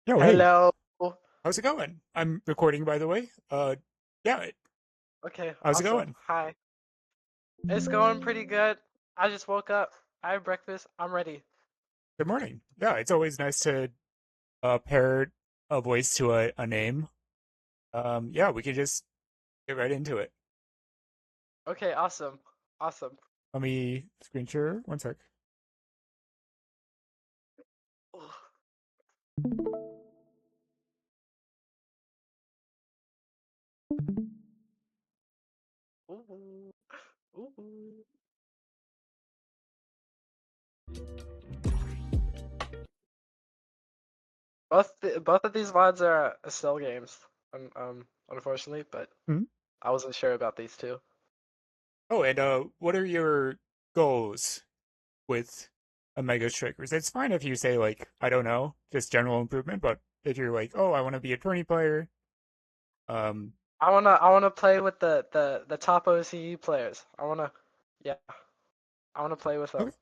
Yo, hey, Hello. how's it going? I'm recording, by the way. Yeah, Okay, how's it awesome. going? Hi. It's going pretty good. I just woke up. I have breakfast. I'm ready. Good morning. Yeah, it's always nice to pair a voice to a name. Yeah, we could just get right into it. Okay, awesome. Awesome. Let me screen share. One sec. Ooh. Ooh. Both of these VODs are Estelle games, unfortunately, but Hmm? I wasn't sure about these two. Oh, and what are your goals with Omega Strikers? It's fine if you say like, I don't know, just general improvement, but if you're like, oh, I want to be a tourney player, um, I wanna play with the top OCE players. Yeah, I wanna play with okay. them.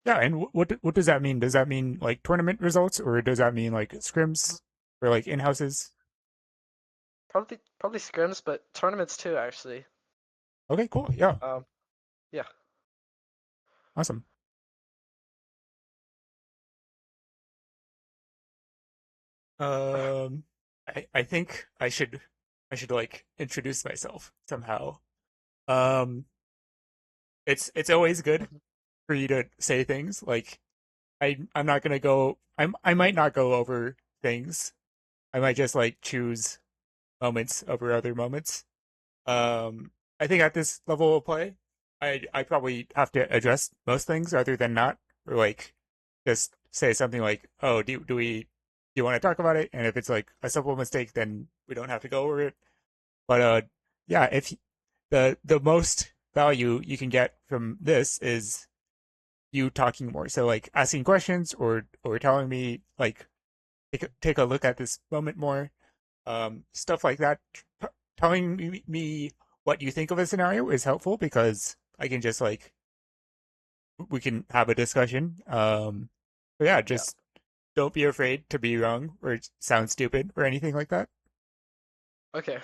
Yeah, and what does that mean? Does that mean like tournament results, or does that mean like scrims or like in houses? Probably scrims, but tournaments too, actually. Okay, cool. Yeah, Um, yeah. awesome. Um, I think I should like introduce myself somehow. Um, it's always good Mhm. for you to say things like I'm not gonna go. I might not go over things. I might just like choose moments over other moments. I think at this level of play, I probably have to address most things rather than not, or like just say something like, "Oh, do you want to talk about it?" And if it's like a simple mistake, then we don't have to go over it. But yeah, if the most value you can get from this is you talking more, so like asking questions or telling me like take a look at this moment more, stuff like that. Telling me what you think of a scenario is helpful because I can just like we can have a discussion. But yeah, Yeah. just don't be afraid to be wrong or sound stupid or anything like that. Okay.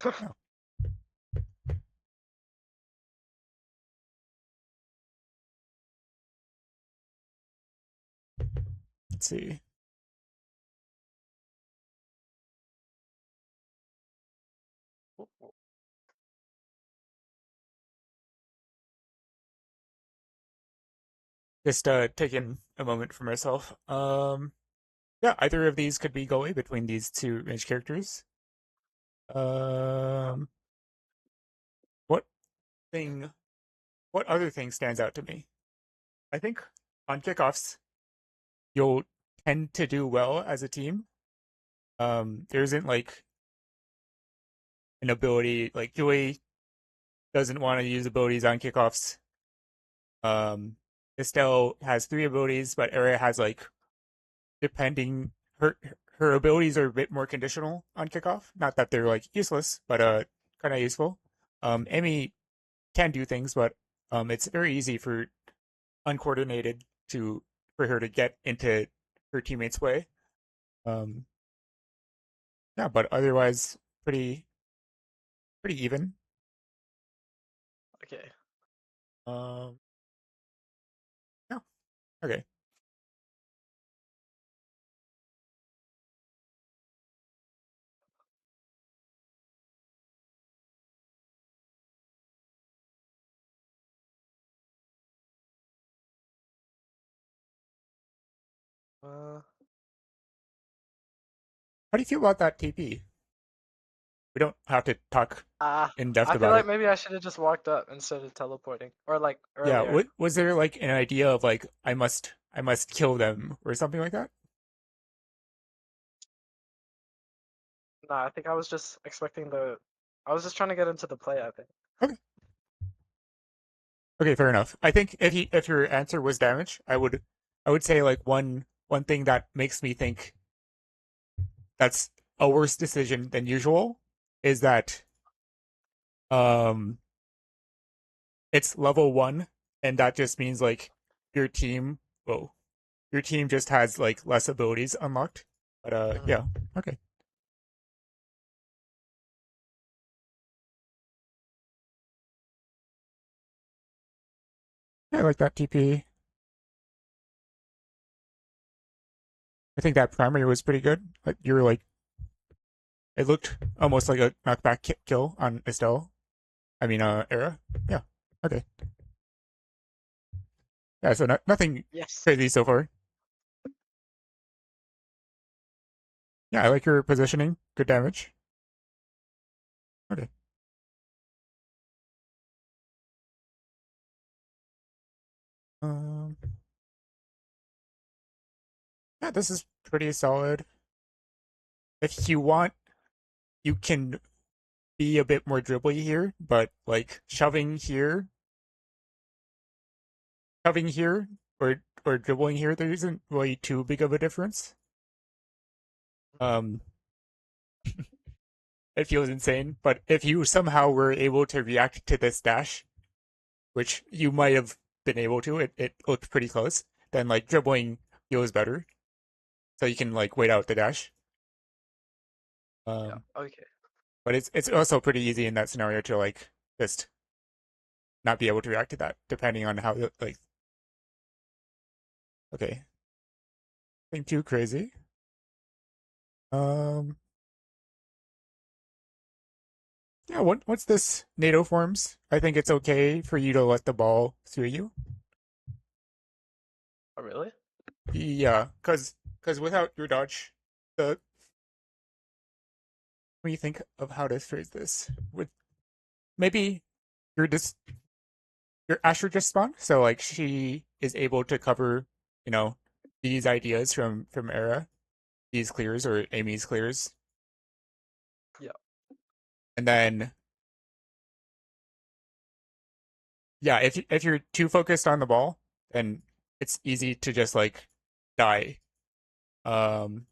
Yeah. Let's see. Just taking a moment for myself. Yeah, either of these could be goalie between these two range characters. Um, what thing? What other thing stands out to me? I think on kickoffs you'll tend to do well as a team. There isn't like an ability like Joey doesn't want to use abilities on kickoffs. Um, Estelle has three abilities, but Area has like depending her her abilities are a bit more conditional on kickoff. Not that they're like useless, but kind of useful. Amy can do things, but it's very easy for uncoordinated to for her to get into her teammates' way. Um, yeah, but otherwise pretty even. Okay. Um, yeah, okay. Uh, How do you feel about that TP? We don't have to talk in depth I feel about like it. maybe I should have just walked up instead of teleporting, or like Yeah, earlier. was there like an idea of like I must kill them or something like that? Nah, I think I was just expecting I was just trying to get into the play, I think. Okay, okay, fair enough. I think if your answer was damage, I would say like one thing that makes me think that's a worse decision than usual is that um it's level one, and that just means like your team, whoa, your team just has like less abilities unlocked. But Mhm. yeah, okay. Yeah, I like that TP. I think that primary was pretty good. Like you were like, it looked almost like a knockback kill on Estelle. I mean, Era. Yeah. Okay. Yeah. So nothing Yes. crazy so far. Yeah, I like your positioning. Good damage. Okay. Um. Yeah, this is pretty solid. If you want, you can be a bit more dribbly here, but like shoving here, or dribbling here, there isn't really too big of a difference. Um, it feels insane, but if you somehow were able to react to this dash, which you might have been able to, it looked pretty close, then like dribbling feels better. So you can like wait out the dash. Yeah. Um, Okay. but it's also pretty easy in that scenario to like just not be able to react to that, depending on how like okay, nothing too crazy. Um, yeah, what's this NATO forms? I think it's okay for you to let the ball through you. Oh, really? Yeah, because without your dodge, the when you think of how to phrase this, with maybe you're just your Asher just spawned, so like she is able to cover, you know, these ideas from Era, these clears or Amy's clears, Yeah. and then yeah, if you're too focused on the ball, then it's easy to just like die. Um,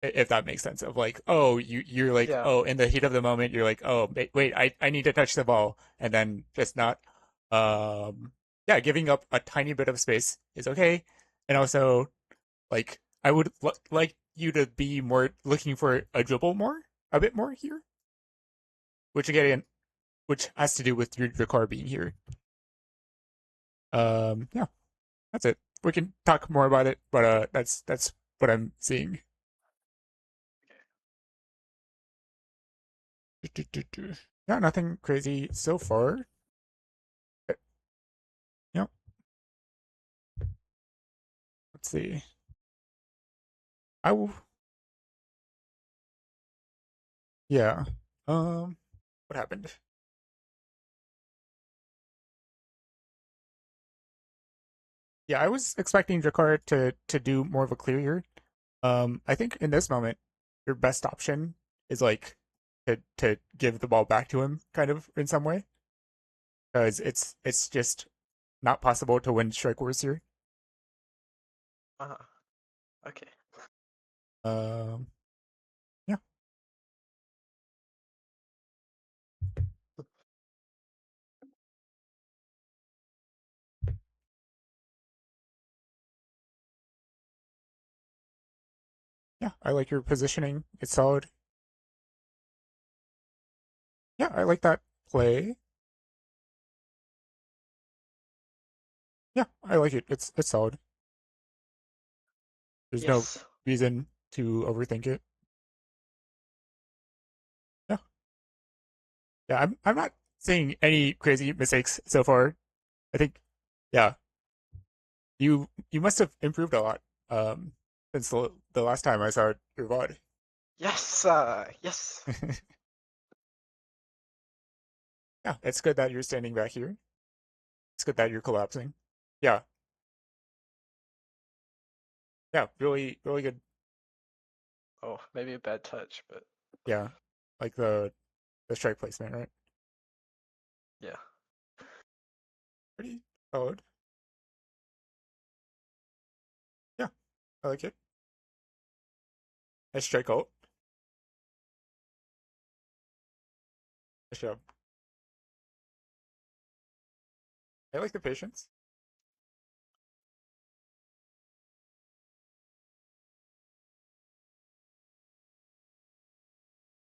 if that makes sense of like, oh, you're like, Yeah. oh, in the heat of the moment, you're like, oh, wait, I need to touch the ball, and then just not. Yeah, giving up a tiny bit of space is okay, and also like I would like you to be more looking for a dribble more, a bit more here, which again, which has to do with your car being here. Yeah, that's it. We can talk more about it, but that's what I'm seeing. Yeah, nothing crazy so far. Yep. Let's see. I will. Yeah. What happened? Yeah, I was expecting Jakar to do more of a clear here. I think in this moment, your best option is like to give the ball back to him, kind of in some way, because it's just not possible to win strike wars here. Uh-huh. Okay. Um, yeah, yeah, I like your positioning. It's solid. Yeah, I like that play. Yeah, I like it. It's solid. There's no Yes. reason to overthink it. Yeah, yeah. I'm not seeing any crazy mistakes so far. I think, yeah, you must have improved a lot since the last time I saw your VOD. Yes. Yes. Yeah, it's good that you're standing back here. It's good that you're collapsing. Yeah, yeah, really, really good. Oh, maybe a bad touch, but Yeah, like the strike placement, right? yeah. Pretty solid. Yeah, I like it. Nice strike out. Nice job. I like the patience.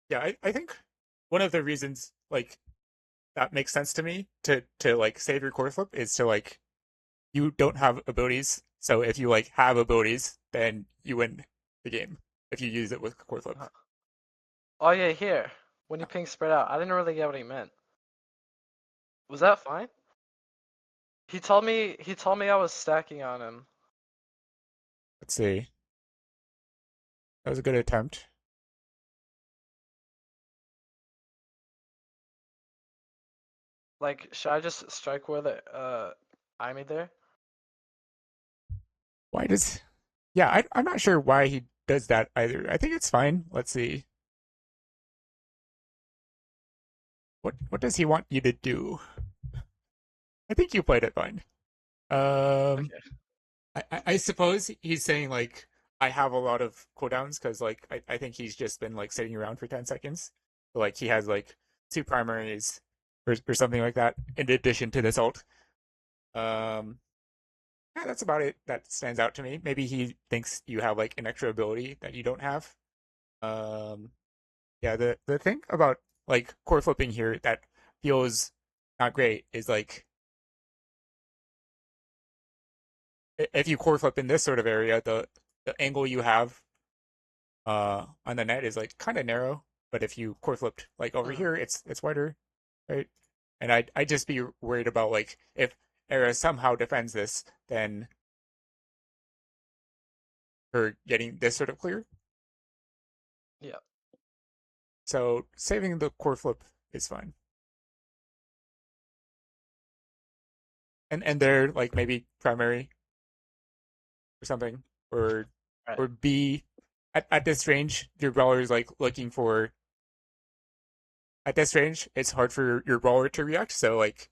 Yeah, I think one of the reasons like that makes sense to me to like save your core flip is to like you don't have abilities. So if you like have abilities, then you win the game if you use it with core flip. Uh, Oh yeah, here. When you Yeah. ping spread out, I didn't really get what he meant. Was that fine? He told me I was stacking on him. Let's see. That was a good attempt. Like, should I just strike where the I made there? Why does Yeah, I'm not sure why he does that either. I think it's fine. Let's see. What does he want you to do? I think you played it fine. Um Okay. I suppose he's saying like I have a lot of cooldowns because like I think he's just been like sitting around for 10 seconds. So, like he has like two primaries or something like that in addition to this ult. Um yeah, that's about it that stands out to me. Maybe he thinks you have like an extra ability that you don't have. Um yeah, the thing about like core flipping here that feels not great is like if you core flip in this sort of area, the angle you have on the net is like kind of narrow, but if you core flipped like over Mm, here, it's wider, right? And I'd just be worried about like if Era somehow defends this, then her getting this sort of clear. yeah. So saving the core flip is fine. And they're like maybe primary or something, or Right. or B at this range, your brawler is like looking for at this range, it's hard for your brawler to react. So like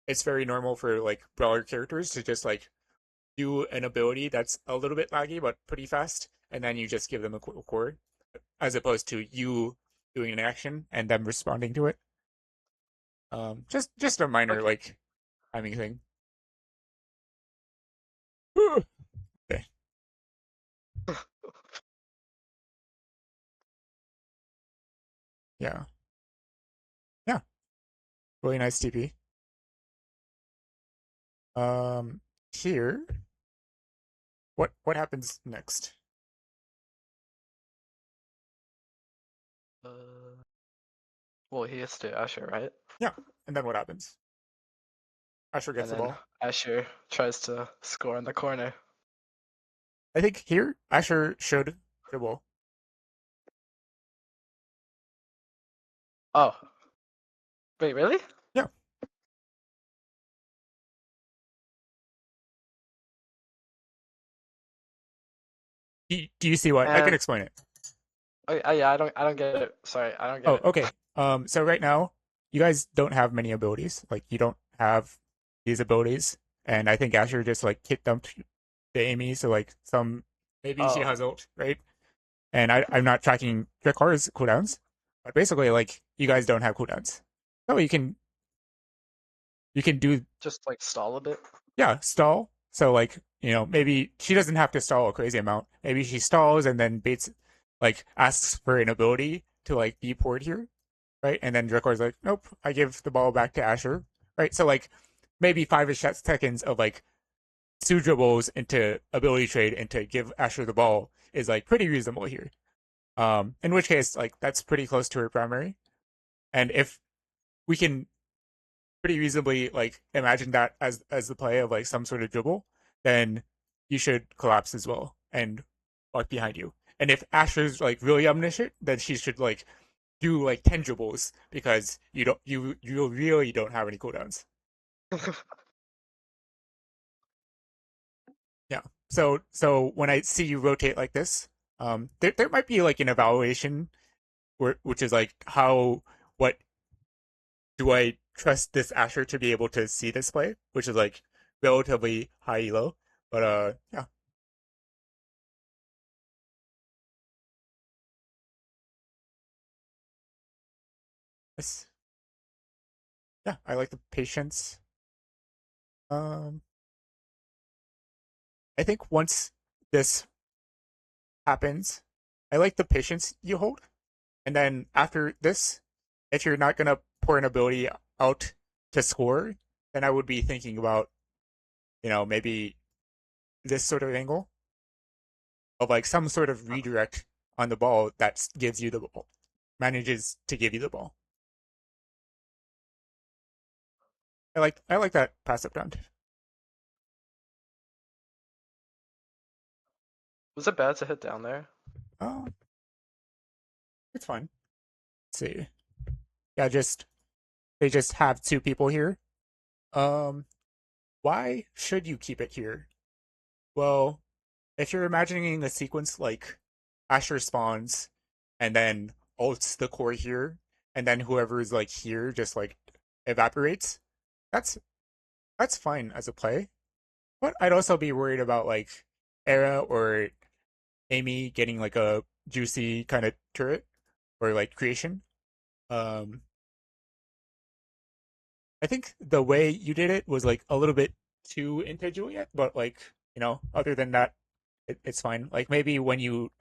it's very normal for like brawler characters to just like do an ability that's a little bit laggy but pretty fast, and then you just give them a core, as opposed to you doing an action and them responding to it. Just a minor Okay. like timing thing. Okay. Yeah, yeah, really nice TP. Um, Here, what happens next? Uh, well, he has to Usher, right? Yeah, and then what happens? Asher gets And the then ball. Asher tries to score in the corner. I think here Asher should dribble. Oh, wait, really? Yeah. Do you see why? I can And explain it. oh, yeah, I don't get it. Sorry, I don't get Oh, it. okay. So right now, you guys don't have many abilities. Like you don't have these abilities, and I think Asher just like hit dumped the Amy. So like some maybe she Oh, has ult, right? And I'm not tracking Drakar's cooldowns, but basically like you guys don't have cooldowns. So you can do just like stall a bit. yeah stall. So like maybe she doesn't have to stall a crazy amount. Maybe she stalls and then baits like asks for an ability to like be poured here, right? And then Drakor's like, nope, I give the ball back to Asher, right? So like maybe 5-ish seconds of like two dribbles into ability trade and to give Asher the ball is like pretty reasonable here. In which case, like that's pretty close to her primary. And if we can pretty reasonably like imagine that as the play of like some sort of dribble, then you should collapse as well and walk behind you. And if Asher's like really omniscient, then she should like do like 10 dribbles because you really don't have any cooldowns. Yeah. So when I see you rotate like this, there might be like an evaluation which is like how what do I trust this Asher to be able to see this play, which is like relatively high elo. But yeah, this yeah, I like the patience. Um, I think once this happens, I like the patience you hold. And then after this, if you're not gonna pour an ability out to score, then I would be thinking about, maybe this sort of angle of like some sort of Uh, redirect on the ball that gives you the ball, manages to give you the ball. I like that pass up down. Was it bad to hit down there? Oh, it's fine. Let's see. Yeah, just they just have two people here. Um, why should you keep it here? Well, if you're imagining a sequence like Asher spawns and then ults the core here, and then whoever is like here just like evaporates, that's that's fine as a play. But I'd also be worried about like Era or Amy getting like a juicy kind of turret or like creation. Um, I think the way you did it was like a little bit too into Juliet, but like, other than that, it's fine. Like maybe when you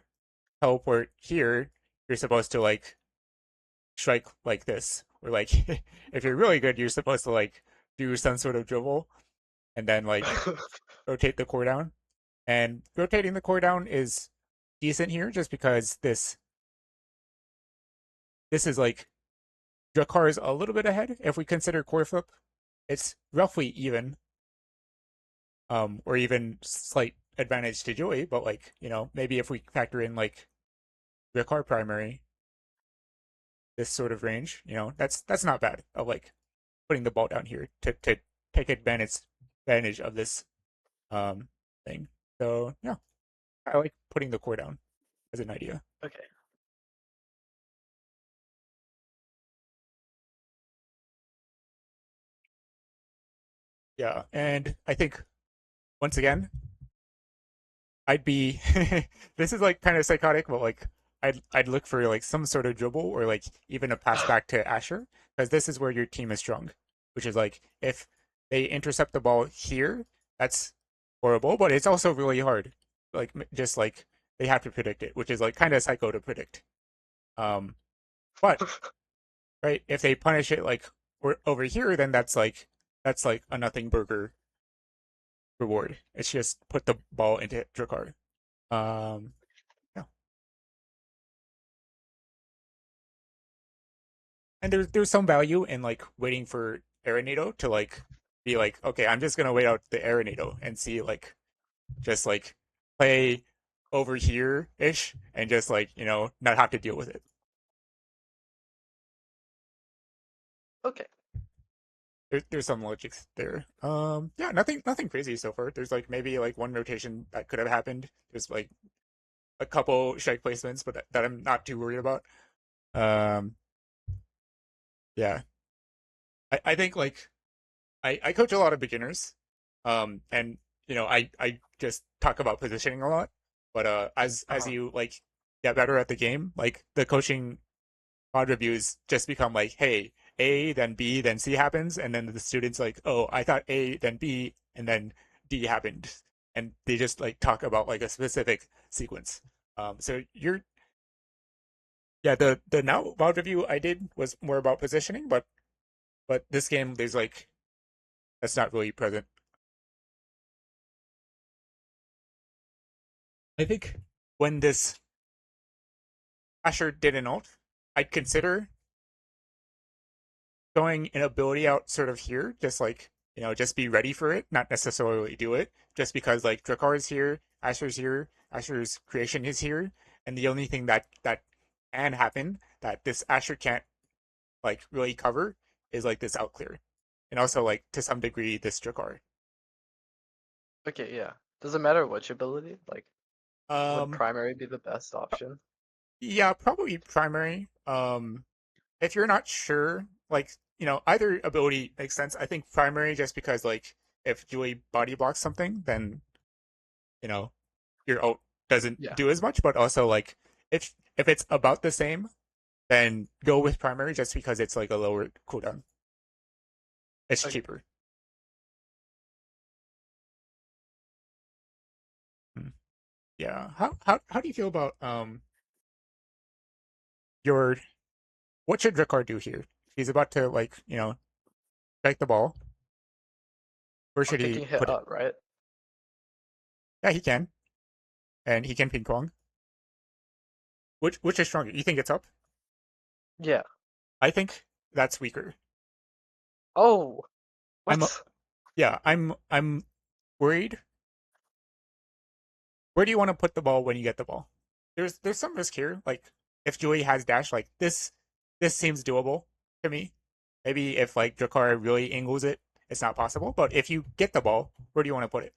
teleport here, you're supposed to like strike like this, or like if you're really good, you're supposed to like do some sort of dribble and then like rotate the core down. And rotating the core down is decent here just because this is like Drakkar is a little bit ahead. If we consider core flip, it's roughly even, or even slight advantage to Joey, but like, maybe if we factor in like Drakkar primary, this sort of range, that's not bad of like putting the ball down here to take advantage of this um thing. So yeah, I like putting the core down as an idea. Okay. Yeah, and I think once again, I'd be this is like kind of psychotic, but like I'd look for like some sort of dribble or like even a pass back to Asher because this is where your team is strong, which is like if they intercept the ball here, that's horrible, but it's also really hard. Like just like they have to predict it, which is like kind of psycho to predict. Um, but right, if they punish it like over here, then that's like a nothing burger reward. It's just put the ball into Drakkar. Um, yeah. And there's some value in like waiting for Arenado to like be like, okay, I'm just gonna wait out the Arenado and see like just like play over here ish and just like not have to deal with it. Okay. There's some logic there. Yeah, nothing crazy so far. There's like maybe like one rotation that could have happened. There's like a couple strike placements, but that I'm not too worried about. Um, yeah, I think like I coach a lot of beginners, and I just talk about positioning a lot. But as Uh-huh. you like get better at the game, like the coaching pod reviews just become like, hey, A then B then C happens, and then the students like, oh, I thought A then B and then D happened, and they just like talk about like a specific sequence. So you're yeah the now pod review I did was more about positioning, but this game there's like that's not really present. I think when this Asher did an ult, I'd consider going an ability out sort of here, just like, just be ready for it, not necessarily do it, just because like Drakkar is here, Asher's creation is here, and the only thing that can happen that this Asher can't like really cover is like this out clear. And also like to some degree this Drakkar. Okay, yeah. Does it matter which ability? Like, would Um primary be the best option? yeah, probably primary. If you're not sure, like, either ability makes sense. I think primary just because like if Julie body blocks something, then you know your ult doesn't Yeah. do as much. But also like if it's about the same, then go with primary just because it's like a lower cooldown. It's Okay. cheaper. Hmm. Yeah. How do you feel about your what should Ricard do here? He's about to like strike the ball. Where I'm should he thinking hit put it? up, right? Yeah, he can, and he can ping pong. Which is stronger? You think it's up? Yeah. I think that's weaker. Oh, I'm what? yeah, I'm worried. Where do you want to put the ball when you get the ball? There's some risk here. Like if Julie has dash, like this seems doable to me. Maybe if like Drakkar really angles it, it's not possible. But if you get the ball, where do you want to put it?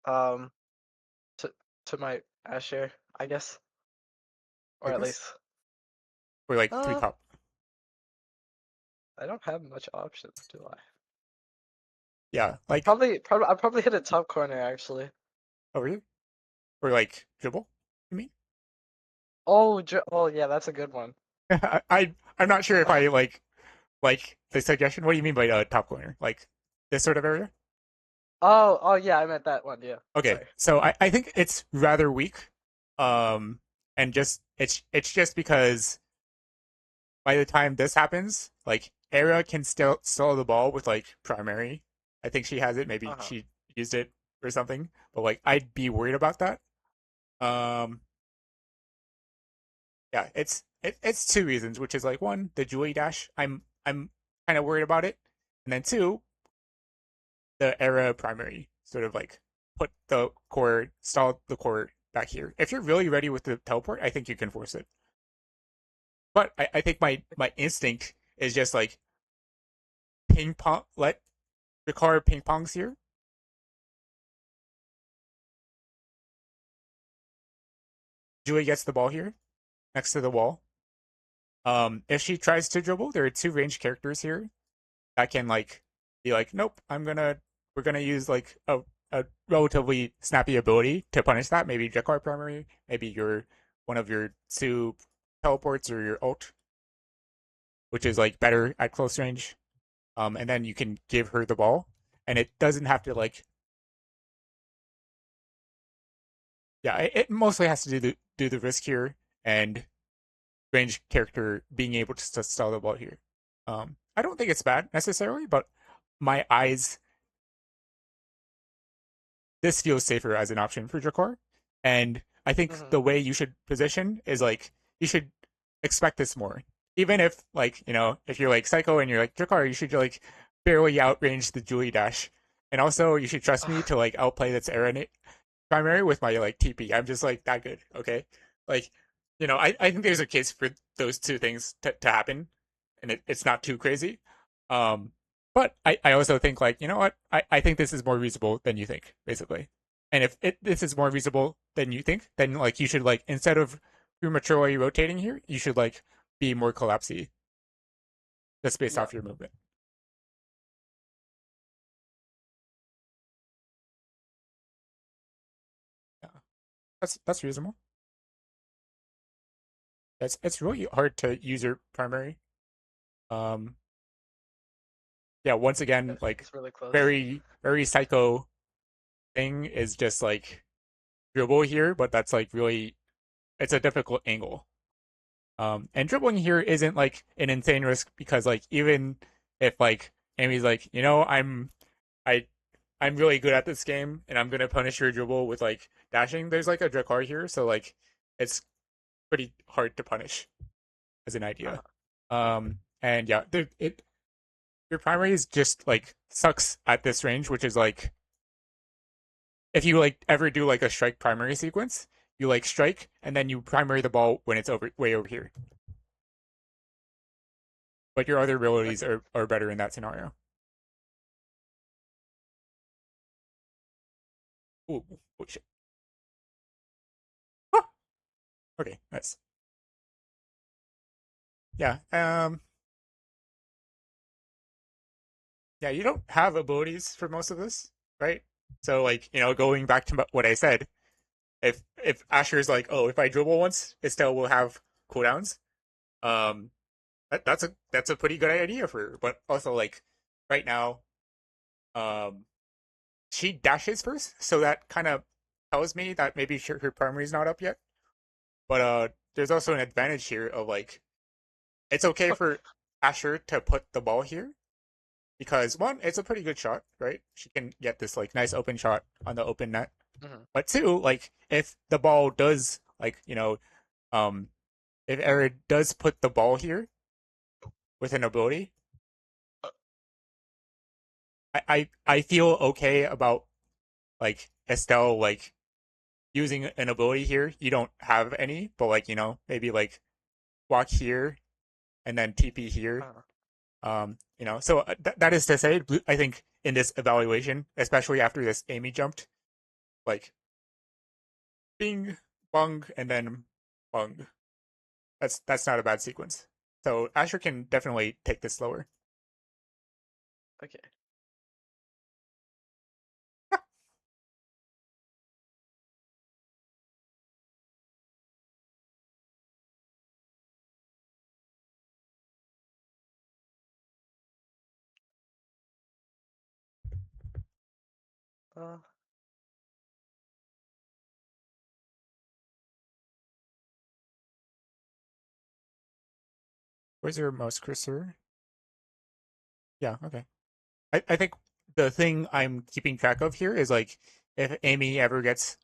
Um, to to my Asher, I guess, or Like at this? least, Or like three uh, cup I don't have much options, do I? Yeah, I'd like probably hit a top corner actually. over here? Or like dribble, you mean? Oh yeah, that's a good one. I'm not sure if I like the suggestion. What do you mean by top corner? Like this sort of area? Oh yeah, I meant that one. Yeah, Okay, sorry. so I think it's rather weak, um, and just it's just because by the time this happens, like Era can still have the ball with like primary. I think she has it. Maybe Uh-huh. she used it or something. But like I'd be worried about that. Um, yeah, it's two reasons, which is like one, the Julie dash. I'm kind of worried about it, and then two, the Era primary sort of like put the core, stall the core back here. If you're really ready with the teleport, I think you can force it. But I think my instinct is just like ping pong, let the car ping pongs here. Julie gets the ball here next to the wall. If she tries to dribble, there are two ranged characters here that can like be like, nope, we're gonna use like a relatively snappy ability to punish that. Maybe Jakar primary, maybe your one of your two teleports or your ult, which is like better at close range. And then you can give her the ball, and it doesn't have to like yeah, it mostly has to do the risk here and range character being able to stall the ball here. I don't think it's bad necessarily, but my eyes, this feels safer as an option for Jakar. And I think Hmm. the way you should position is like you should expect this more. Even if like, if you're like Psycho and you're like Jakar, you should like barely outrange the Julie dash. And also you should trust me to like outplay this Aaron primary with my like TP. I'm just like that good. Okay. Like, I think there's a case for those two things to happen and it's not too crazy. Um, but I also think like, you know what? I think this is more reasonable than you think, basically. And if this is more reasonable than you think, then like you should like instead of prematurely rotating here, you should like be more collapsy just based Yeah, off your movement. Yeah. That's reasonable. It's really hard to use your primary. Um, yeah, once again, like it's really close. very, very psycho thing is just like dribble here, but that's like really it's a difficult angle. And dribbling here isn't like an insane risk because like even if like Amy's like, I I'm really good at this game and I'm gonna punish your dribble with like dashing, there's like a Drakkar here, so like it's pretty hard to punish as an idea. Uh-huh. And yeah, your primary is just like sucks at this range, which is like if you like ever do like a strike primary sequence, you like strike and then you primary the ball when it's over way over here. But your other abilities Okay. are better in that scenario. Ooh, oh shit. Ah! Okay, nice. Yeah. Yeah, you don't have abilities for most of this, right? So like, going back to what I said, if Asher's like, oh, if I dribble once, it still will have cooldowns. Um, that's a pretty good idea for her. But also like right now, um, she dashes first, so that kind of tells me that maybe her primary's not up yet. But there's also an advantage here of like it's okay for Asher to put the ball here because one, it's a pretty good shot, right? She can get this like nice open shot on the open net. Mhm. But two, like if the ball does like if Aaron does put the ball here with an ability, I feel okay about like Estelle like using an ability here. You don't have any, but like maybe like walk here and then TP here. Uh, So that is to say, I think in this evaluation, especially after this Amy jumped, like bing, bung, and then bung. That's not a bad sequence. So Asher can definitely take this slower. okay. Uh, Where's your mouse cursor? Yeah, okay. I think the thing I'm keeping track of here is like if Amy ever gets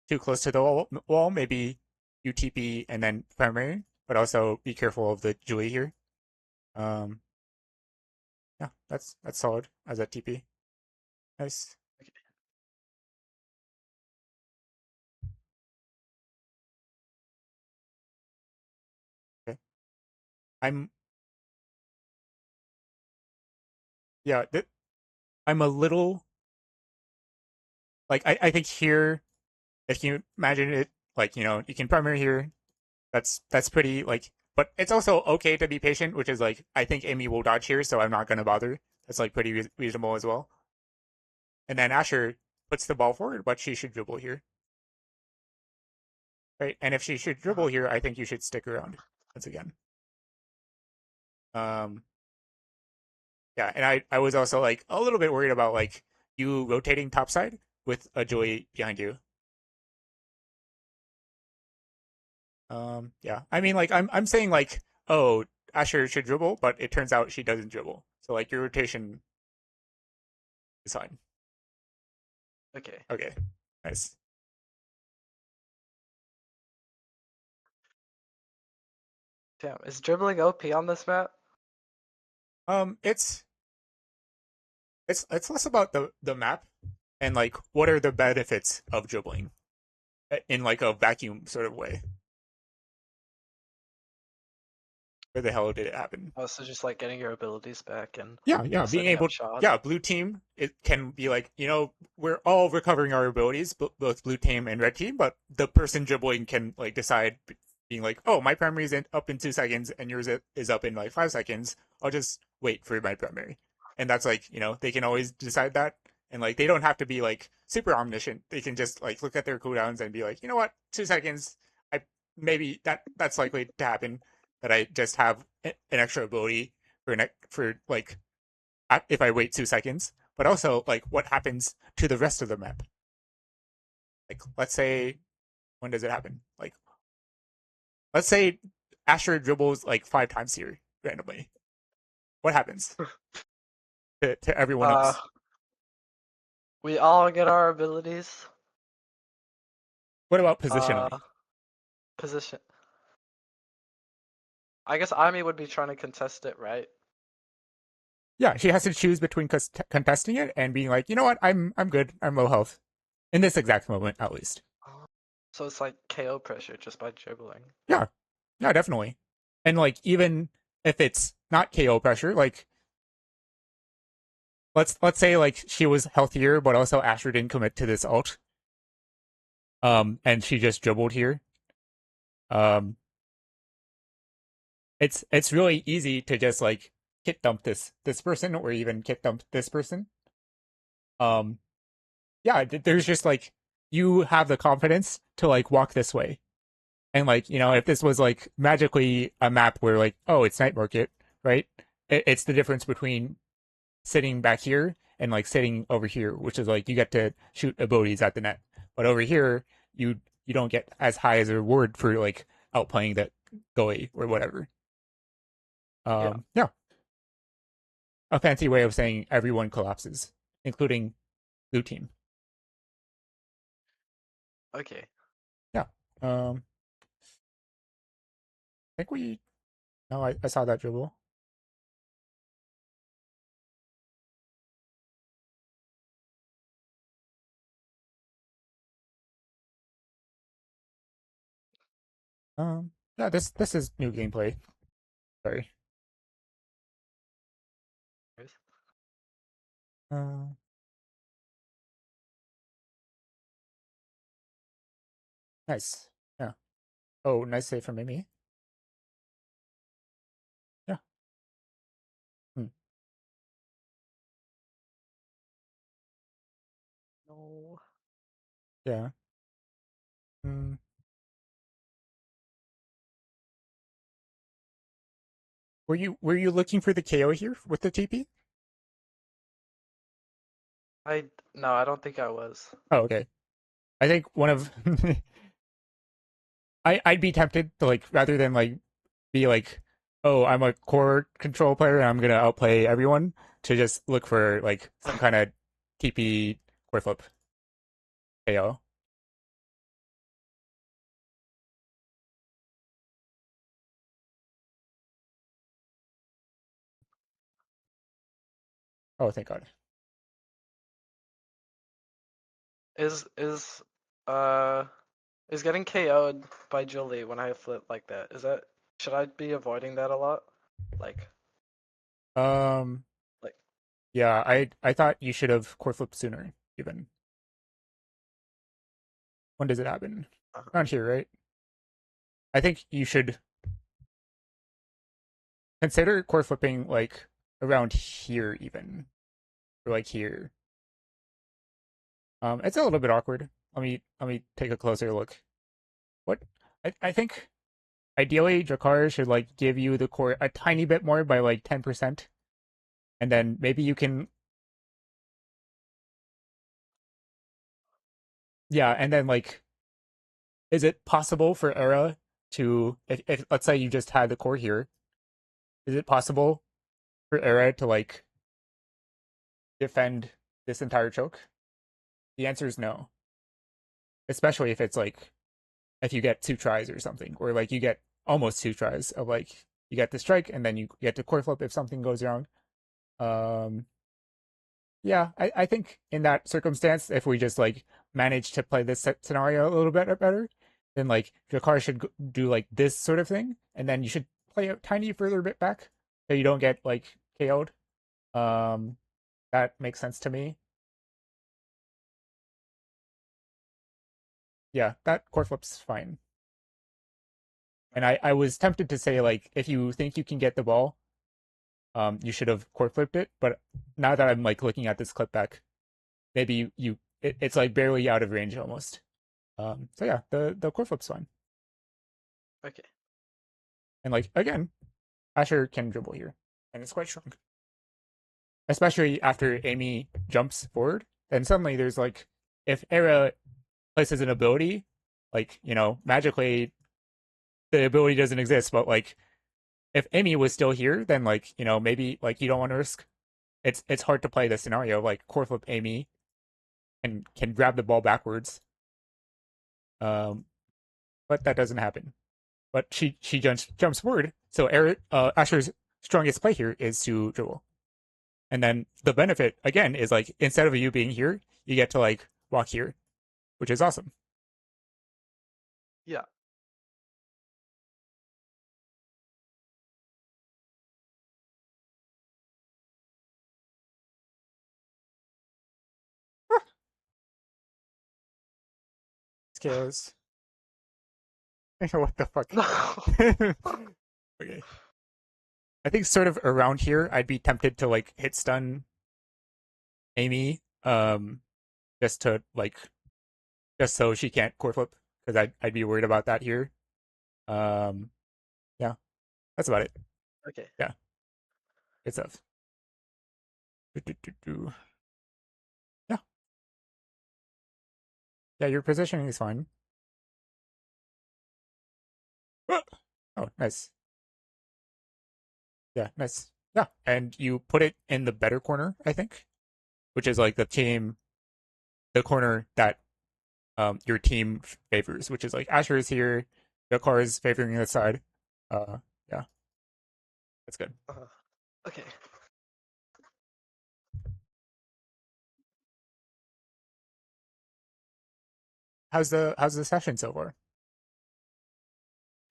too close to the wall, maybe you TP and then primary, but also be careful of the Julie here. Um, yeah, that's solid as a TP. Nice. okay. Okay. I'm yeah, I'm a little like I think here if you imagine it like you can primary here. That's pretty like but it's also okay to be patient, which is like I think Amy will dodge here, so I'm not gonna bother. That's like pretty reasonable as well. And then Asher puts the ball forward, but she should dribble here, right? And if she should dribble Uh, here, I think you should stick around once again. Um, yeah, and I was also like a little bit worried about like you rotating topside with a Joey behind you. Yeah, I mean like I'm saying like oh Asher should dribble, but it turns out she doesn't dribble. So like your rotation is fine. okay. Okay, nice. Damn, is dribbling OP on this map? It's it's less about the map and like what are the benefits of dribbling in like a vacuum sort of way. Where the hell did it happen? Oh, so just like getting your abilities back and Yeah, being setting up able, shots. yeah, blue team, it can be like, we're all recovering our abilities, both blue team and red team, but the person dribbling can like decide, being like, oh, my primary is up in 2 seconds and yours is up in like 5 seconds. I'll just wait for my primary. And that's like, they can always decide that. And like, they don't have to be like super omniscient. They can just like look at their cooldowns and be like, you know what, 2 seconds, I maybe that's likely to happen, that I just have an extra ability for like if I wait 2 seconds, but also like what happens to the rest of the map. Like let's say when does it happen? Like let's say Asher dribbles like 5 times here randomly. What happens to everyone Uh, else? we all get our abilities. What about Uh, positionally? position. I guess Ami would be trying to contest it, right? Yeah, she has to choose between contesting it and being like, you know what, I'm good, I'm low health in this exact moment at least. Oh. So it's like KO pressure just by dribbling. Yeah, yeah, definitely. And like even if it's not KO pressure, like let's say like she was healthier, but also Asher didn't commit to this ult. And she just dribbled here. Um, it's really easy to just like kit dump this person or even kit dump this person. Um, yeah, there's just like you have the confidence to like walk this way. And like, if this was like magically a map where like, oh, it's night market, right? It's the difference between sitting back here and like sitting over here, which is like you get to shoot abilities at the net. But over here, you don't get as high as a reward for like outplaying that goalie or whatever. Yeah. Yeah, a fancy way of saying everyone collapses, including blue team. Okay. Yeah. I think we. No, I saw that dribble. Yeah, this is new gameplay. Sorry. Uh, nice. Yeah. Oh, nice save from Amy. Yeah. Hmm. No. Yeah. Hmm. Were you looking for the KO here with the TP? No, I don't think I was. Oh, okay. I think one of I'd be tempted to like rather than like be like, oh, I'm a core control player and I'm gonna outplay everyone to just look for like some kind of TP core flip KO. Oh, thank God. Is is uh is getting KO'd by Julie when I flip like that? Is that should I be avoiding that a lot? Like Um, like yeah, I thought you should have core flipped sooner. Even when does it happen? uh, Around here, right? I think you should consider core flipping like around here even or like here. It's a little bit awkward. Let me take a closer look. What I think ideally Jakar should like give you the core a tiny bit more by like 10%, and then maybe you can yeah, and then like is it possible for Era to if let's say you just had the core here, is it possible for Era to like defend this entire choke? The answer is no. Especially if it's like if you get two tries or something, or like you get almost two tries of like you get the strike and then you get to core flip if something goes wrong. Um, yeah, I think in that circumstance, if we just like manage to play this scenario a little bit better, then like Jakar should do like this sort of thing, and then you should play a tiny further bit back so you don't get like KO'd. Um, that makes sense to me. Yeah, that core flip's fine. And I was tempted to say like if you think you can get the ball, you should have core flipped it. But now that I'm like looking at this clip back, maybe it's like barely out of range almost. So yeah, the core flip's fine. okay. And like again, Asher can dribble here, and it's quite strong, especially after Amy jumps forward. Then suddenly there's like if Era places an ability, like magically the ability doesn't exist, but like if Amy was still here, then like maybe like you don't want to risk. It's hard to play the scenario like core flip Amy and can grab the ball backwards. Um, but that doesn't happen. But she jumps forward. So Asher's strongest play here is to dribble. And then the benefit again is like instead of you being here, you get to like walk here, which is awesome. Yeah. Scales. What the fuck? No. Okay. I think sort of around here, I'd be tempted to like hit stun Amy, just to like just so she can't core flip because I'd be worried about that here. Um, yeah, that's about it. Okay. Yeah, good stuff. Do. Yeah, yeah, your positioning is fine. Oh, nice. Yeah, nice. Yeah, and you put it in the better corner, I think, which is like the corner that your team favors, which is like Asher is here, Dakar is favoring this side. Uh, yeah, that's good. Uh, okay. How's the session so far?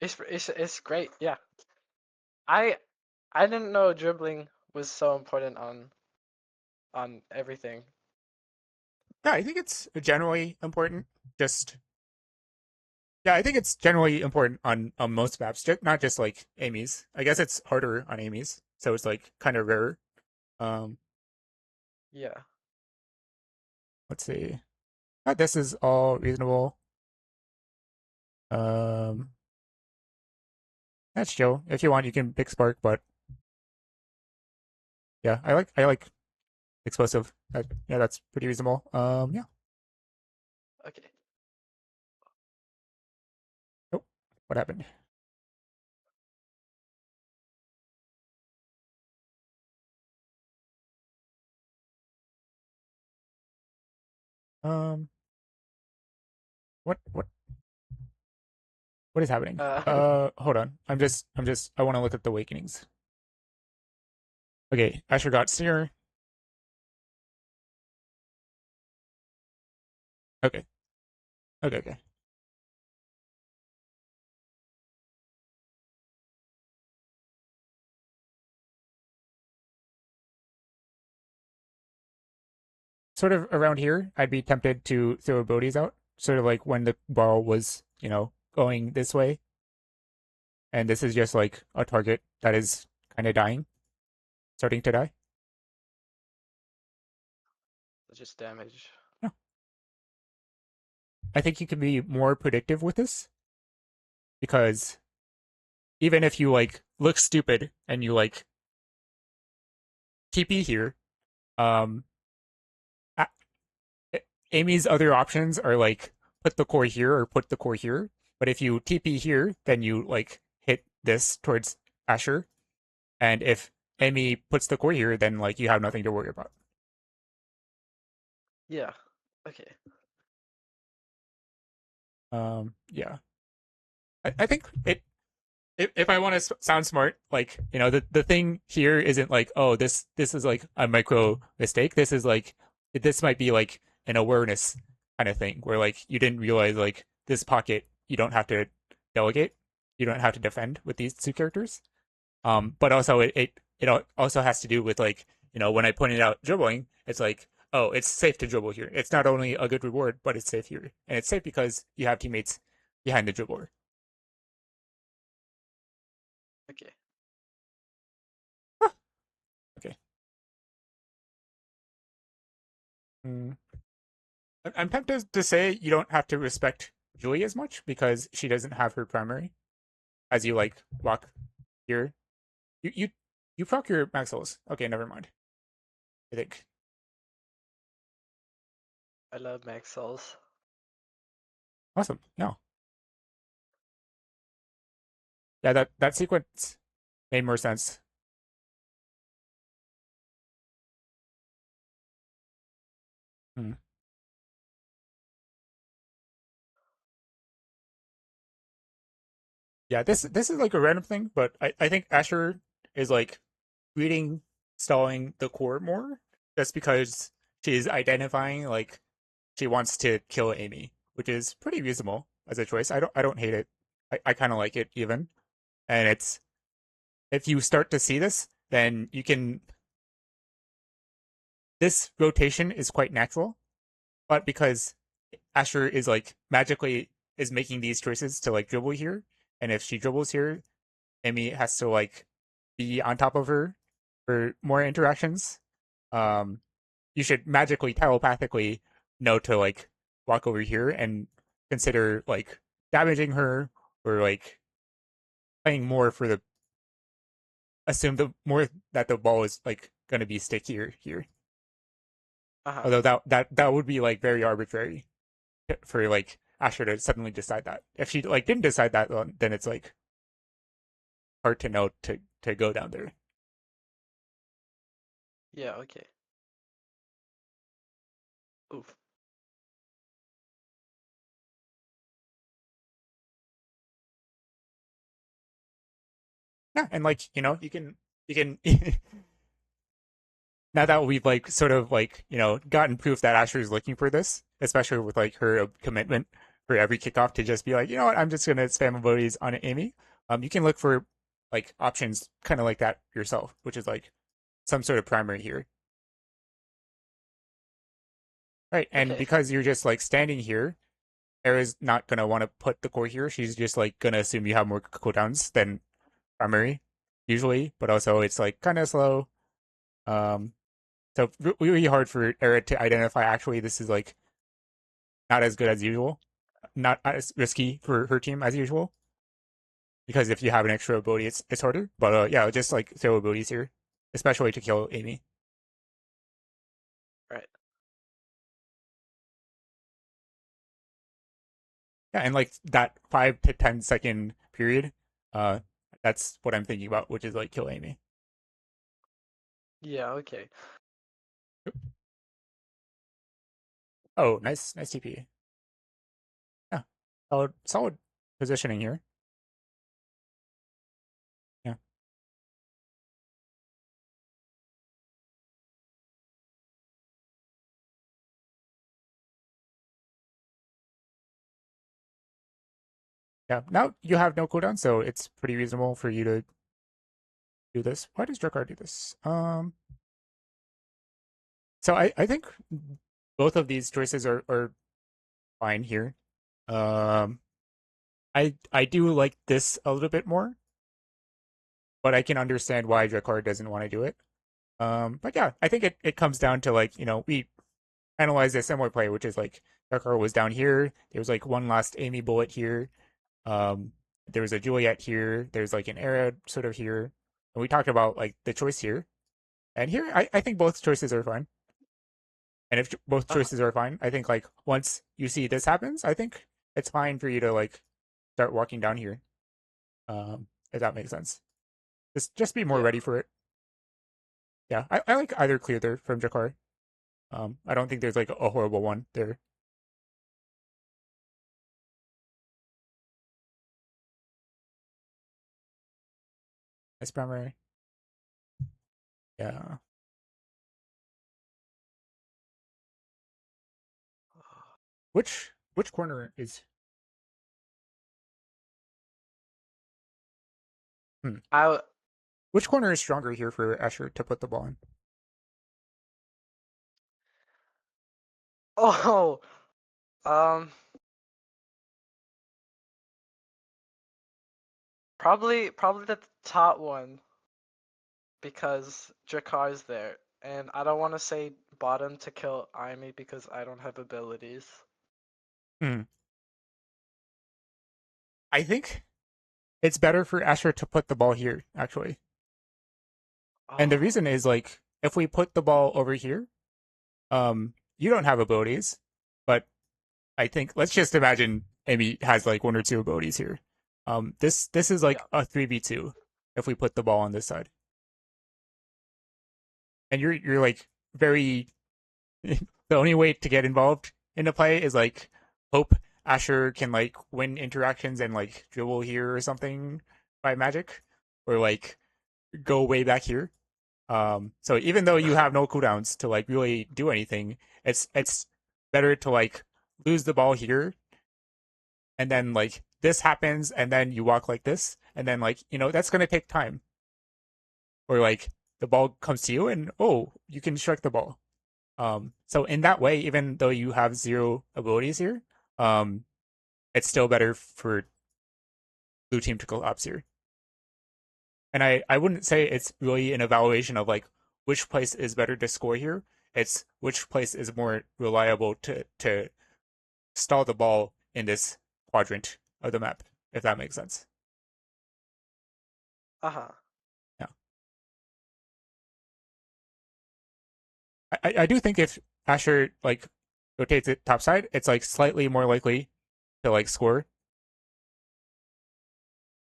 It's great. Yeah. I I didn't know dribbling was so important on everything. Yeah, I think it's generally important. Just yeah, I think it's generally important on most maps, not just like Amy's. I guess it's harder on Amy's, so it's like kind of rarer. Um, Yeah. let's see. This is all reasonable. Um, that's chill. If you want, you can pick Spark, but yeah, I like explosive. Yeah, that's pretty reasonable. Yeah. Okay. Oh, what happened? Um, what what is happening? Uh, Hold on. I want to look at the awakenings. Okay, Asher got Seer. Okay, okay. Sort of around here, I'd be tempted to throw Bodhi's out. Sort of like when the ball was, going this way, and this is just like a target that is kind of dying, starting to die. just damage. Yeah. I think you can be more predictive with this because even if you like look stupid and you like TP here, um, Amy's other options are like put the core here or put the core here. But if you TP here, then you like hit this towards Asher. And if Amy puts the core here, then like you have nothing to worry about. Yeah. Okay. Yeah. I think if I want to sound smart, like the thing here isn't like this is like a micro mistake. This is like this might be like an awareness kind of thing where like you didn't realize like this pocket you don't have to delegate, you don't have to defend with these two characters. But also it also has to do with like when I pointed out dribbling, it's like oh it's safe to dribble here. It's not only a good reward, but it's safe here, and it's safe because you have teammates behind the dribbler. Okay. Okay. Mm. I'm tempted to say you don't have to respect Julie as much because she doesn't have her primary. As you like walk here, you proc your Maxwell's. Okay, never mind. I think I love Max Cells. awesome. No, yeah, that sequence made more sense. Hmm. Yeah, this is like a random thing, but I think Asher is like reading stalling the core more just because she's identifying like she wants to kill Amy, which is pretty reasonable as a choice. I don't hate it. I kind of like it even. And it's if you start to see this, then you can this rotation is quite natural, but because Asher is like magically is making these choices to like dribble here, and if she dribbles here, Amy has to like be on top of her for more interactions. Um, you should magically telepathically know to like walk over here and consider like damaging her or like playing more for the assume the more that the ball is like going to be stickier here. Uh-huh. Although that would be like very arbitrary for like Asher to suddenly decide that. If she like didn't decide that, then it's like hard to know to go down there. Yeah, okay. Oof. Yeah, and like you can now that we've like sort of like gotten proof that Asher is looking for this, especially with like her commitment for every kickoff to just be like, you know what, I'm just gonna spam abilities on Amy. You can look for like options kind of like that yourself, which is like some sort of primary here, right? And Okay. because you're just like standing here, Era's not gonna want to put the core here. She's just like gonna assume you have more cooldowns than primary usually, but also it's like kind of slow. Um, so really hard for Era to identify actually this is like not as good as usual, not as risky for her team as usual. Because if you have an extra ability, it's harder. But yeah, just like throw abilities here, especially to kill Amy. Right. Yeah, and like that 5 to 10 second period, uh, that's what I'm thinking about, which is like kill Amy. Yeah, okay. Oh, nice TP. Yeah, solid positioning here. Yeah, yeah. Now you have no cooldown, so it's pretty reasonable for you to do this. Why does Drakkar do this? So I think both of these choices are fine here. Um, I do like this a little bit more, but I can understand why Drakkar doesn't want to do it. But yeah, I think it comes down to like, we analyzed a similar play, which is like Drakkar was down here. There was like one last Amy bullet here. Um, there was a Juliet here. There's like an Era sort of here. And we talked about like the choice here. And here, I think both choices are fine. And if both Uh-huh. choices are fine, I think like once you see this happens, I think it's fine for you to like start walking down here. If that makes sense. Just be more Yeah. ready for it. Yeah, I like either clear there from Jakar. I don't think there's like a horrible one there. Nice primary. Yeah. Which corner is hmm. I Which corner is stronger here for Asher to put the ball in? oh, um probably the top one because Drakar's there. And I don't want to say bottom to kill Amy because I don't have abilities. Hmm. I think it's better for Asher to put the ball here, actually. And the Oh, reason is like if we put the ball over here, you don't have abilities, but I think let's just imagine Amy has like one or two abilities here. This is like yeah. a 3v2 if we put the ball on this side. And you're like very the only way to get involved in the play is like hope Asher can like win interactions and like dribble here or something by magic, or like go way back here. So even though you have no cooldowns to like really do anything, it's better to like lose the ball here and then like this happens and then you walk like this and then like that's gonna take time. Or like the ball comes to you and oh you can strike the ball. So in that way, even though you have zero abilities here, um, it's still better for blue team to collapse here. And I wouldn't say it's really an evaluation of like which place is better to score here. It's which place is more reliable to stall the ball in this quadrant of the map, if that makes sense. Uh-huh. Yeah. I do think if Asher like rotates it topside, it's like slightly more likely to like score.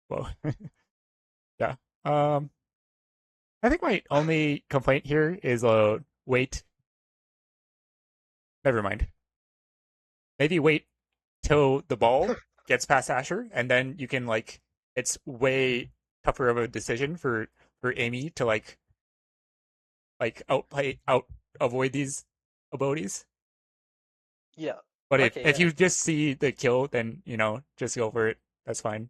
Whoa. Yeah. Um, I think my only complaint here is wait. Never mind. Maybe wait till the ball gets past Asher, and then you can like it's way tougher of a decision for Amy to like outplay out avoid these abilities. Yeah. But Okay, if yeah. you just see the kill, then just go for it. That's fine.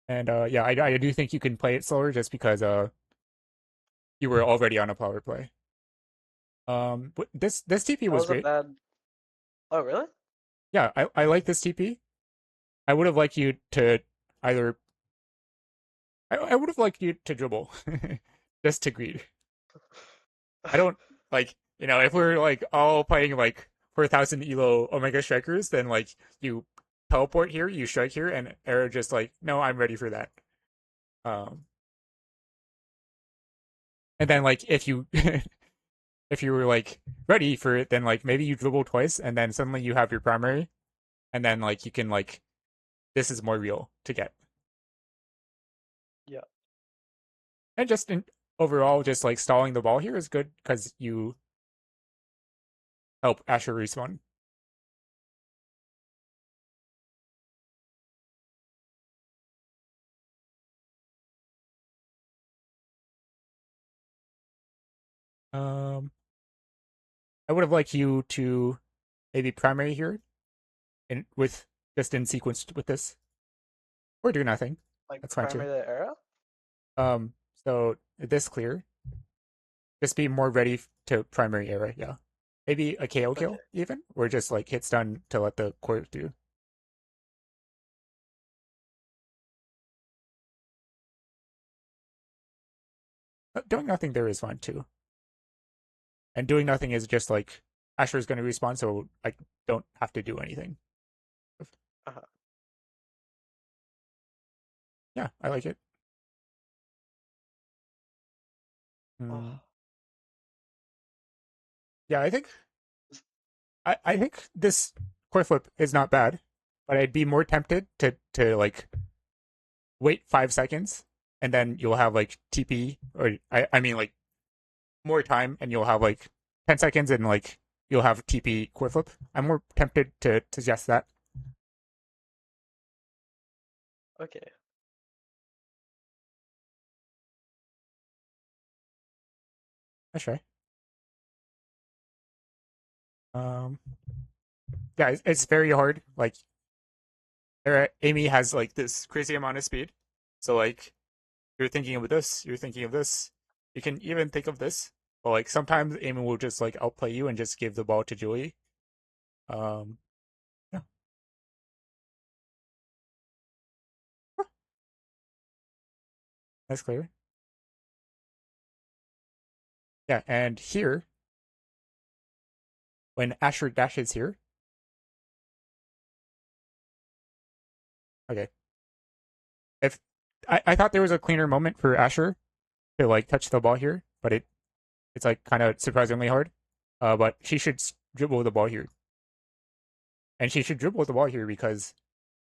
And yeah, I do think you can play it slower just because you were already on a power play. This TP That was was a great. bad. Oh, really? Yeah, I like this TP. I would have liked you to either I would have liked you to dribble just to greet. I don't like if we're like all playing like 4,000 elo Omega Strikers, then like you teleport here, you strike here, and Era just like, no, I'm ready for that. Um, and then like if you if you were like ready for it, then like maybe you dribble twice, and then suddenly you have your primary, and then like you can like this is more real to get, Yeah. and just overall, just like stalling the ball here is good because you help Asher respawn. Um, I would have liked you to maybe primary here in with just in sequence with this, or do nothing. Like That's fine too. primary the era? So this clear, just be more ready to primary era. Yeah, maybe a KO Okay. kill even, or just like hit stun to let the core do. Doing nothing there is fine too, and doing nothing is just like Asher is going to respawn, so I don't have to do anything. Uh-huh. Yeah, I like it. Oh. Mm, yeah, I think this core flip is not bad, but I'd be more tempted to like wait 5 seconds and then you'll have like TP or I mean like more time and you'll have like 10 seconds and like you'll have TP core flip. I'm more tempted to suggest that. Okay. That's right. Um, yeah, it's very hard. Like Amy has like this crazy amount of speed, so like you're thinking of this, you're thinking of this. You can even think of this, but like sometimes Amy will just like outplay you and just give the ball to Julie. Um, yeah, that's clear. Yeah, and here when Asher dashes here, okay. If I thought there was a cleaner moment for Asher to like touch the ball here, but it's like kind of surprisingly hard. But she should dribble the ball here, and she should dribble the ball here because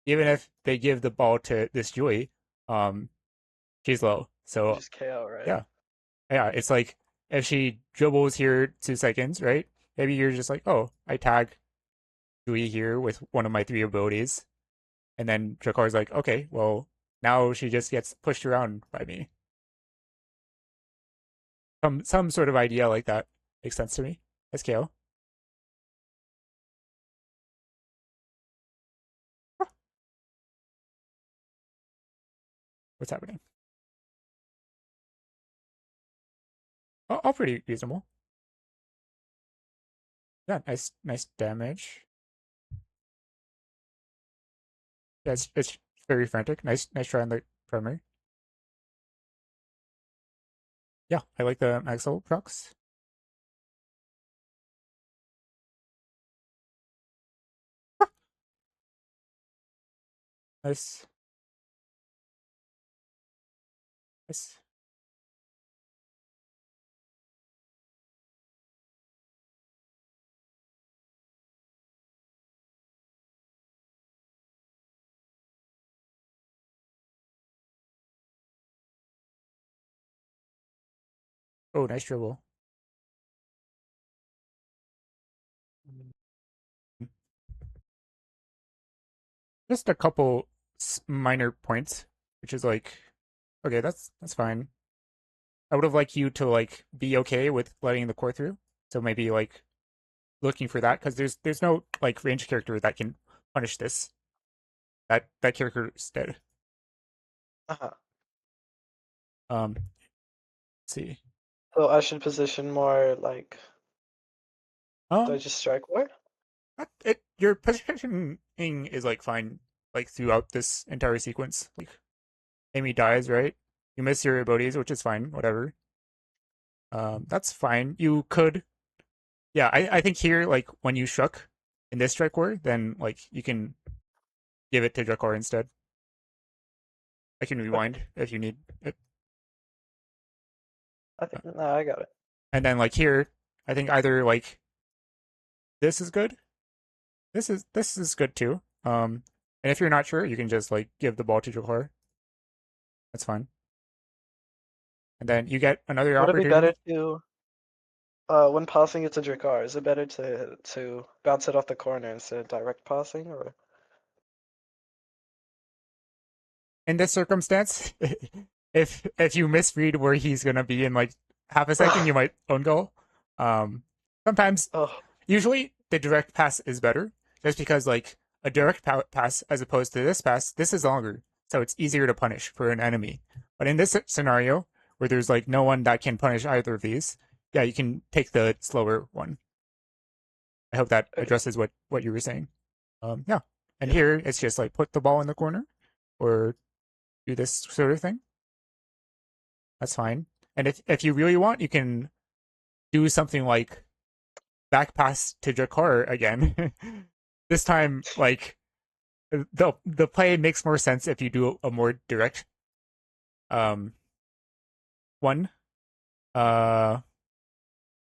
even if they give the ball to this Julie, um, she's low. You So just KO, right? yeah, yeah, it's like if she dribbles here 2 seconds, right? Maybe you're just like, oh, I tag Julie here with one of my three abilities, and then Drakar's like, okay, well now she just gets pushed around by me. Some sort of idea like that makes sense to me. SKO. What's happening? All pretty reasonable. Yeah, nice damage. Yeah, it's very frantic. Nice try on the primary. Yeah, I like the Maxwell procs. Nice, nice. Oh, nice dribble. Just a couple minor points, which is like, okay, that's fine. I would have liked you to like be okay with letting the core through. So maybe like looking for that because there's no like range character that can punish this. That character is dead. Uh-huh. Let's see. So I should position more like, do I Um, just strike more? your positioning is like fine like throughout this entire sequence. Like Amy dies, right? You miss your abilities, which is fine. Whatever. That's fine. You could, yeah. I think here like when you struck in this strike war, then like you can give it to Jakar instead. I can Okay. rewind if you need it. I think no, I got it. And then like here, I think either like this is good. This is good too. And if you're not sure, you can just like give the ball to Jakar. That's fine. And then you get another Would it be better opportunity. to when passing it to Drakkar, is it better to bounce it off the corner instead of direct passing or In this circumstance, if you misread where he's gonna be in like half a second, you might own goal. Um, Sometimes, oh usually the direct pass is better, just because like a direct pass as opposed to this pass, this is longer, so it's easier to punish for an enemy. But in this scenario, where there's like no one that can punish either of these, yeah, you can take the slower one. I hope that okay. addresses what you were saying. Yeah, and Yeah. here it's just like put the ball in the corner or do this sort of thing. That's fine. And if you really want, you can do something like back pass to Jakar again. This time, like the play makes more sense if you do a more direct um one. Uh,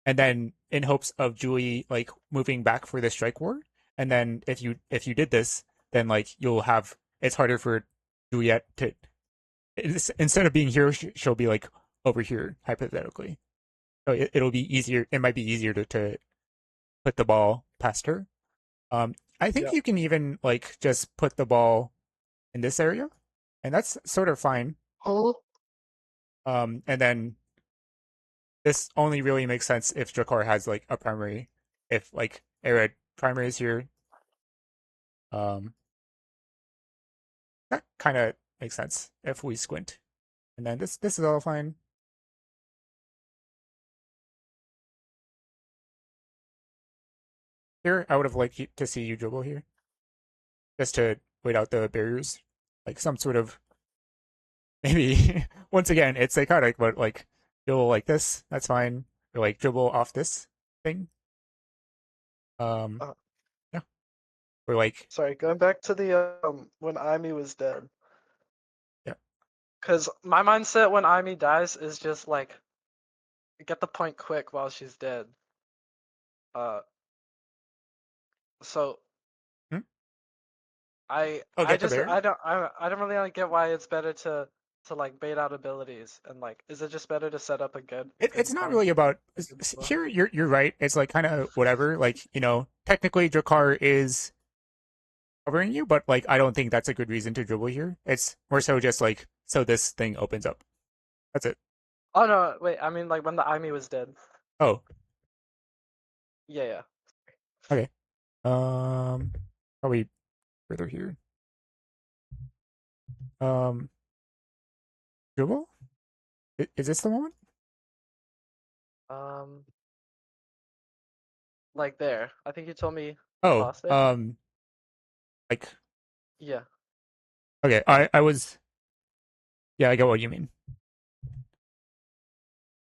and then in hopes of Julie like moving back for the strike war. And then if you did this, then like you'll have it's harder for Juliet to instead of being here, she'll be like over here hypothetically. So it'll be easier. It might be easier to put the ball past her. I think Yeah. you can even like just put the ball in this area, and that's sort of fine. Oh. And then this only really makes sense if Drakar has like a primary. If like Arid primary is here, um, that kind of makes sense if we squint. And then this is all fine. Here, I would have liked to see you dribble here, just to wait out the barriers, like some sort of maybe once again it's psychotic, but like dribble like this, that's fine. Or like dribble off this thing. Um, Uh, yeah. Or like sorry, going back to the when Amy was dead. yeah. Cause my mindset when Amy dies is just like get the point quick while she's dead. Uh so Hmm? I Oh, I get the just bear. I don't really like get why it's better to like bait out abilities and like is it just better to set up a good It's not point really about a good spot? here. You're right. It's like kind of whatever. Like technically Drakar is covering you, but like I don't think that's a good reason to dribble here. It's more so just like so this thing opens up. That's it. Oh no, wait, I mean like when the Amy was dead. Oh, Yeah, yeah. okay. Um, Probably further here. Um, Dribble. Is this the moment? Um like there. I think you told me to Oh, pause there. like Yeah. okay. I was yeah. I get what you mean.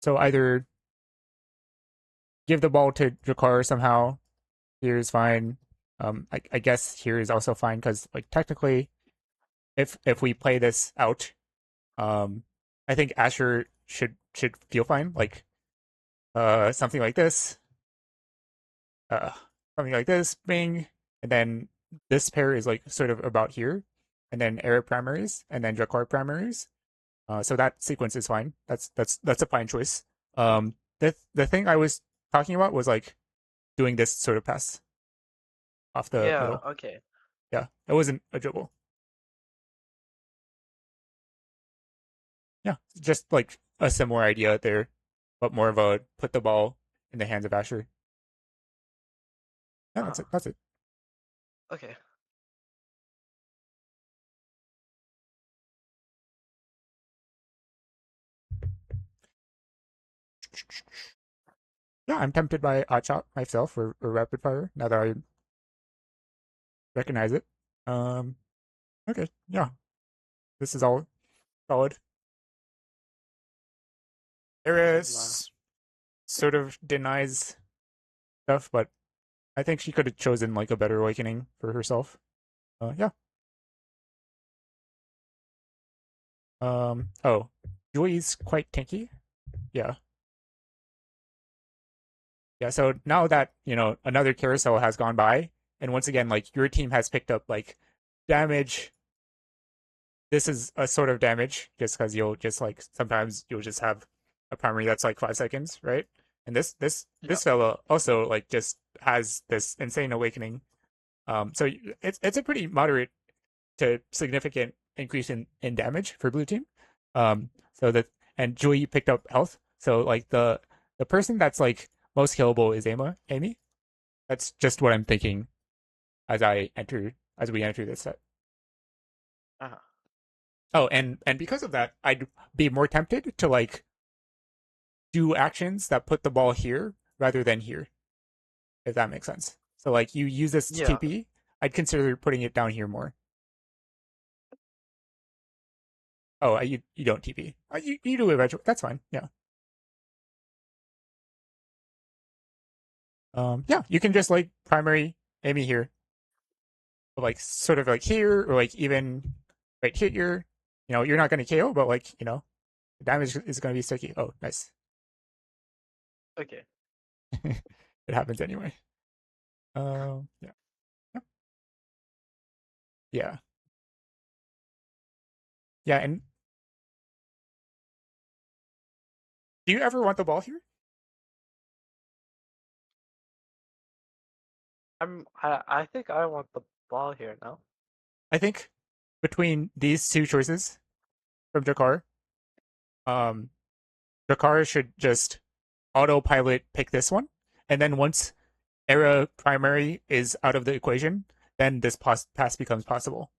So either give the ball to Jakar somehow. Here is fine. I guess here is also fine because like technically, if we play this out, um, I think Asher should feel fine. Like something like this, uh, something like this, bing, and then this pair is like sort of about here, and then Air primaries, and then Jakar primaries. So that sequence is fine. That's a fine choice. The thing I was talking about was like doing this sort of pass off the Yeah, middle. okay. Yeah, it wasn't a dribble. Yeah, just like a similar idea there, but more of a put the ball in the hands of Asher. Yeah, that's Uh-huh. it. That's it. Okay. Yeah, I'm tempted by Hotshot myself or Rapid Fire now that I recognize it. Um, okay, yeah, this is all solid. This is my Eris sort of denies stuff, but I think she could have chosen like a better awakening for herself. Yeah. Oh, Joy's quite tanky. Yeah. Yeah. So now that another carousel has gone by, and once again, like your team has picked up like damage. This is a sort of damage just because you'll just like sometimes you'll just have a primary that's like 5 seconds, right? And yeah. this fella also like just has this insane awakening. So it's a pretty moderate to significant increase in damage for blue team. So that and Joey picked up health. So like the person that's like most killable is Amy. That's just what I'm thinking as we enter this set. Uh-huh. Oh, and because of that, I'd be more tempted to like do actions that put the ball here rather than here, if that makes sense. So like you use this to Yeah. TP, I'd consider putting it down here more. Oh, you don't TP. You do eventually. That's fine. Yeah. Yeah, you can just like primary Amy here, like sort of like here, or like even right here. You're not going to KO, but like the damage is going to be sticky. Oh, nice. Okay. It happens anyway. Yeah, yeah, yeah. And do you ever want the ball here? I think I want the ball here now. I think between these two choices from Jakar, um, Jakar should just autopilot pick this one, and then once era primary is out of the equation, then this pass becomes possible.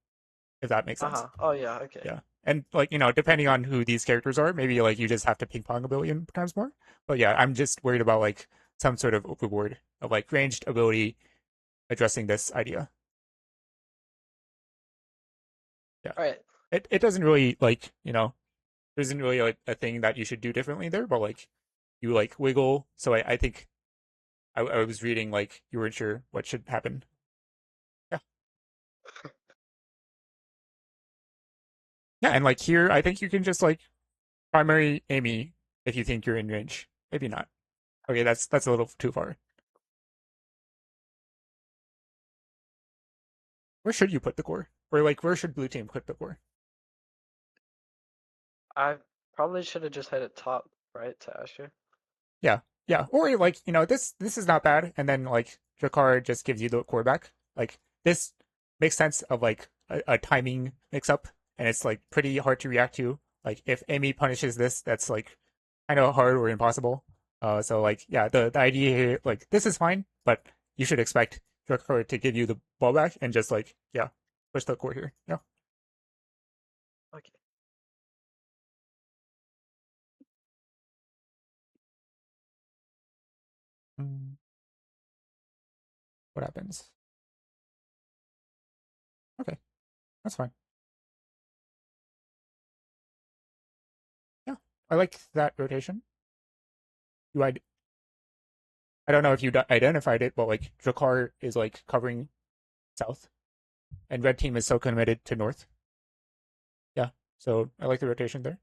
If that makes sense. Uh-huh. Oh yeah, okay. Yeah. And like, depending on who these characters are, maybe like you just have to ping pong a billion times more. But yeah, I'm just worried about like some sort of overboard of like ranged ability addressing this idea. Yeah. All right. It doesn't really like, there isn't really like a thing that you should do differently there, but like you like wiggle. So I think I was reading like you weren't sure what should happen. Yeah. Yeah. And like here, I think you can just like primary Amy if you think you're in range. Maybe not. Okay, that's a little too far. Where should you put the core? Or like where should blue team put the core? I probably should have just had it top right to Asher. Yeah. Yeah. Or like, this is not bad. And then like Jakar just gives you the core back. Like this makes sense of like a timing mix up and it's like pretty hard to react to. Like if Amy punishes this, that's like kind of hard or impossible. So like yeah, the idea here, like this is fine, but you should expect Jakar to give you the ball back and just like, yeah, push the core here. Yeah. Okay. Mm, what happens? Okay, that's fine. Yeah, I like that rotation. You, I don't know if you identified it, but like Drakkar is like covering south, and red team is so committed to north. Yeah, so I like the rotation there.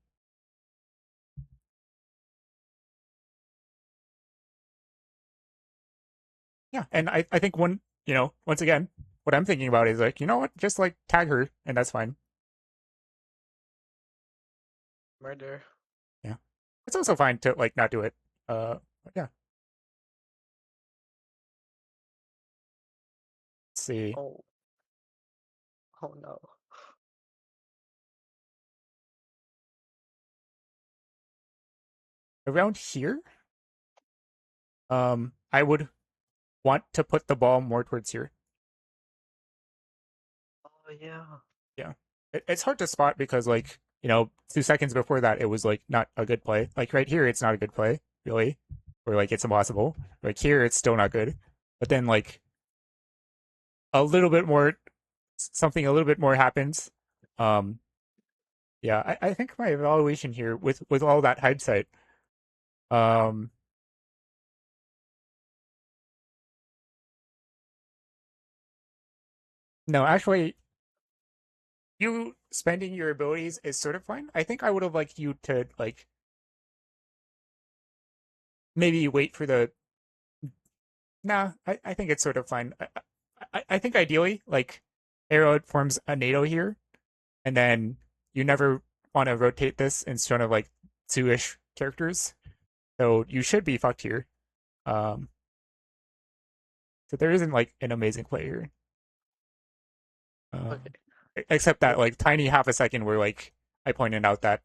Yeah, and I think once again, what I'm thinking about is like, you know what, just like tag her, and that's fine. Murder. Yeah, it's also fine to like not do it. Uh, yeah. Let's see. Oh, oh no. Around here, I would want to put the ball more towards here. Oh yeah. Yeah. It's hard to spot because like, 2 seconds before that it was like not a good play. Like right here it's not a good play, really. Or like it's impossible. Like here it's still not good. But then like a little bit more something a little bit more happens. Um yeah, I think my evaluation here with all that hindsight, um no, actually you spending your abilities is sort of fine. I think I would have liked you to like maybe wait for the nah, I think it's sort of fine. I think ideally, like, Arrow forms a NATO here, and then you never want to rotate this in front of like two-ish characters. So you should be fucked here. Um, so there isn't like an amazing play here. Okay. Except that Well, like tiny half a second where like I pointed out that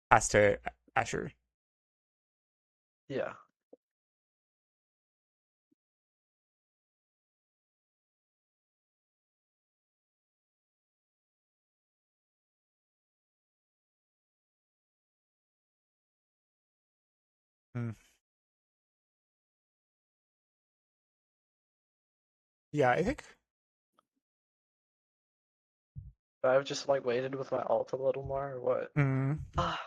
pass to Asher. yeah. Mm. Yeah, I think I've just like waited with my ult a little more or what? mm, Ah,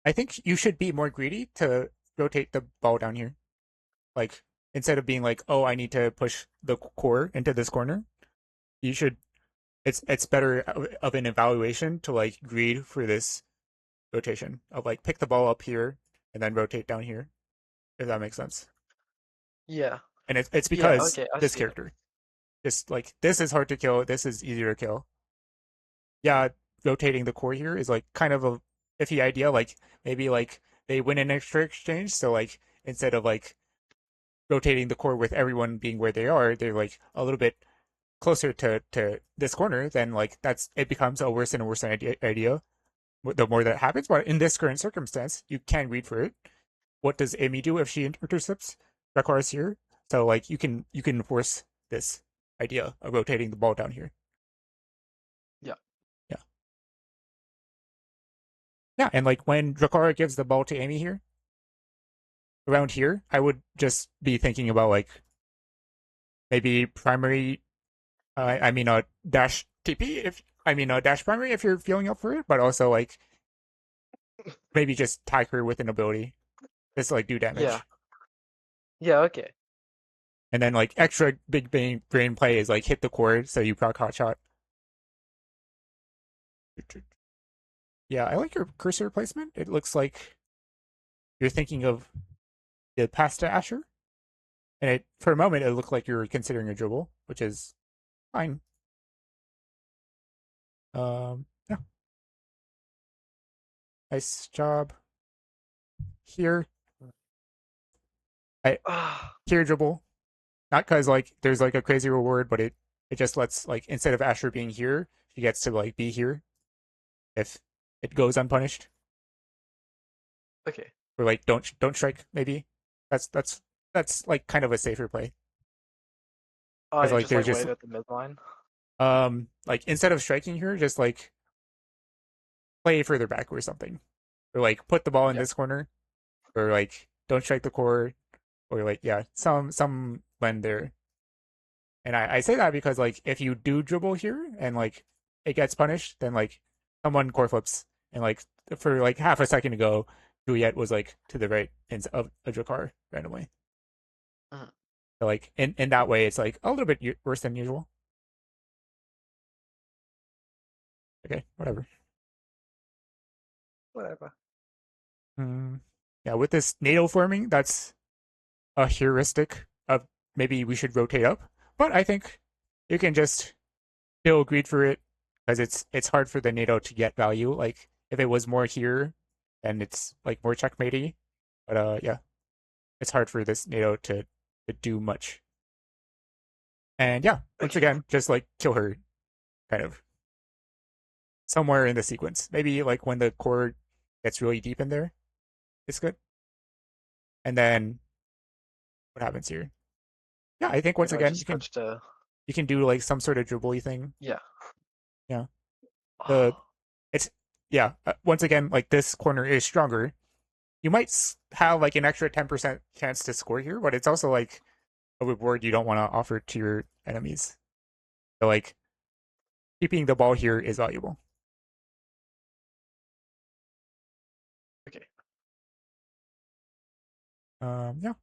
I think you should be more greedy to rotate the ball down here. Like instead of being like, oh, I need to push the core into this corner, you should. It's better of an evaluation to like greed for this rotation of like pick the ball up here and then rotate down here, if that makes sense. yeah. And it's Yeah, because okay, I this see it. character, just like this is hard to kill, this is easier to kill. Yeah, rotating the core here is like kind of a iffy idea. Like maybe like they win an extra exchange, so like instead of like rotating the core with everyone being where they are, they're like a little bit closer to this corner, then like that's it becomes a worse and worse idea the more that happens. But in this current circumstance, you can read for it. What does Amy do if she intercepts Drakkars here? So like you can force this idea of rotating the ball down here. Yeah. Yeah. Yeah, and like when Drakkar gives the ball to Amy here, around here, I would just be thinking about like maybe primary I mean dash TP if I mean dash primary if you're feeling up for it, but also like maybe just tag her with an ability. Just like do Yeah. damage. Yeah, okay. And then like extra big brain play is like hit the cord so you proc hot shot. Yeah, I like your cursor placement. It looks like you're thinking of the pass to Asher. And it for a moment it looked like you were considering a dribble, which is fine. Yeah, nice job here. I Ah, here dribble. Not because like there's like a crazy reward, but it just lets like instead of Asher being here, she gets to like be here if it goes unpunished. okay. Or like don't strike maybe. That's like kind of a safer play Oh, because you like just there's like just wait at the midline? like instead of striking here, just like play further back or something, or like put the ball in Yeah. this corner, or like don't strike the core, or like yeah, some blend there. And I say that because like if you do dribble here and like it gets punished, then like someone core flips and like for like half a second ago, Juliet was like to the right of a Drakkar randomly. Mhm. So like in that way, it's like a little bit worse than usual. Okay, whatever. Whatever. Mm, yeah, with this NATO forming, that's a heuristic of maybe we should rotate up. But I think you can just still agreed for it because it's hard for the NATO to get value. Like if it was more here, then it's like more checkmatey. But yeah. it's hard for this NATO to do much. And yeah, once Okay. again, just like kill her kind of somewhere in the sequence. Maybe like when the core gets really deep in there, it's good. And then what happens here? Yeah, I think You once know, again just switch to you can do like some sort of dribbly thing. yeah. Yeah, the Oh, it's yeah. Once again, like this corner is stronger. You might have like an extra 10% chance to score here, but it's also like a reward you don't want to offer to your enemies. So like keeping the ball here is valuable. okay. Yeah,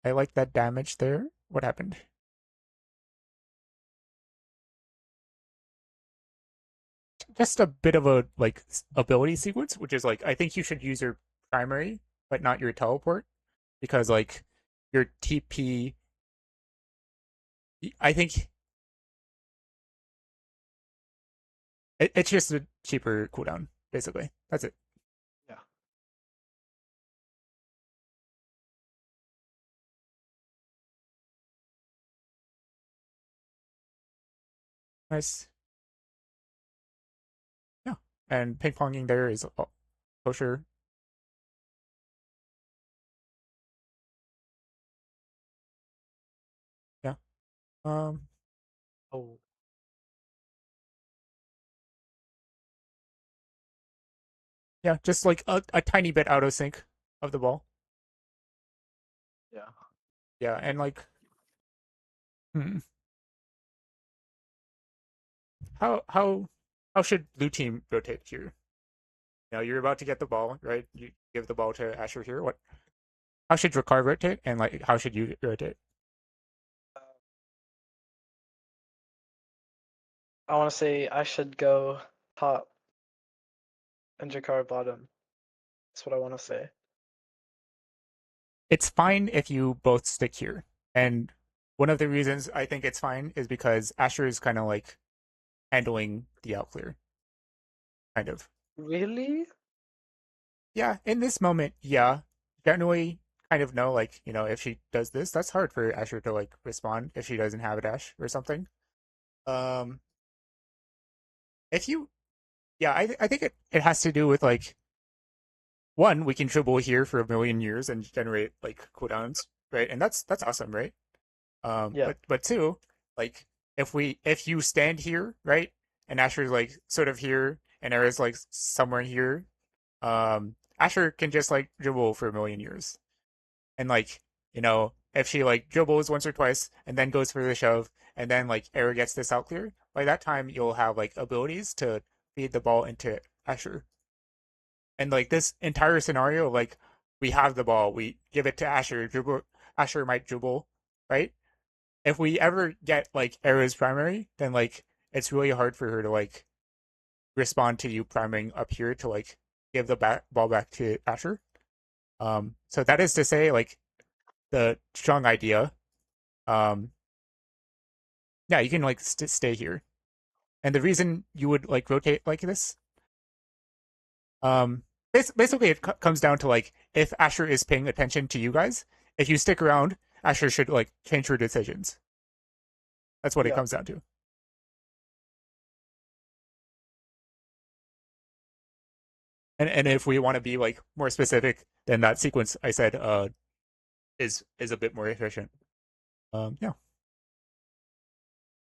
I like that damage there. What happened? Just a bit of a like ability sequence, which is like I think you should use your primary, but not your teleport, because like your TP. I think it's just a cheaper cooldown, basically. That's it. Yeah. Nice. Yeah, and ping ponging there is kosher. Yeah. Um. Oh, Yeah, just like a tiny bit out of sync of the ball. yeah. Yeah, and like, hmm, how how how should blue team rotate here? You know, you're about to get the ball, right? You give the ball to Asher here. What? How should Drakkar rotate, and like, how should you rotate? I want to say I should go top and Jakar bottom. That's what I want to say. It's fine if you both stick here, and one of the reasons I think it's fine is because Asher is kind of like handling the outclear, kind of. Really? Yeah, in this moment, yeah. Generally, kind of know like if she does this, that's hard for Asher to like respond if she doesn't have a dash or something. Um, if you, yeah, I think it has to do with like one, we can dribble here for a million years and generate like cooldowns, right? And that's awesome, right? Yeah. But two, like if you stand here, right, and Asher's like sort of here, and Era's like somewhere here, Asher can just like dribble for a million years, and like if she like dribbles once or twice and then goes for the shove, and then like Era gets this out clear, by that time you'll have like abilities to feed the ball into Asher. And like this entire scenario, like we have the ball, we give it to Asher, dribble, Asher might dribble, right? If we ever get like Era's primary, then like it's really hard for her to like respond to you priming up here to like give the ball back to Asher. So that is to say, like the strong idea. Um, yeah, you can like stay here, and the reason you would like rotate like this, um, basically it comes down to like if Asher is paying attention to you guys, if you stick around, Asher should like change her decisions. That's what it Yeah. comes down to. And if we want to be like more specific, then that sequence I said is a bit more efficient. Yeah.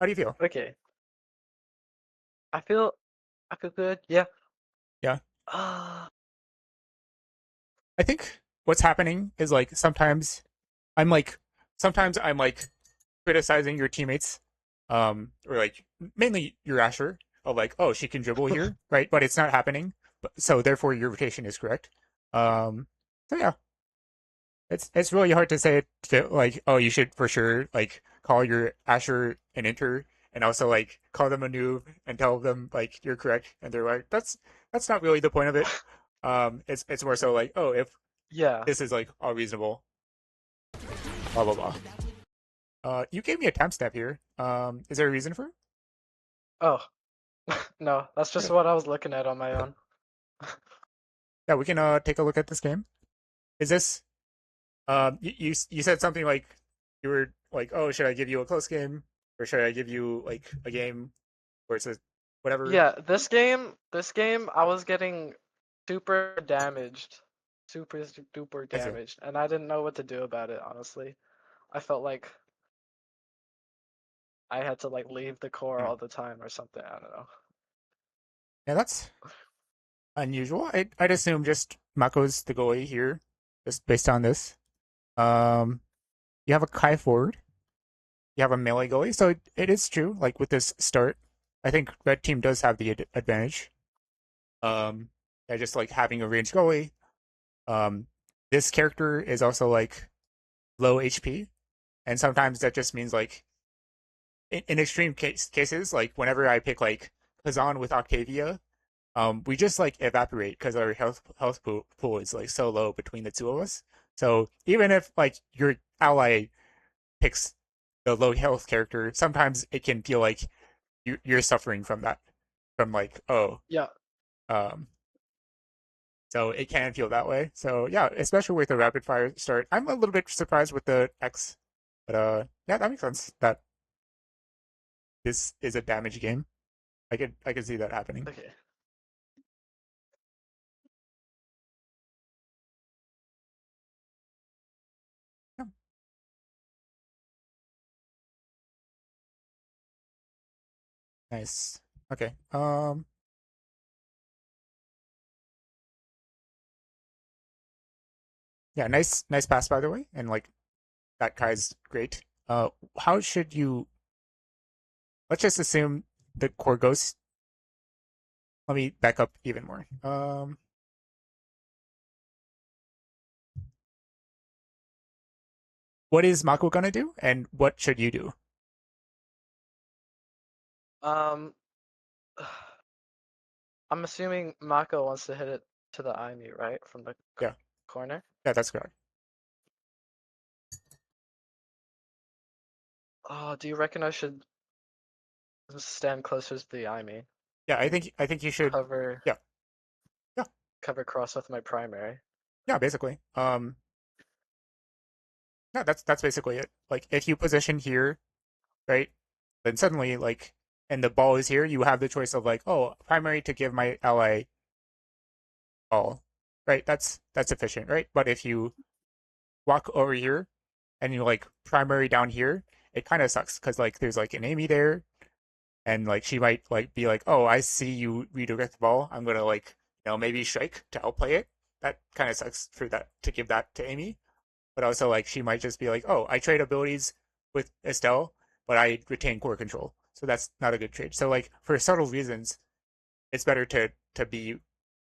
How do you feel? Okay. I feel I feel good. Yeah. Yeah. Ah. I think what's happening is like I'm like sometimes I'm like criticizing your teammates, or like mainly your Asher, of like, oh, she can dribble here, right? But it's not happening. So therefore your rotation is correct. Um, so yeah, it's really hard to say it to, like, oh, you should for sure like call your Asher an inter and also like call them a noob and tell them like you're correct, and they're like, that's not really the point of it. It's more so like, oh, if Yeah. this is like all reasonable, blah blah blah. You gave me a timestamp here. Is there a reason for it? Oh, no, that's just Okay. what I was looking at on my own. Yeah, we can take a look at this game. Is this? You said something like you were like, oh, should I give you a close game or should I give you like a game where it's a whatever? Yeah, this game, I was getting super damaged, super duper I see. damaged, and I didn't know what to do about it. Honestly, I felt like I had to like leave the core Hmm. all the time or something. I don't know. Yeah, that's unusual. I'd assume just Mako's the goalie here, just based on this. Um, you have a Kai forward, you have a melee goalie, so it is true. Like with this start, I think red team does have the advantage. Um, yeah, just like having a ranged goalie. Um, this character is also like low HP, and sometimes that just means like in extreme cases, like whenever I pick like Kazan with Octavia, we just like evaporate because our health pool is like so low between the two of us. So even if like your ally picks the low health character, sometimes it can feel like you're suffering from that, from like Yeah. um, so it can feel that way. So yeah, especially with the rapid fire start, I'm a little bit surprised with the X, but yeah, that makes sense that this is a damage game. I could see that happening. Okay. Yeah, nice. Okay. Yeah, nice pass by the way, and like that guy's great. How should you? Let's just assume the core goes. Let me back up even more. What is Mako gonna do, and what should you do? Um, I'm assuming Mako wants to hit it to the Imi, right, from the Yeah, corner. yeah, that's correct. Oh, do you reckon I should stand closer to the Imi? Yeah, I And think I think you should. cover Yeah, yeah, cover cross with my primary. yeah. Basically, yeah, that's basically it. Like if you position here, right, then suddenly like, and the ball is here, you have the choice of like, oh, primary to give my ally ball, right? That's efficient, right? But if you walk over here and you like primary down here, it kind of sucks because like there's like an Amy there, and like she might like be like, oh, I see you redirect the ball. I'm gonna like maybe strike to outplay it. That kind of sucks for that to give that to Amy. But also like she might just be like, oh, I trade abilities with Estelle, but I retain core control. So that's not a good trade. So like for subtle reasons, it's better to be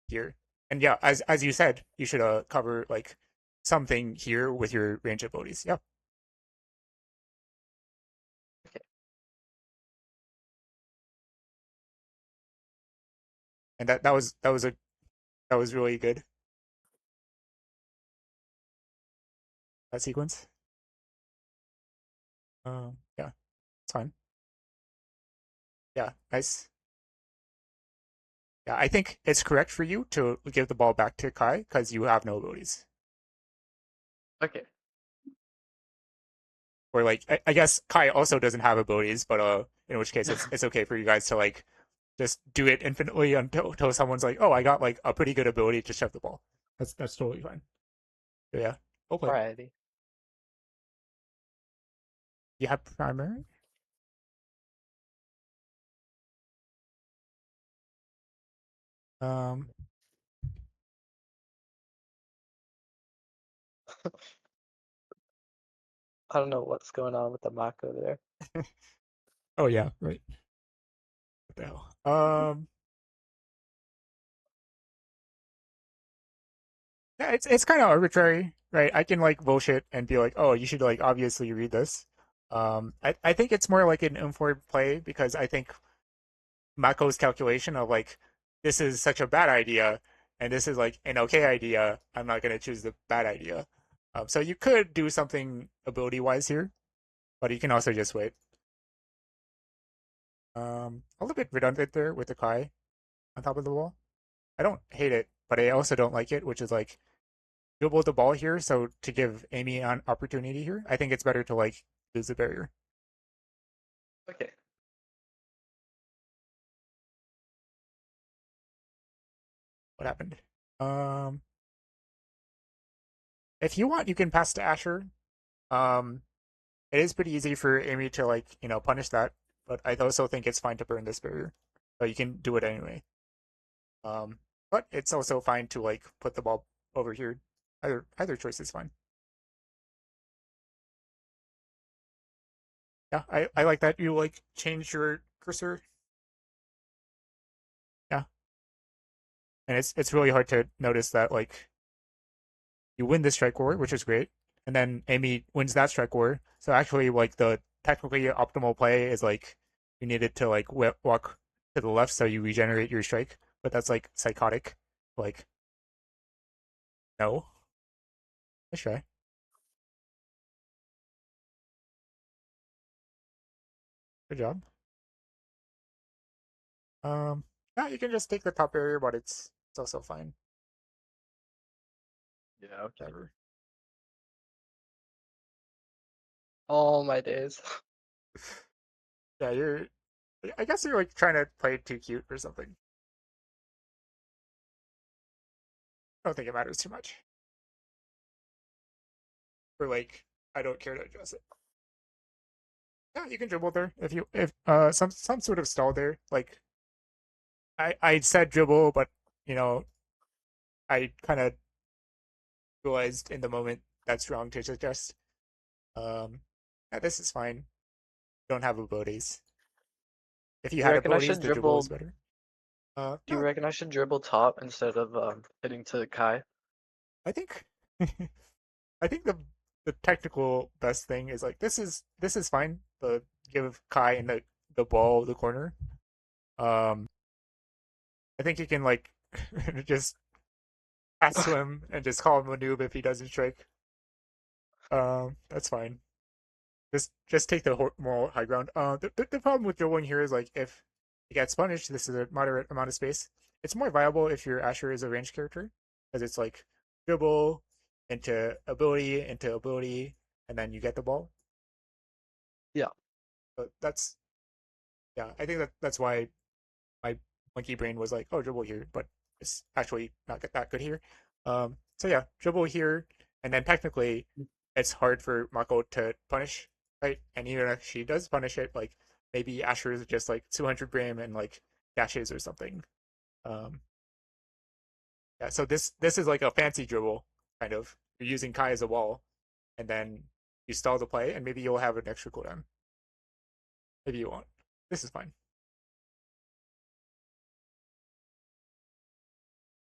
here. And yeah, as you said, you should cover like something here with your range abilities. Yeah, Okay. and that was really good, that sequence. Yeah, it's fine. Yeah, nice. Yeah, I think it's correct for you to give the ball back to Kai because you have no abilities. Okay. Or like I guess Kai also doesn't have abilities, but in which case it's okay for you guys to like just do it infinitely until someone's like, oh, I got like a pretty good ability to shove the ball. That's totally fine. So, yeah, we'll play. Alrighty. You have primary. Um. I don't know what's going on with the Mako there. Oh yeah, right. What the hell? Yeah, it's kind of arbitrary, right? I can like bullshit and be like, oh, you should like obviously read this. I think it's more like an informed play because I think Mako's calculation of like this is such a bad idea and this is like an okay idea. I'm not gonna choose the bad idea. So you could do something ability wise here, but you can also just wait. A little bit redundant there with the Kai on top of the wall. I don't hate it, but I also don't like it, which is like dribble the ball here, so to give Amy an opportunity here, I think it's better to like lose the barrier. Okay. What happened? Um, if you want, you can pass to Asher. Um, it is pretty easy for Amy to like punish that, but I also think it's fine to burn this barrier, so you can do it anyway. But it's also fine to like put the ball over here. Either choice is fine. Yeah, I like that you like change your cursor. Yeah, and it's really hard to notice that like you win this strike war, which is great, and then Amy wins that strike war. So actually, like the technically optimal play is like you needed to like walk to the left so you regenerate your strike, but that's like psychotic. Like no, let's try. Good job. Um, yeah, you can just take the top area, but it's also fine. Yeah, okay. Whatever. All my days. Yeah, you're. I guess you're like trying to play too cute or something. I don't think it matters too much. Or like, I don't care to address it. Yeah, you can dribble there if some sort of stall there. Like I said dribble, but you know I kind of realized in the moment that's wrong to suggest. Um, yeah, this is fine. Don't have abilities. If you Do you had reckon I abilities, should the dribble is dribble? better. Do you No, reckon I should dribble top instead of hitting to Kai? I think I think the technical best thing is like this is fine. The give Kai and the ball the corner. Um, I think you can like just pass to him and just call him a noob if he doesn't strike. That's fine. Just take the moral high ground. The problem with dribbling here is like if it gets punished, this is a moderate amount of space. It's more viable if your Asher is a range character because it's like dribble into ability, and then you get the ball. Yeah. But that's yeah, I think that's why my monkey brain was like, oh, dribble here, but it's actually not that good here. So yeah, dribble here, and then technically, it's hard for Mako to punish, right? And even if she does punish it, like maybe Asher is just like 200 Brim and like dashes or something. Um, yeah, so this is like a fancy dribble, kind of. You're using Kai as a wall, and then you stall the play, and maybe you'll have an extra cooldown. Maybe you won't. This is fine.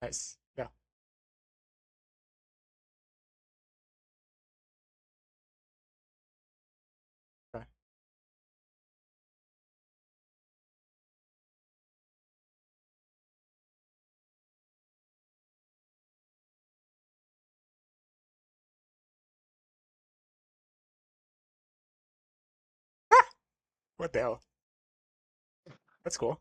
Nice. Yeah. Okay. What the hell? That's cool.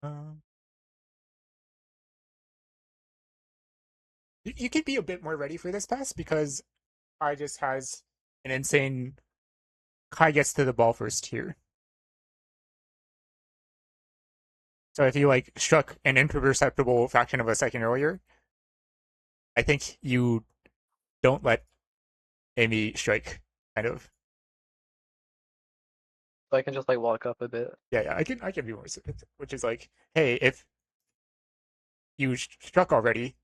Um, you could be a bit more ready for this pass because Kai just has an insane. Kai gets to the ball first here. So if you like struck an imperceptible fraction of a second earlier, I think you don't let Amy strike. Kind of. So I can just like walk up a bit. Yeah. I can be more specific, which is like, hey, if you struck already,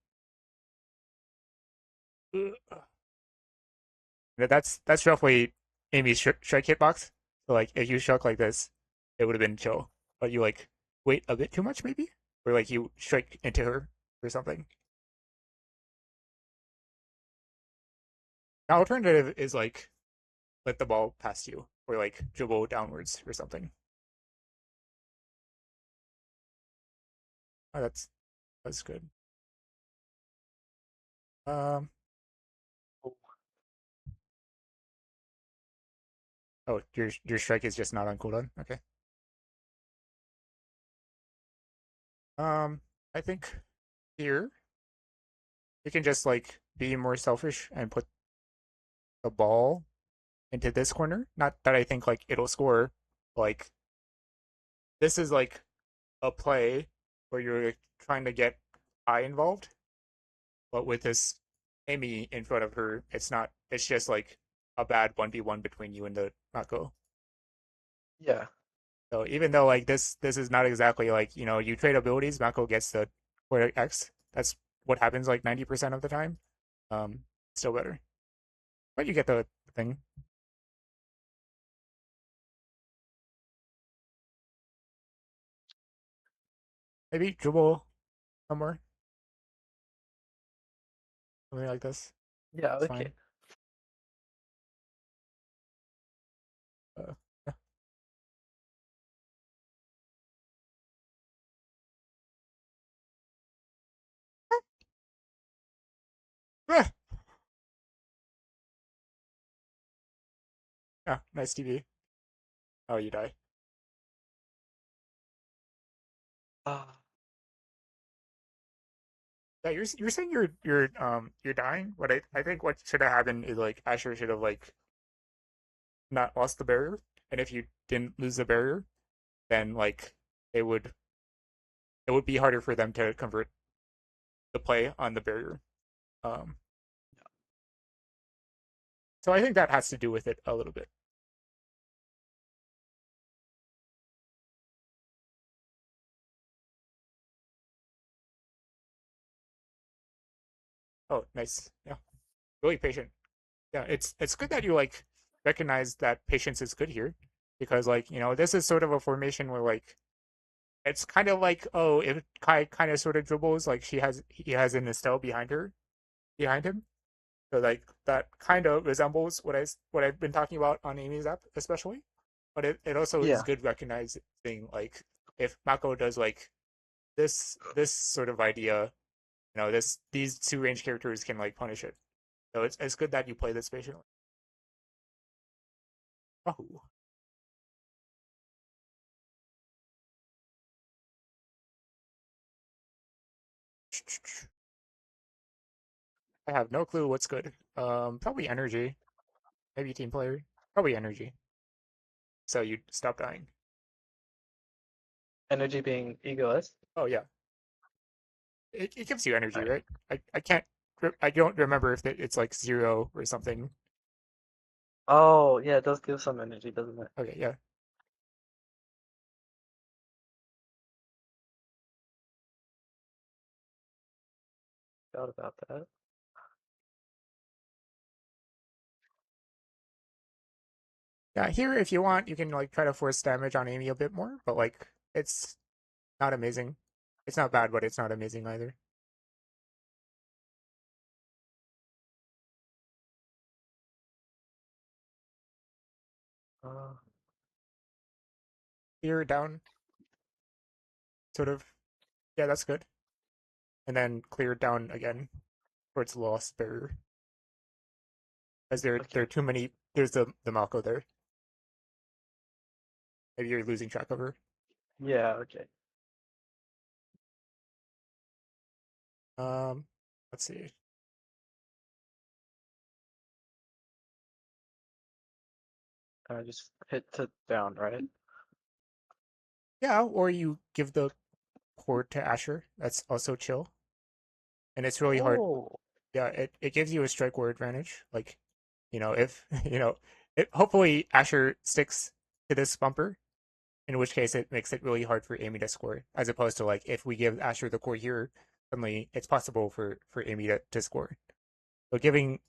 that's roughly Amy's strike hitbox. So like, if you struck like this, it would have been chill. But you like wait a bit too much, maybe, or like you strike into her or something. The alternative is like let the ball past you or like dribble downwards or something. Oh, that's good. Um, Oh, your strike is just not on cooldown. Okay. Um, I think here you can just like be more selfish and put the ball into this corner. Not that I think like it'll score. Like this is like a play where you're trying to get I involved, but with this Amy in front of her, it's not. It's just like a bad 1v1 between you and the Mako. Yeah. So even though like this is not exactly like you trade abilities, Mako gets the quarter X. That's what happens like 90% of the time. Um, Still better, but you get the thing. Maybe dribble somewhere, something like this. Yeah. It's Okay. fine. Uh, yeah, yeah, nice TV. Oh, you die. Ah. Yeah, you're saying you're dying, but I think what should have happened is like Asher should have like not lost the barrier, and if you didn't lose the barrier, then like it would it would be harder for them to convert the play on the barrier. Um, so I think that has to do with it a little bit. Oh, nice. Yeah, really patient. Yeah, it's good that you like recognize that patience is good here, because like this is sort of a formation where like it's kind of like, oh, if Kai kind of sort of dribbles, like he has an Estelle behind him. So like that kind of resembles what I've been talking about on Amy's app, especially. But it also is Yeah. good recognizing like if Mako does like this sort of idea, this these two range characters can like punish it. So it's good that you play this patiently. Oh, I have no clue what's good. Probably energy, maybe team player, probably energy. So you stop dying. Energy being egoist. Oh yeah, it gives you energy, Alright. right? I can't I don't remember if it's like zero or something. Oh, yeah, it does give some energy, doesn't it? Okay, yeah. Forgot about that. Yeah, here if you want, you can like try to force damage on Amy a bit more, but like it's not amazing. It's not bad, but it's not amazing either. Uh, Here down, sort of. Yeah, that's good. And then clear down again towards the lost barrier. As there are okay. too many. There's the Malco there. Maybe you're losing track of her. Yeah, okay. Um, let's see. Just hit to down, right? Yeah, or you give the cord to Asher. That's also chill, and it's really hard. Oh, Yeah, it gives you a strike war advantage. Like, if hopefully Asher sticks to this bumper, in which case it makes it really hard for Amy to score. As opposed to like if we give Asher the core here, suddenly it's possible for Amy to score. So giving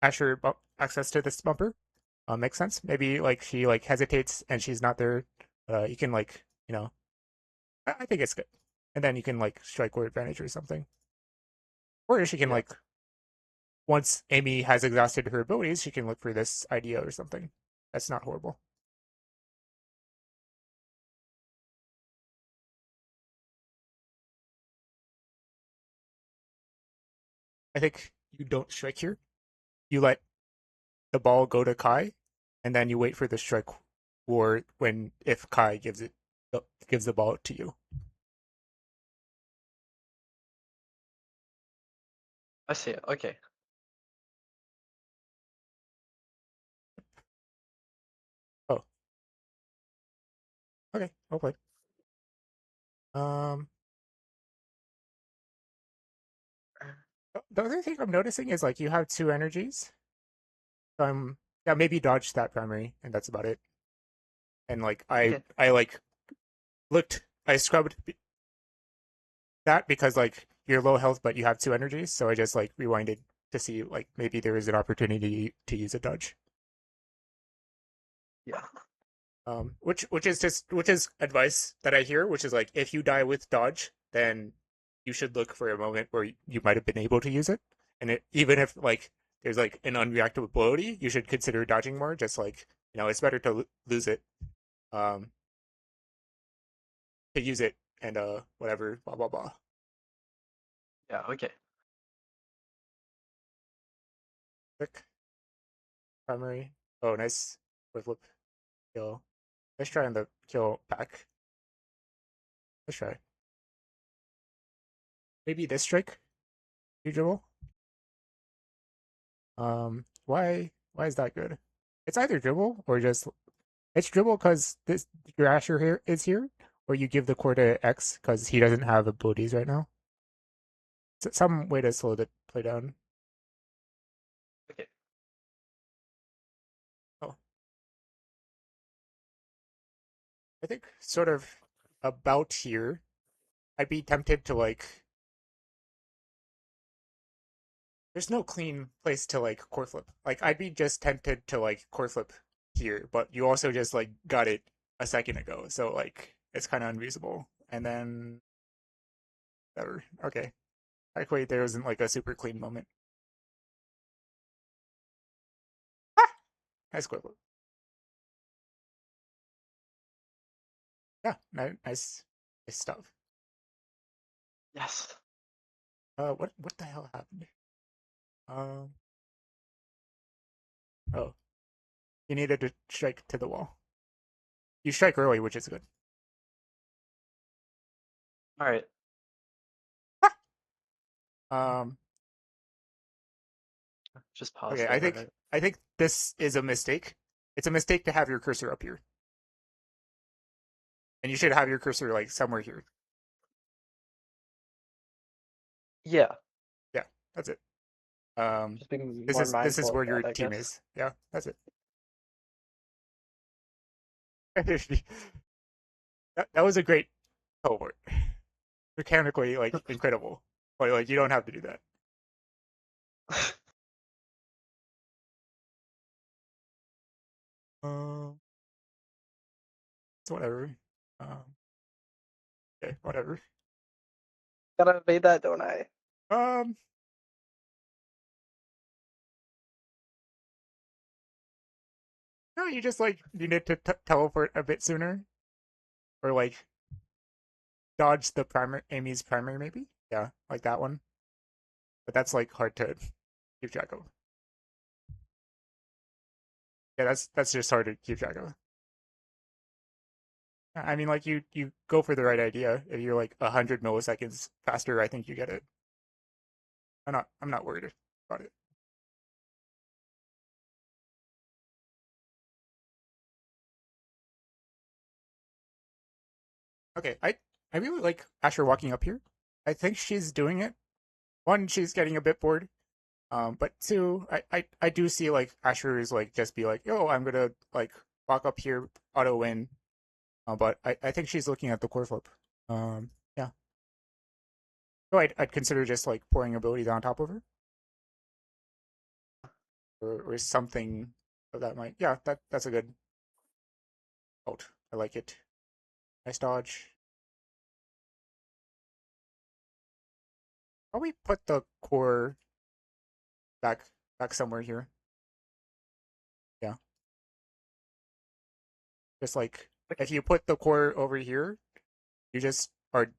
Asher access to this bumper makes sense. Maybe like she like hesitates and she's not there. You can like I think it's good. And then you can like strike core advantage or something. Or she can yeah. like once Amy has exhausted her abilities, she can look for this idea or something. That's not horrible. I think you don't strike here. You let the ball go to Kai, and then you wait for the strike war when if Kai gives the ball to you. I see it. Okay. Oh, okay, I'll play. Um, the other thing I'm noticing is like you have two energies. So yeah, maybe dodge that primary, and that's about it. And like Okay. I like looked, I scrubbed that because like you're low health, but you have two energies. So I just like rewinded to see like maybe there is an opportunity to use a dodge. Yeah. Which is advice that I hear, which is like if you die with dodge, then you should look for a moment where you might have been able to use it, and even if like there's like an unreactability, you should consider dodging more. Just like it's better to lose it, um, to use it, and whatever, blah blah blah. Yeah. Okay. Click primary. Oh, nice with flip kill. Let's try on the kill pack. Let's try. Maybe this strike. You dribble. Why is that good? It's either dribble or just it's dribble because this your Asher here is here, or you give the core to X because he doesn't have abilities right now. So some way to slow the play down. Okay. Oh, I think sort of about here. I'd be tempted to like. There's no clean place to like core flip. Like I'd be just tempted to like core flip here, but you also just like got it a second ago, so like it's kind of unreasonable. And then whatever. Okay, actually there wasn't like a super clean moment. Ah, nice core flip. Yeah, nice stuff. Yes. What the hell happened? Um, oh, you needed to strike to the wall. You strike early, which is good. All right. Um, Just pause okay, for a minute. I think this is a mistake. It's a mistake to have your cursor up here, and you should have your cursor like somewhere here. Yeah. Yeah, that's it. Just being more This is mindful of where your that, I team guess. is. Yeah, that's it. That was a great cohort. Mechanically, like incredible. But like you don't have to do that. Um, it's whatever. Um, okay, whatever. Gotta evade that, don't I? Um, no, you just like you need to teleport a bit sooner, or like dodge the primary Amy's primary maybe. Yeah, like that one. But that's like hard to keep track of. Yeah, that's just hard to keep track of. I mean, like you go for the right idea. If you're like 100 milliseconds faster, I think you get it. I'm not worried about it. Okay, I really like Asher walking up here. I think she's doing it. One, she's getting a bit bored. But two, I do see like Asher is like just be like, yo, I'm gonna like walk up here, auto win. But I think she's looking at the core flip. Yeah. So I'd consider just like pouring abilities on top of her, or something of that might. Yeah, that's a good ult. I like it. Nice dodge. Probably put the core back somewhere here. Yeah, just like Okay. if you put the core over here, you just are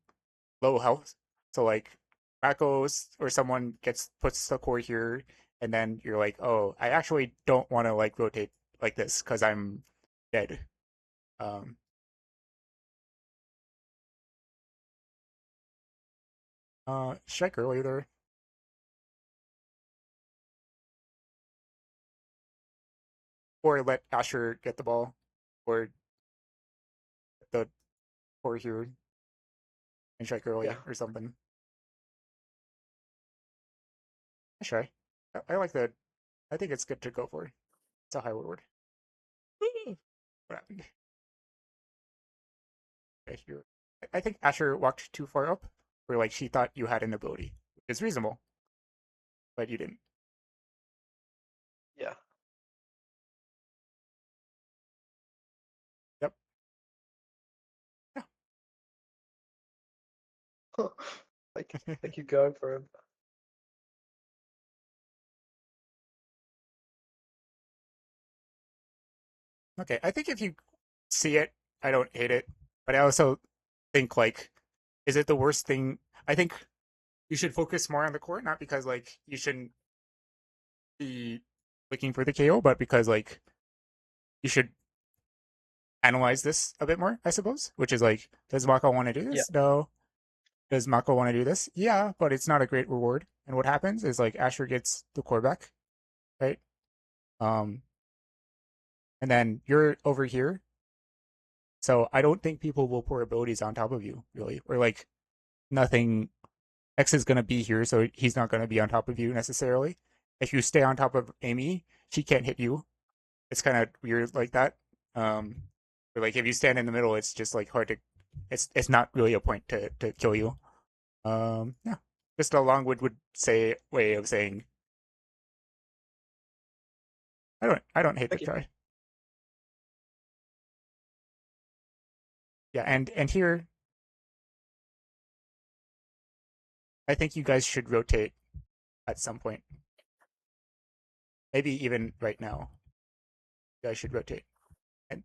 low health. So like Mako's or someone puts the core here, and then you're like, oh, I actually don't want to like rotate like this because I'm dead. Um, strike earlier there, or let Asher get the ball, or the or here and strike Yeah. early or something. Sure. I like that. I think it's good to go for. It's a high reward. What happened? Okay, here. I think Asher walked too far up, where like she thought you had an ability. It's reasonable, but you didn't. Yeah. Yep. Yeah. I keep going for him. Okay. I think if you see it, I don't hate it, but I also think like, is it the worst thing? I think you should focus more on the court, not because like you shouldn't be looking for the KO, but because like you should analyze this a bit more, I suppose. Which is like, does Mako want to do Yeah. this? No. Does Mako want to do this? Yeah, but it's not a great reward. And what happens is like Asher gets the core back, right? Um, and then you're over here. So I don't think people will pour abilities on top of you, really. Or like nothing X is gonna be here, so he's not gonna be on top of you necessarily. If you stay on top of Amy, she can't hit you. It's kind of weird like that. Or like if you stand in the middle, it's just like hard to. It's not really a point to kill you. Yeah, just a long would say way of saying I don't hate the Thank you. try. Yeah, and here I think you guys should rotate at some point. Maybe even right now, you guys should rotate. And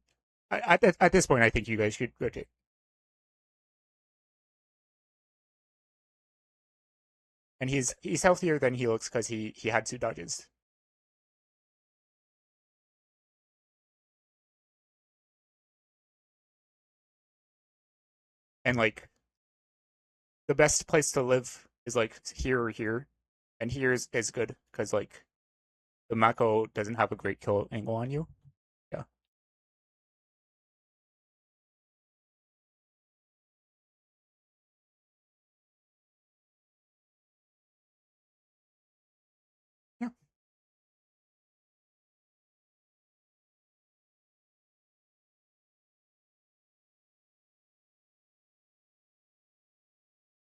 at this point, I think you guys should rotate. And he's healthier than he looks because he had two dodges. And like the best place to live is like here or here, and here is good because like the Mako doesn't have a great kill angle on you. Yeah, yeah.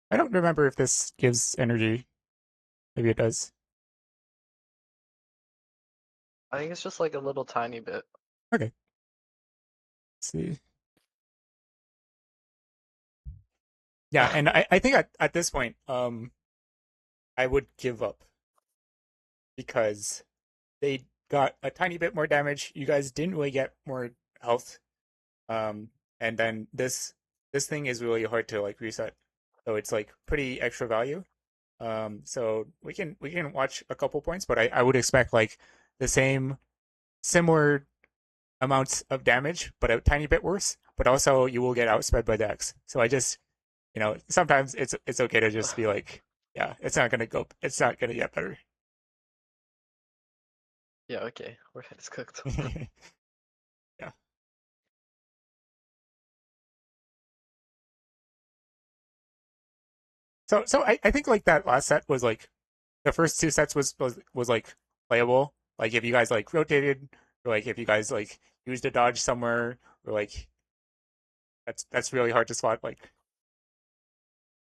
I don't remember if this gives energy. Maybe it does. I think it's just like a little tiny bit. Okay. Let's see. Yeah, and I think at this point, I would give up because they got a tiny bit more damage. You guys didn't really get more health. Um, and then this thing is really hard to like reset. So it's like pretty extra value. So we can watch a couple points, but I would expect like the same similar amounts of damage, but a tiny bit worse. But also you will get outsped by the X. So I just sometimes it's okay to just be like, yeah, it's not gonna get better. Yeah, okay. We're it's cooked. Yeah. So I think like that last set was like the first two sets was like playable. Like if you guys like rotated, or like if you guys like used a dodge somewhere, or like that's really hard to spot, like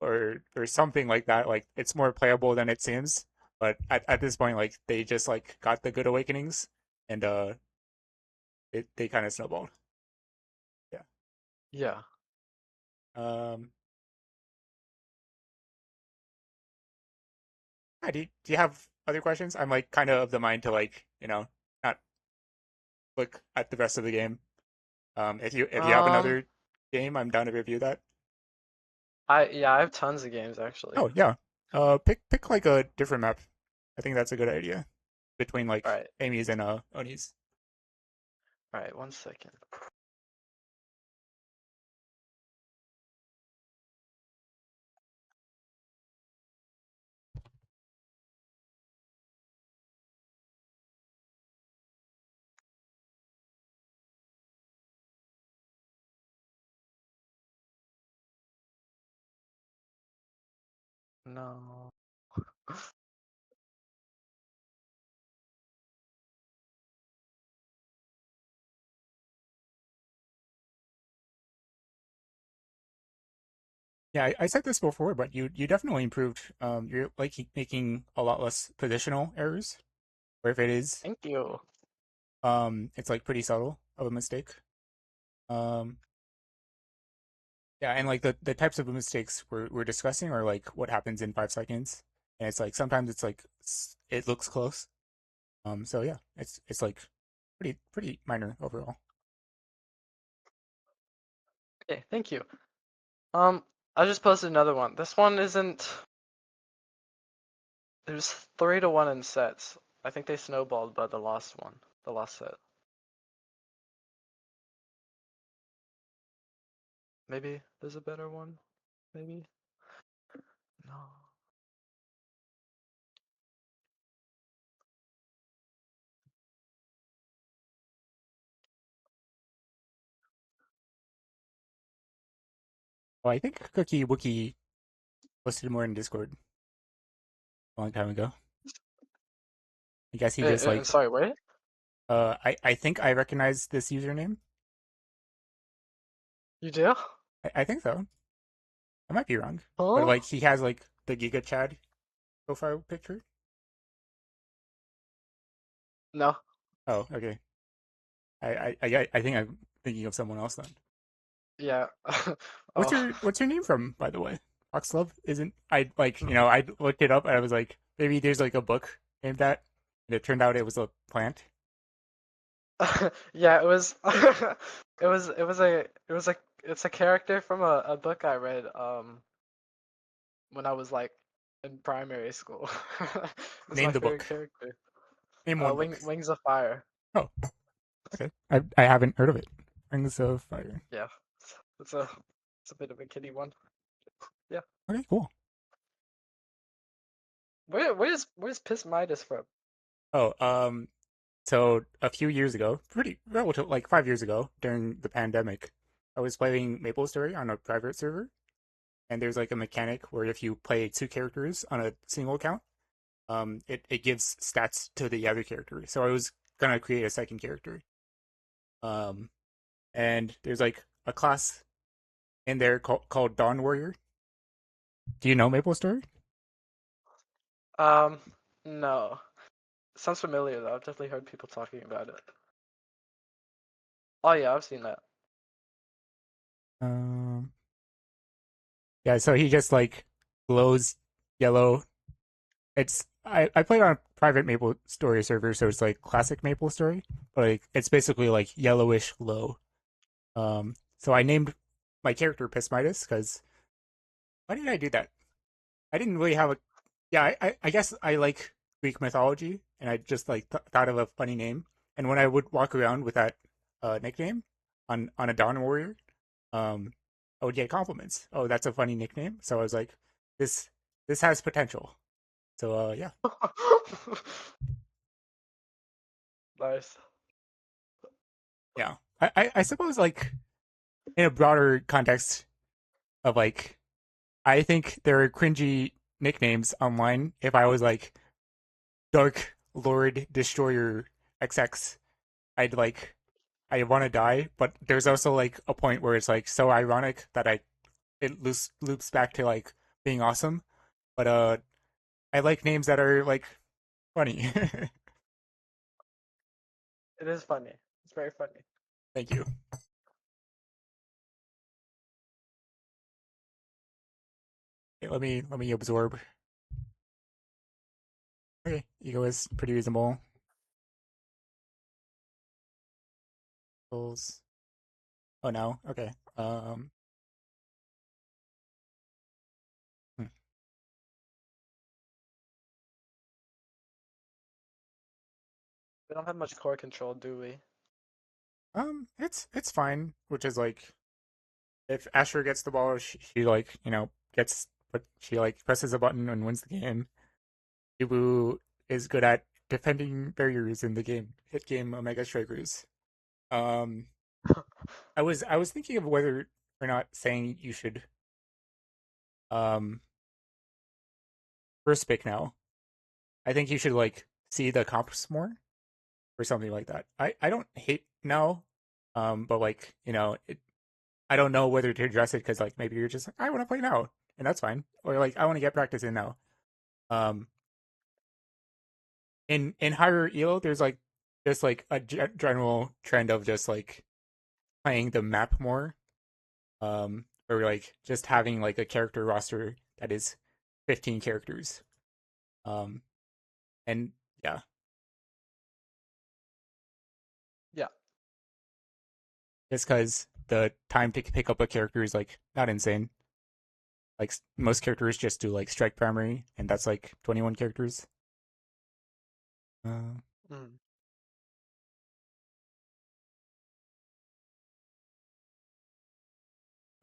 or something like that. Like it's more playable than it seems. But at this point, like they just like got the good awakenings, and they kind of snowballed. Yeah. Yeah. Um. Yeah, do you have other questions? I'm like kind of the mind to like not look at the rest of the game. If you have Um, another game, I'm down to review that. I have tons of games actually. Oh yeah. Pick like a different map. I think that's a good idea between All like right. Amy's and Oni's. Alright, 1 second. No. Yeah, I said this before, but you definitely improved. You're like making a lot less positional errors, or if it is, Thank you. it's like pretty subtle of a mistake. Um, yeah, and like the types of mistakes we're discussing are like what happens in 5 seconds, and it's like sometimes it's like it looks close. So yeah, it's like pretty minor overall. Okay, thank you. Um, I just posted another one. This one isn't. There's 3-1 in sets. I think they snowballed by the last one, the last set. Maybe there's a better one. Maybe. No. Well, I think Cookie Wookie posted more in Discord a long time ago. I guess he just like Sorry, wait. I think I recognize this username. You do? I think so. I might be wrong, but Huh? like he has like the Giga Chad profile picture. No. Oh, okay. I think I'm thinking of someone else then. Yeah. What's Oh. your name from, by the way? Foxglove isn't I like I looked it up and I was like maybe there's like a book named that, and it turned out it was a plant. Yeah, it was. It's a character from a book I read when I was like in primary school. It's Name my the favorite book. character. Name one book. Wings of Fire. Oh, okay. I haven't heard of it. Rings of Fire. Yeah, it's a it's a bit of a kiddie one. Yeah. Okay, cool. Where's Piss Midas from? Oh, so a few years ago, pretty relative, like 5 years ago, during the pandemic, I was playing MapleStory on a private server, and there's like a mechanic where if you play two characters on a single account, it gives stats to the other character. So I was gonna create a second character. Um, and there's like a class in there called Dawn Warrior. Do you know MapleStory? Um, no. Sounds familiar though. I've definitely heard people talking about it. Oh yeah, I've seen that. Um, yeah. So he just like glows yellow. I played on a private Maple Story server, so it's like classic Maple Story, but like it's basically like yellowish glow. So I named my character Pismitis because why did I do that? I didn't really have a yeah. I guess I like Greek mythology, and I just like thought of a funny name. And when I would walk around with that nickname on a Dawn Warrior, um, I would get compliments. Oh, that's a funny nickname. So I was like, this this has potential. So yeah. Nice. Yeah. I suppose like in a broader context of like I think there are cringy nicknames online. If I was like Dark Lord Destroyer XX, I'd like I want to die, but there's also like a point where it's like so ironic that it loops back to like being awesome. But I like names that are like funny. It is funny. It's very funny. Thank you. Okay, let me absorb. Okay, ego is pretty reasonable. Goals. Oh no. Okay. Hmm. We don't have much core control, do we? It's fine, which is like if Asher gets the ball, she like gets but she like presses a button and wins the game. Ibu is good at defending barriers in the game, hit game Omega Strikers. Um, I was thinking of whether or not saying you should um first pick now. I think you should like see the comps more or something like that. I don't hate now, but like I don't know whether to address it because like maybe you're just like I want to play now and that's fine, or like I want to get practice in now. Um, in higher elo, there's like just like a general trend of just like playing the map more, or like just having like a character roster that is 15 characters. Um, and yeah, Yeah. just because the time to pick up a character is like not insane. Like most characters just do like strike primary, and that's like 21 characters. Uh, Mm.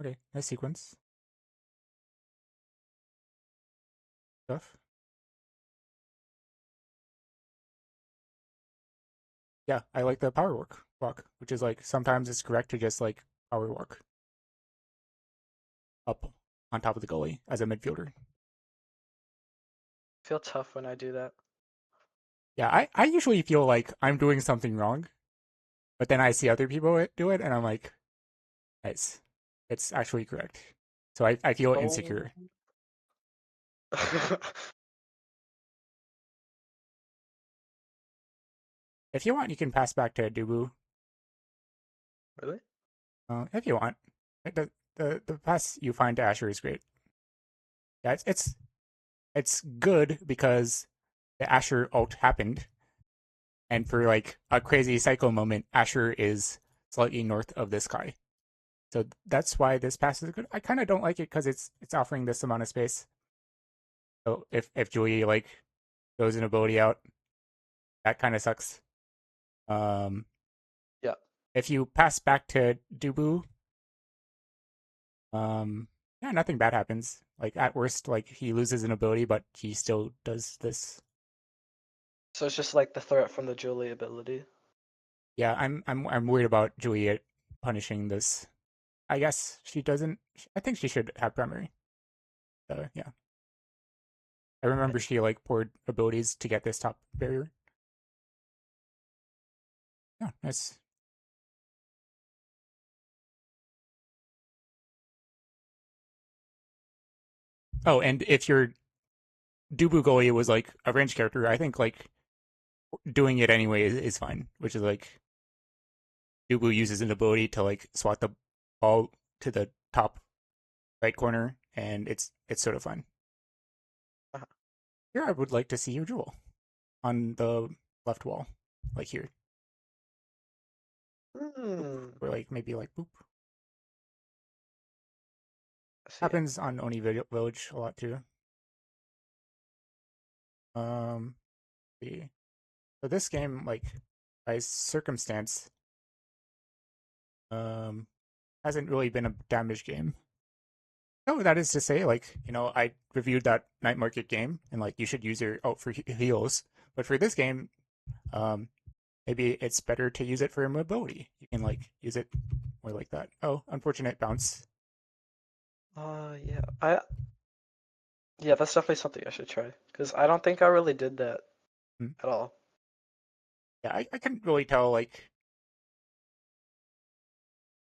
okay, nice sequence stuff. Yeah, I like the power walk, which is like sometimes it's correct to just like power walk up on top of the goalie as a midfielder. Feel tough when I do that. Yeah, I usually feel like I'm doing something wrong, but then I see other people do it, and I'm like, nice, it's actually correct. So I feel Oh. insecure. If you want, you can pass back to Dubu. Really? If you want, the pass you find to Asher is great. Yeah, it's good because the Asher ult happened, and for like a crazy cycle moment, Asher is slightly north of this guy. So that's why this pass is good. I kind of don't like it because it's offering this amount of space. So if Julie like goes an ability out, that kind of sucks. Um, Yeah. if you pass back to Dubu, um, yeah, nothing bad happens. Like at worst, like he loses an ability, but he still does this. So it's just like the threat from the Julie ability. Yeah, I'm worried about Juliet punishing this. I guess she doesn't. I think she should have primary. Yeah, I remember Okay. she like poured abilities to get this top barrier. Yeah, nice. Oh, and if your Dubu goalie was like a range character, I think like doing it anyway is fine. Which is like Dubu uses an ability to like swat the ball to the top right corner, and it's sort of fun. Uh-huh. Here, I would like to see your jewel on the left wall, like here, boop, Hmm. or like maybe like boop. I see it. Happens on Oni Village a lot too. Um, see. So this game, like by circumstance, um, hasn't really been a damage game. No, that is to say, like, I reviewed that night market game and like you should use your ult for heals. But for this game, um, maybe it's better to use it for mobility. You can like use it more like that. Oh, unfortunate bounce. Yeah. Yeah, that's definitely something I should try because I don't think I really did that Hmm. at all. Yeah, I couldn't really tell like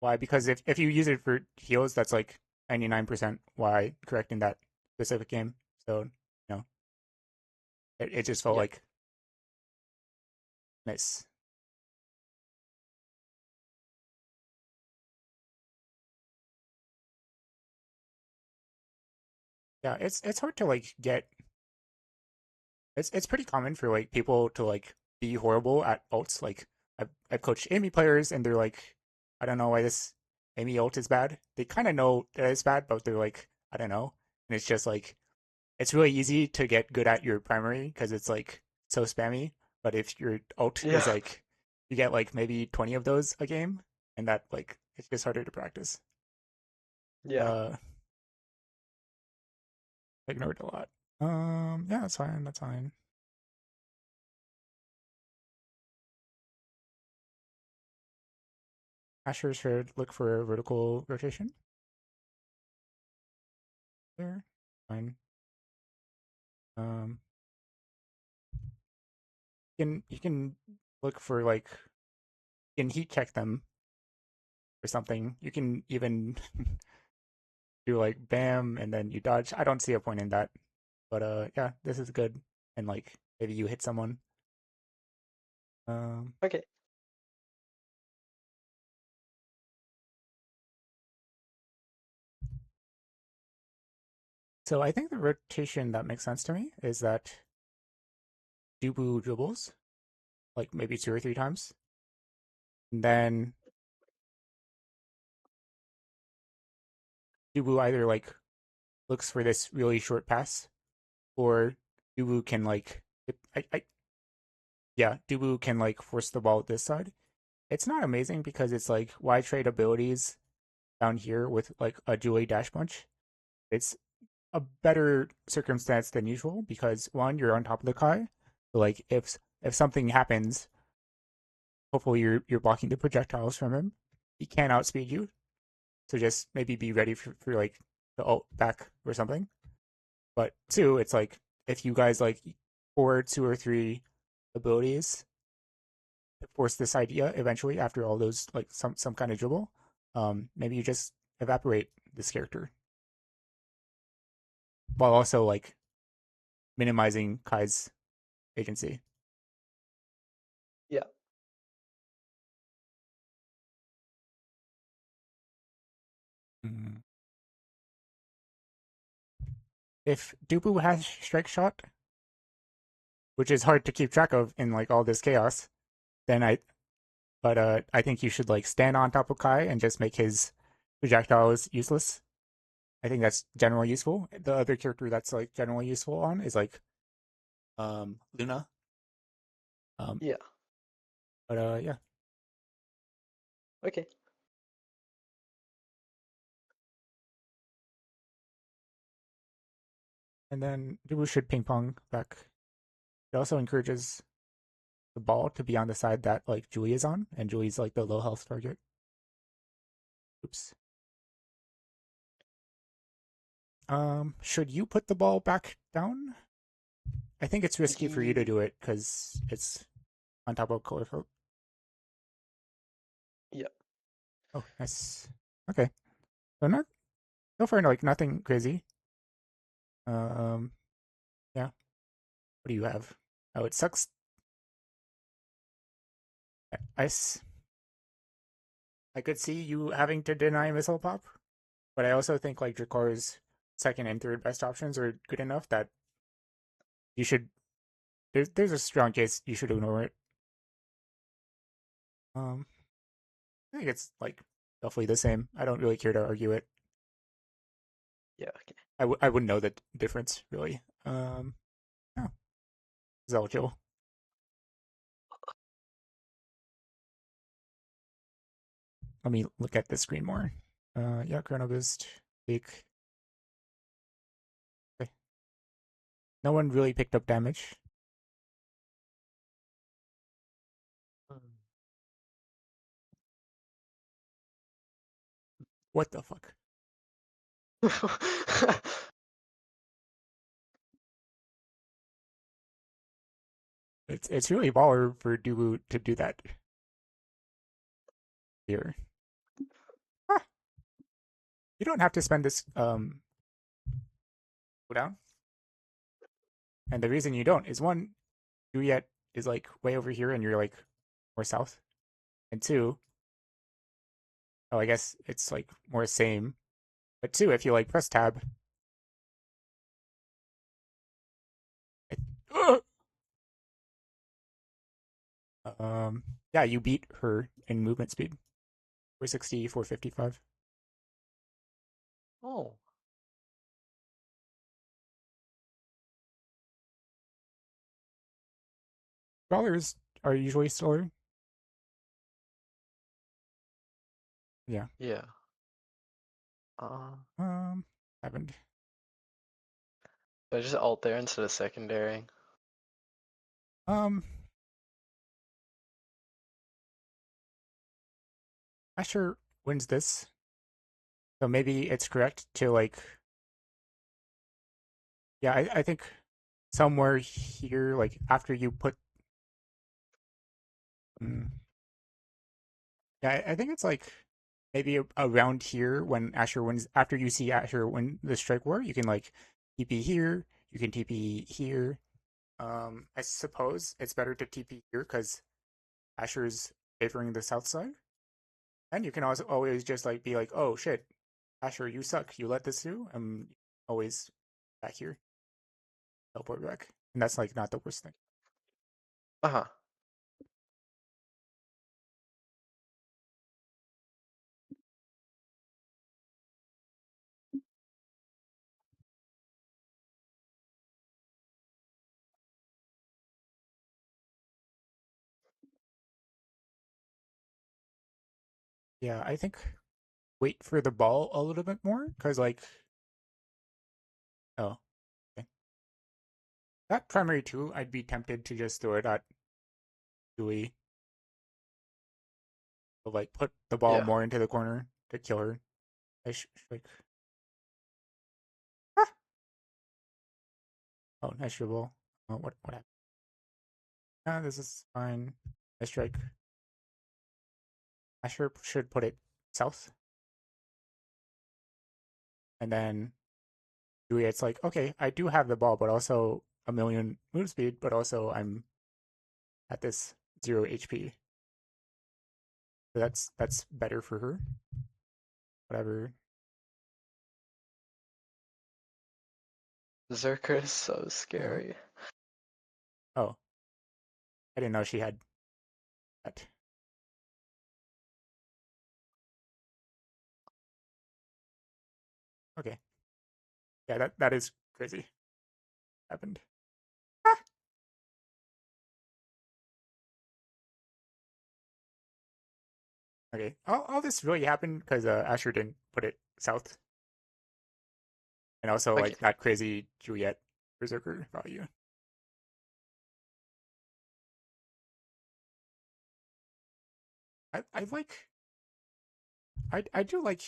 why, because if you use it for heals, that's like 99% why correct in that specific game. So, it just felt Yeah. like nice. Yeah, it's hard to like get. It's pretty common for like people to like be horrible at ults. Like I've coached Amy players and they're like, I don't know why this Amy ult is bad. They kind of know that it's bad, but they're like, I don't know. And it's just like it's really easy to get good at your primary because it's like so spammy. But if your ult Yeah. is like you get like maybe 20 of those a game, and that like it's just harder to practice. Yeah. Uh, ignored a lot. Yeah, that's fine. That's fine. Asher should look for a vertical rotation there. Fine. Um, you can look for like you can heat check them or something. You can even do like bam and then you dodge. I don't see a point in that, but yeah, this is good. And like maybe you hit someone. Um, Okay. so I think the rotation that makes sense to me is that Dubu dribbles like maybe two or three times, and then Dubu either like looks for this really short pass, or Dubu can like yeah, Dubu can like force the ball this side. It's not amazing because it's like wide trade abilities down here with like a Julie dash punch. It's a better circumstance than usual because one, you're on top of the Kai. So like if something happens, hopefully you're blocking the projectiles from him. He can outspeed you, so just maybe be ready for like the ult back or something. But two, it's like if you guys like four, two or three abilities force this idea eventually after all those like some kind of dribble, maybe you just evaporate this character while also like minimizing Kai's agency. Yeah. Mm. If Dubu has strike shot, which is hard to keep track of in like all this chaos, then I think you should like stand on top of Kai and just make his projectiles useless. I think that's generally useful. The other character that's like generally useful on is like Luna. Um, Yeah. but yeah, Okay. and then Dubu should ping pong back. It also encourages the ball to be on the side that like Julie is on, and Julie's like the low health target. Oops. Should you put the ball back down? I think it's risky for you to He. do it because it's on top of colorful. Yeah. Oh, nice. Okay, so not so far like nothing crazy. Um, yeah. What do you have? Oh, it sucks. I could see you having to deny missile pop, but I also think like Drakar's second and third best options are good enough that you should. There's a strong case you should ignore it. Um, I think it's like roughly the same. I don't really care to argue it. Yeah. Okay. I wouldn't know the difference really. Yeah, it's all chill. Let me look at the screen more. Yeah, Chrono Boost, leak. Okay. No one really picked up damage. What the fuck? It's really baller for Dubu to do that here. Ah, you don't have to spend this cooldown, and the reason you don't is one, Juliet is like way over here, and you're like more south, and two, oh, I guess it's like more same. But two, if you like press tab, it, yeah, you beat her in movement speed. 460, 455. Oh. Brawlers are usually slower. Yeah. Yeah. Uh, Um, happened. I just alt there instead of secondary. Um, Asher wins this, so maybe it's correct to like. Yeah, I think somewhere here, like after you put. Mm, yeah, I think it's like maybe around here when Asher wins. After you see Asher win the strike war, you can like TP here. You can TP here. I suppose it's better to TP here because Asher's favoring the south side. And you can also always just like be like, oh shit, Asher, you suck. You let this through. I'm always back here, teleport back, and that's like not the worst thing. Uh-huh. Yeah, I think wait for the ball a little bit more because like oh okay. That primary two, I'd be tempted to just throw it at Dewey, but like put the ball Yeah. more into the corner to kill her. Like ah! Oh nice dribble. Oh, what happened? Ah, this is fine. Nice strike. I sure should put it south, and then it's like, okay, I do have the ball, but also a million move speed, but also I'm at this 0 HP. So that's better for her. Whatever. Zerker is so Yeah. scary. Oh, I didn't know she had that. Okay. Yeah, that is crazy. Happened. Ah! Okay. All this really happened because Asher didn't put it south, and also Okay. like that crazy Juliet berserker value. I like I do like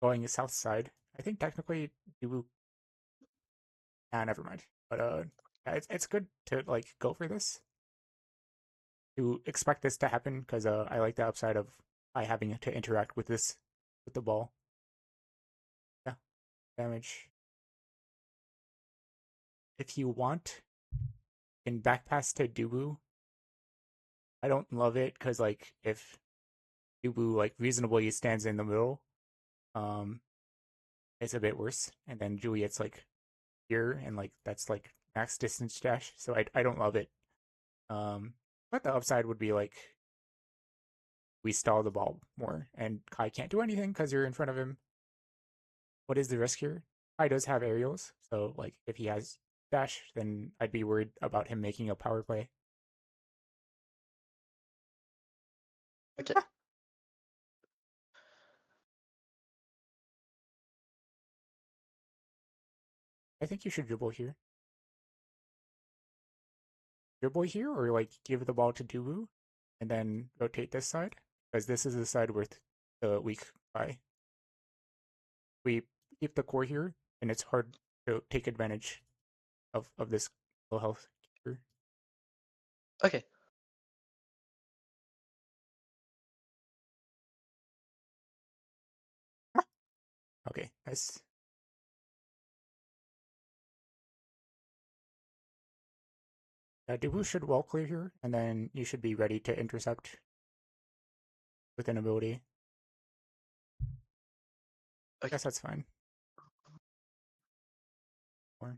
going south side. I think technically you never mind. But yeah, it's good to like go for this. To expect this to happen because I like the upside of I having to interact with this with the ball. Yeah, damage. If you want, in back pass to Dubu, I don't love it because like if Dubu like reasonably stands in the middle, um, it's a bit worse. And then Juliet's like here and like that's like max distance dash, so I don't love it. But the upside would be like we stall the ball more, and Kai can't do anything because you're in front of him. What is the risk here? Kai does have aerials, so like if he has dash, then I'd be worried about him making a power play. Okay. Ah, I think you should dribble here, or like give the ball to Dubu, and then rotate this side because this is the side with the weak Kai. We keep the core here, and it's hard to take advantage of this low health keeper. Okay. Ah, okay, nice. Dubu should wall clear here, and then you should be ready to intercept with an ability. Okay. Guess that's fine. Or,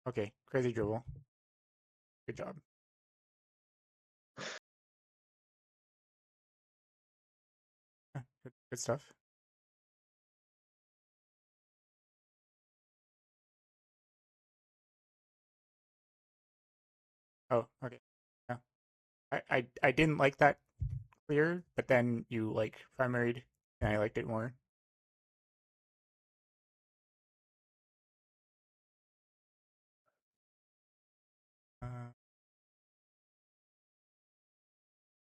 okay, crazy dribble. Good job. Yeah, good stuff. Oh, okay. Yeah. I didn't like that clear, but then you like primaried and I liked it more. Uh,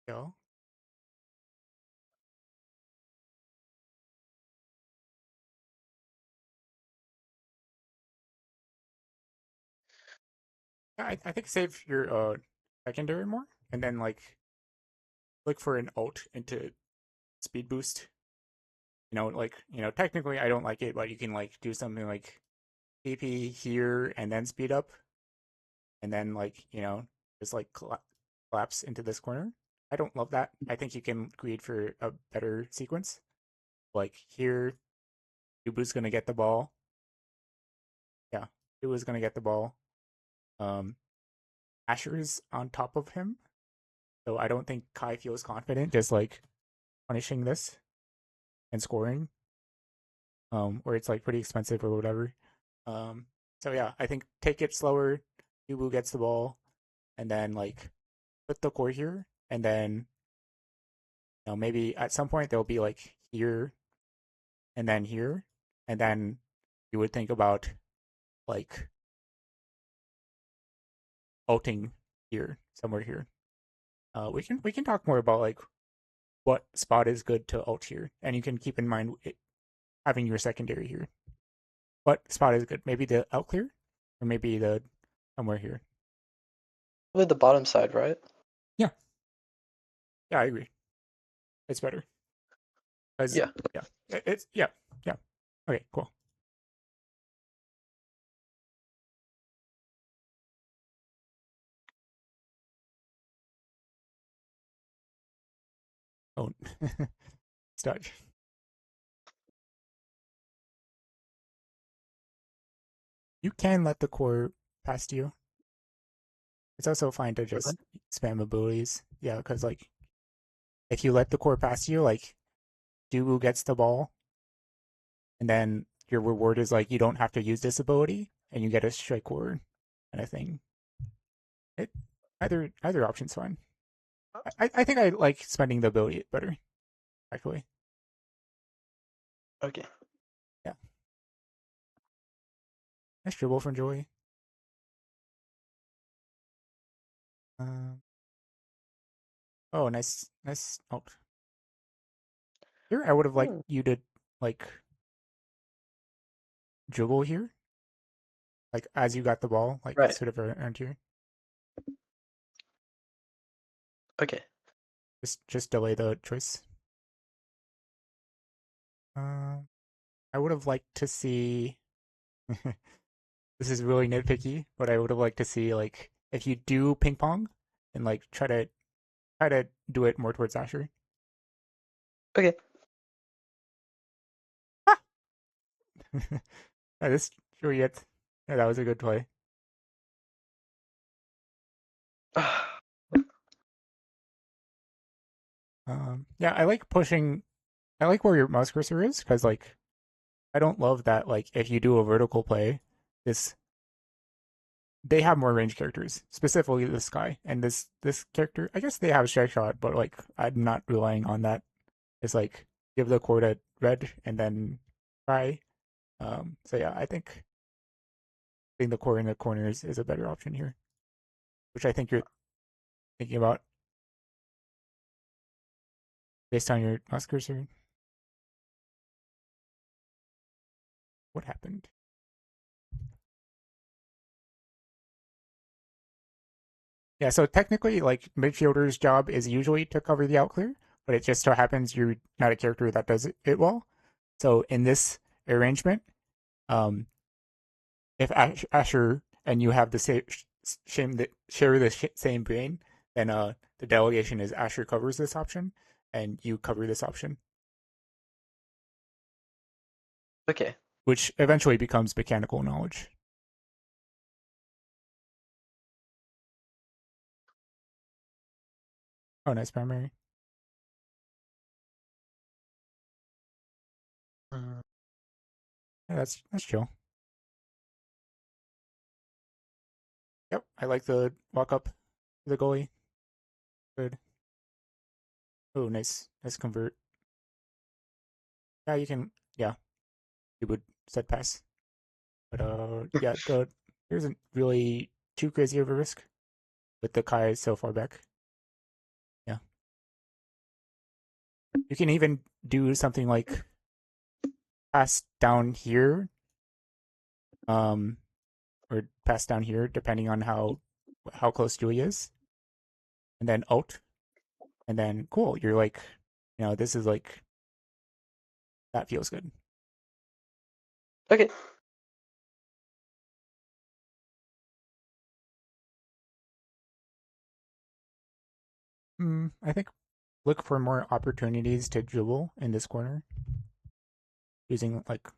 so yeah, I think save your secondary more and then like look for an alt into speed boost. Technically I don't like it, but you can like do something like TP here and then speed up and then just like collapse into this corner. I don't love that. I think you can create for a better sequence. Like here, Dubu's gonna get the ball. Yeah, Dubu's gonna get the ball. Um, Asher's on top of him, so I don't think Kai feels confident just like punishing this and scoring. Where it's like pretty expensive or whatever. Um, so yeah, I think take it slower. Dubu gets the ball, and then like put the core here, and then maybe at some point they'll be like here and then here, and then you would think about like ulting here somewhere here. We can talk more about like what spot is good to ult here, and you can keep in mind having your secondary here. What spot is good? Maybe the out clear, or maybe the somewhere here. With the bottom side, right? Yeah, yeah, I agree. It's better because Yeah. yeah, it's yeah, yeah. Okay, cool. Oh, Start. You can let the core past you. It's also fine to Really? just spam abilities. Yeah, because like if you let the core pass you, like Dubu gets the ball, and then your reward is like you don't have to use this ability, and you get a strike core kind of thing. It either option's fine. I think I like spending the ability better actually. Okay. Yeah, nice dribble from Joey. Um, oh, nice. Oh, here I would have liked Hmm. you to like dribble here, like as you got the ball, like Right. sort of around here. Okay. Just delay the choice. I would have liked to see. This is really nitpicky, but I would have liked to see like if you do ping pong and like try to do it more towards Asher. Okay. Ah! This sure yet. Yeah, that was a good play. Yeah, I like pushing. I like where your mouse cursor is because like I don't love that like if you do a vertical play, this they have more range characters, specifically this guy and this character. I guess they have strike shot, but like I'm not relying on that. It's like give the core to red and then try. So yeah, I think putting the core in the corners is a better option here, which I think you're thinking about based on your mouse cursor. What happened? Yeah, so technically, like midfielder's job is usually to cover the outclear, but it just so happens you're not a character that does it well. So in this arrangement, um, if Asher and you have the same share the same brain, then the delegation is Asher covers this option and you cover this option, Okay. which eventually becomes mechanical knowledge. Oh, nice primary. Mm. Yeah, that's chill. Yep, I like the walk up. the goalie. Good. Oh, nice. Nice convert. Yeah, you can. Yeah, you would set pass. But yeah, the there isn't really too crazy of a risk with the Kai so far back. Yeah, you can even do something like pass down here, um, or pass down here, depending on how close Dewey is, and then out, and then cool. You're like, this is like that feels good. Okay. I think look for more opportunities to dribble in this corner using like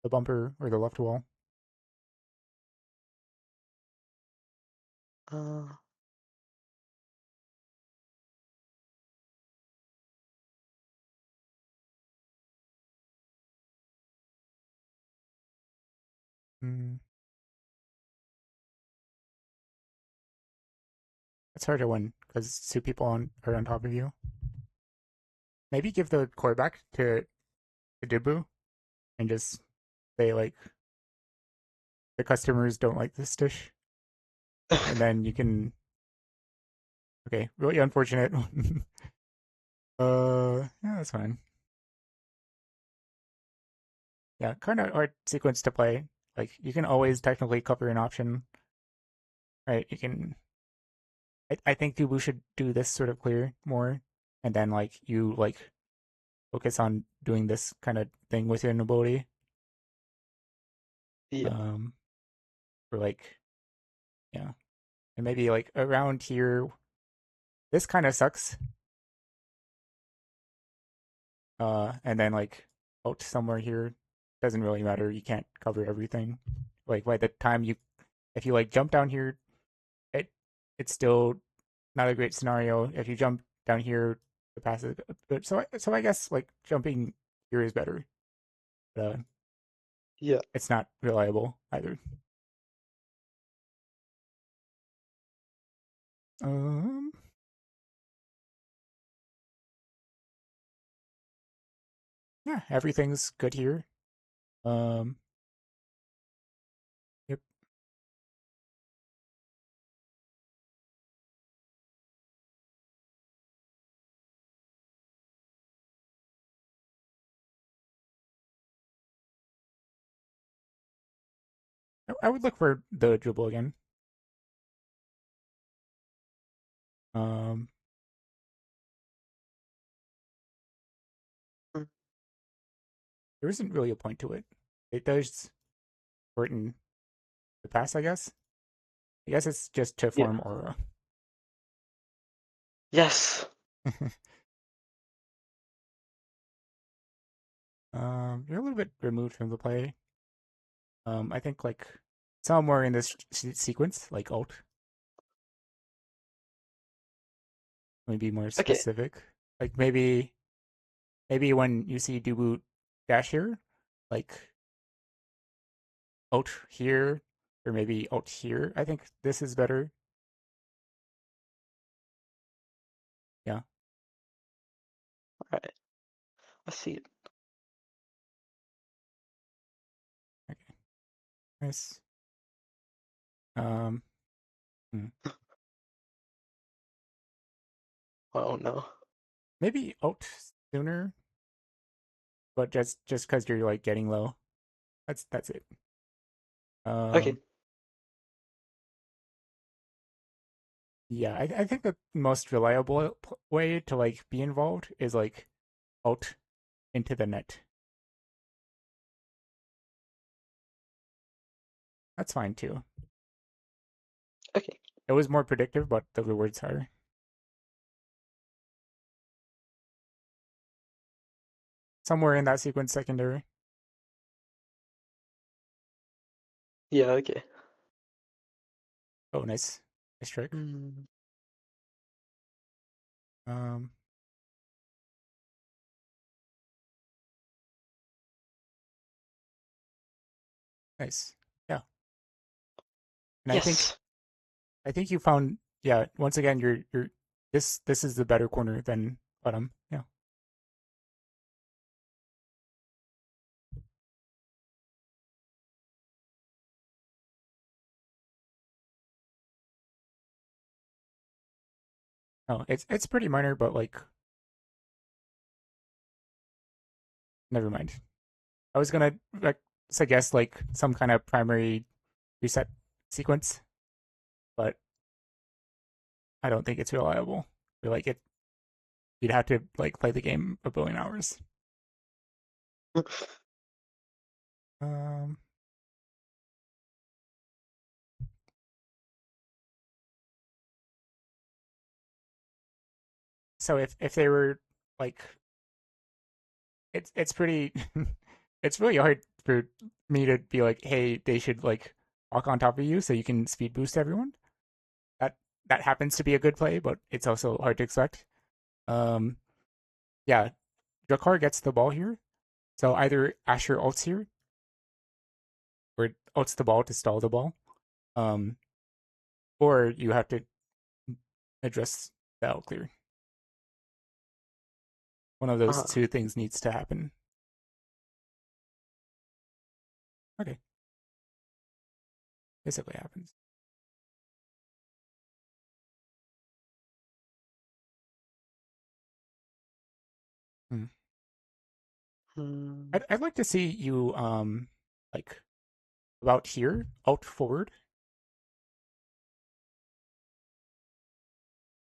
the bumper or the left wall. Uh, Mm, it's hard to win because two people are on top of you. Maybe give the quarterback to Dibu and just say like the customers don't like this dish, and then you can. Okay, really unfortunate. Yeah, that's fine. Yeah, kind of hard sequence to play. Like you can always technically cover an option, right? You can. I think Dubu should do this sort of clear more, and then like you like focus on doing this kind of thing with your ability. yeah. Um, for like yeah, and maybe like around here. This kind of sucks. And then like out somewhere here doesn't really matter. You can't cover everything. Like by the time if you like jump down here, it it's still not a great scenario. If you jump down here, the pass is good. So I guess like jumping here is better. But, Yeah. it's not reliable either. Um, yeah, everything's good here. Um, yep. I would look for the dribble again. Um, Mm, there isn't really a point to it. It does shorten the pass, I guess. I guess it's just to yeah. form aura. Yes. You're a little bit removed from the play. I think like somewhere in this sequence, like alt, let me be more Okay. specific. Like maybe when you see Dubu dash here, like alt here, or maybe alt here. I think this is better. Yeah. All right. I see it. Okay. Nice. Um. hmm. Oh no. Maybe alt sooner, but just because you're like getting low. That's it. Okay. Um. Yeah, I think the most reliable way to like be involved is like out into the net. That's fine too. Okay. It was more predictive, but the rewards are somewhere in that sequence secondary. Yeah. Okay. Oh, nice, nice trick. Mm, Um, nice. Yeah, and yes. I think you found yeah, once again, you're this is the better corner than bottom. Yeah. Oh, it's pretty minor, but like, never mind. I was gonna like suggest like some kind of primary reset sequence, but I don't think it's reliable. I feel like you'd have to like play the game a billion hours. Um, so if they were like, it's pretty, it's really hard for me to be like, hey, they should like walk on top of you so you can speed boost everyone. That that happens to be a good play, but it's also hard to expect. Um, yeah, Drakkar gets the ball here, so either Asher ults here or ults the ball to stall the ball, um, or you have to address battle clear. One of those Uh-huh. two things needs to happen. Okay, basically happens. Hmm. Hmm. I'd like to see you like about here, alt forward,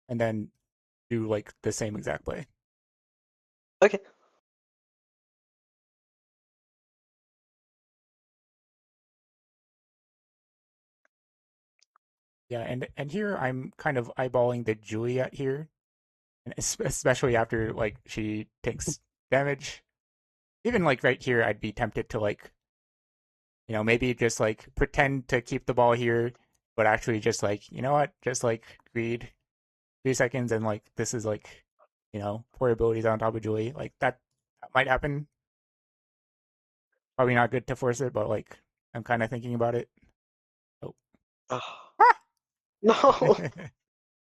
and then do like the same exact play. Okay. Yeah, and here I'm kind of eyeballing the Juliet here, and especially after like she takes damage. Even like right here, I'd be tempted to like maybe just like pretend to keep the ball here, but actually just like what, just like greed 3 seconds and like this is like poor abilities on top of Julie like that might happen. Probably not good to force it, but like I'm kind of thinking about it. Oh. Oh, Ah! no.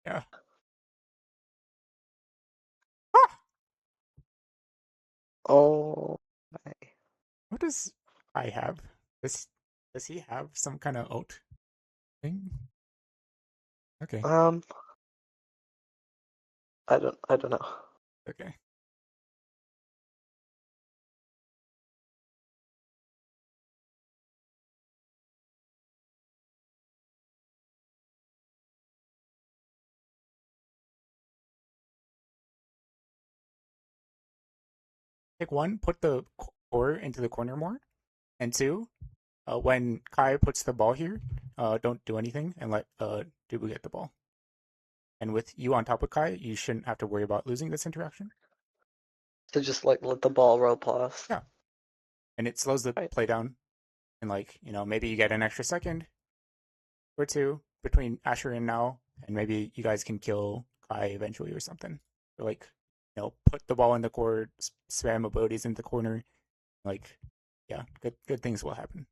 Yeah. Ah! Oh my. What does I have? Does does he have some kind of ult thing? Okay. Um, I don't know. Okay. Pick one, put the core into the corner more, and two, when Kai puts the ball here, don't do anything and let Dubu get the ball. And with you on top of Kai, you shouldn't have to worry about losing this interaction. To just like let the ball roll past. Yeah, and it slows the Right. play down. And like maybe you get an extra second or two between Asher and now, and maybe you guys can kill Kai eventually or something. Or like put the ball in the court, spam abilities into the corner. Like yeah, good things will happen.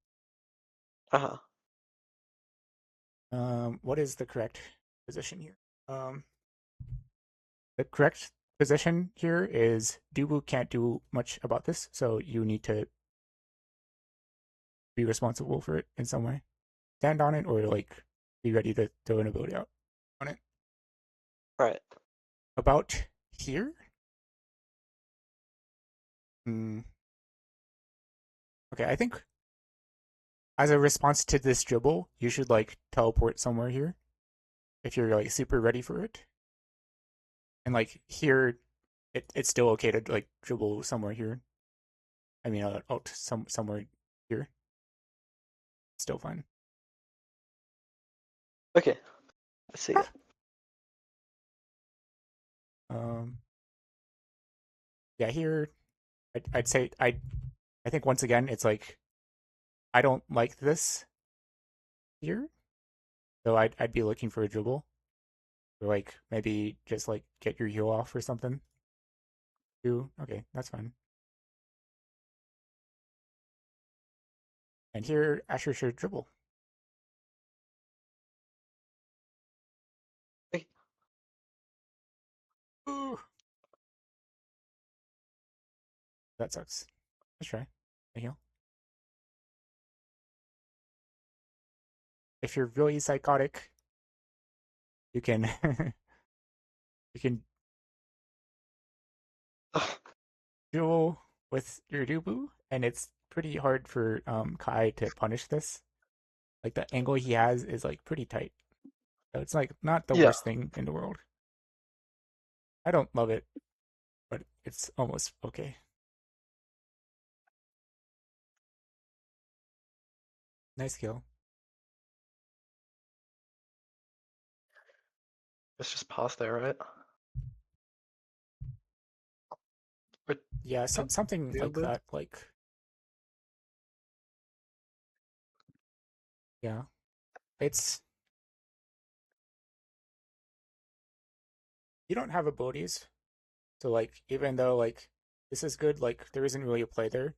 Uh-huh. What is the correct position here? Um, the correct position here is Dubu can't do much about this, so you need to be responsible for it in some way. Stand on it or like be ready to throw an ability out on it. Right. About here? Hmm. Okay, I think as a response to this dribble, you should like teleport somewhere here if you're like super ready for it. And like here, it's still okay to like dribble somewhere here. I mean, out somewhere here. Still fine. Okay. I see it. Ah! Um, yeah, here I'd say I think once again it's like I don't like this here, so I'd be looking for a dribble or like maybe just like get your heal off or something. Too okay, that's fine. And here Asher should dribble. That sucks. Let's try. A heal. If you're really psychotic, you can you can duel with your Dubu, and it's pretty hard for Kai to punish this. Like the angle he has is like pretty tight. So it's like not the Yeah, worst thing in the world. I don't love it, but it's almost okay. Nice kill. let's just pause there, right? Or, Yeah, oh, something like Ryubu? that. Like yeah, it's you don't have abilities, so like even though like this is good, like there isn't really a play there.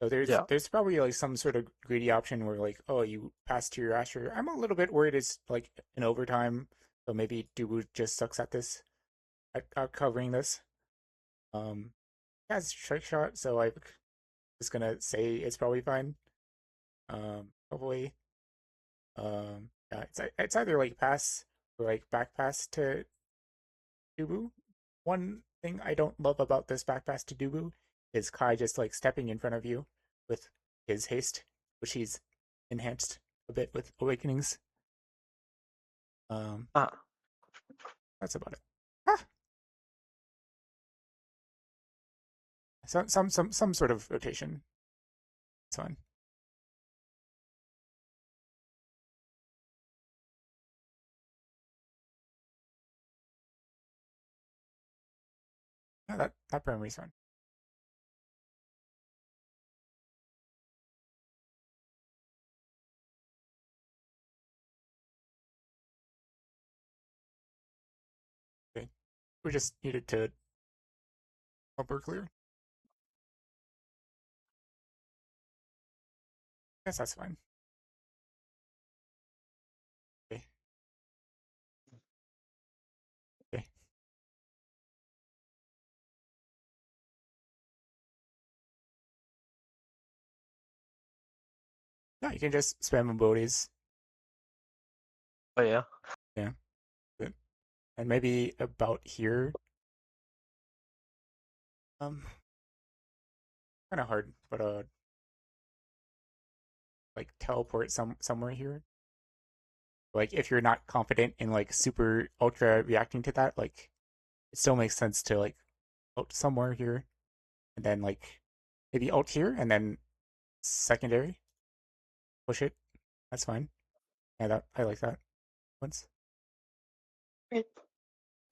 So Yeah. there's probably like some sort of greedy option where like oh you pass to your Asher. I'm a little bit worried it's like in overtime, so maybe Dubu just sucks at this at covering this. He has strike shot, so I'm just gonna say it's probably fine. Hopefully, yeah, it's either like pass or like back pass to Dubu. One thing I don't love about this back pass to Dubu is Kai just like stepping in front of you with his haste, which he's enhanced a bit with awakenings. Um, Ah, that's about it. Ah, some sort of rotation. It's fine. Yeah, that primary's fine. Okay, we just needed to upper clear. Guess that's fine. Okay, okay. No, you can just spam abilities. oh yeah. Yeah, good. And maybe about here. Um, kind of hard, but like teleport somewhere here. Like if you're not confident in like super ultra reacting to that, like it still makes sense to like ult somewhere here and then like maybe ult here and then secondary push it. That's fine. Yeah, that I like that once.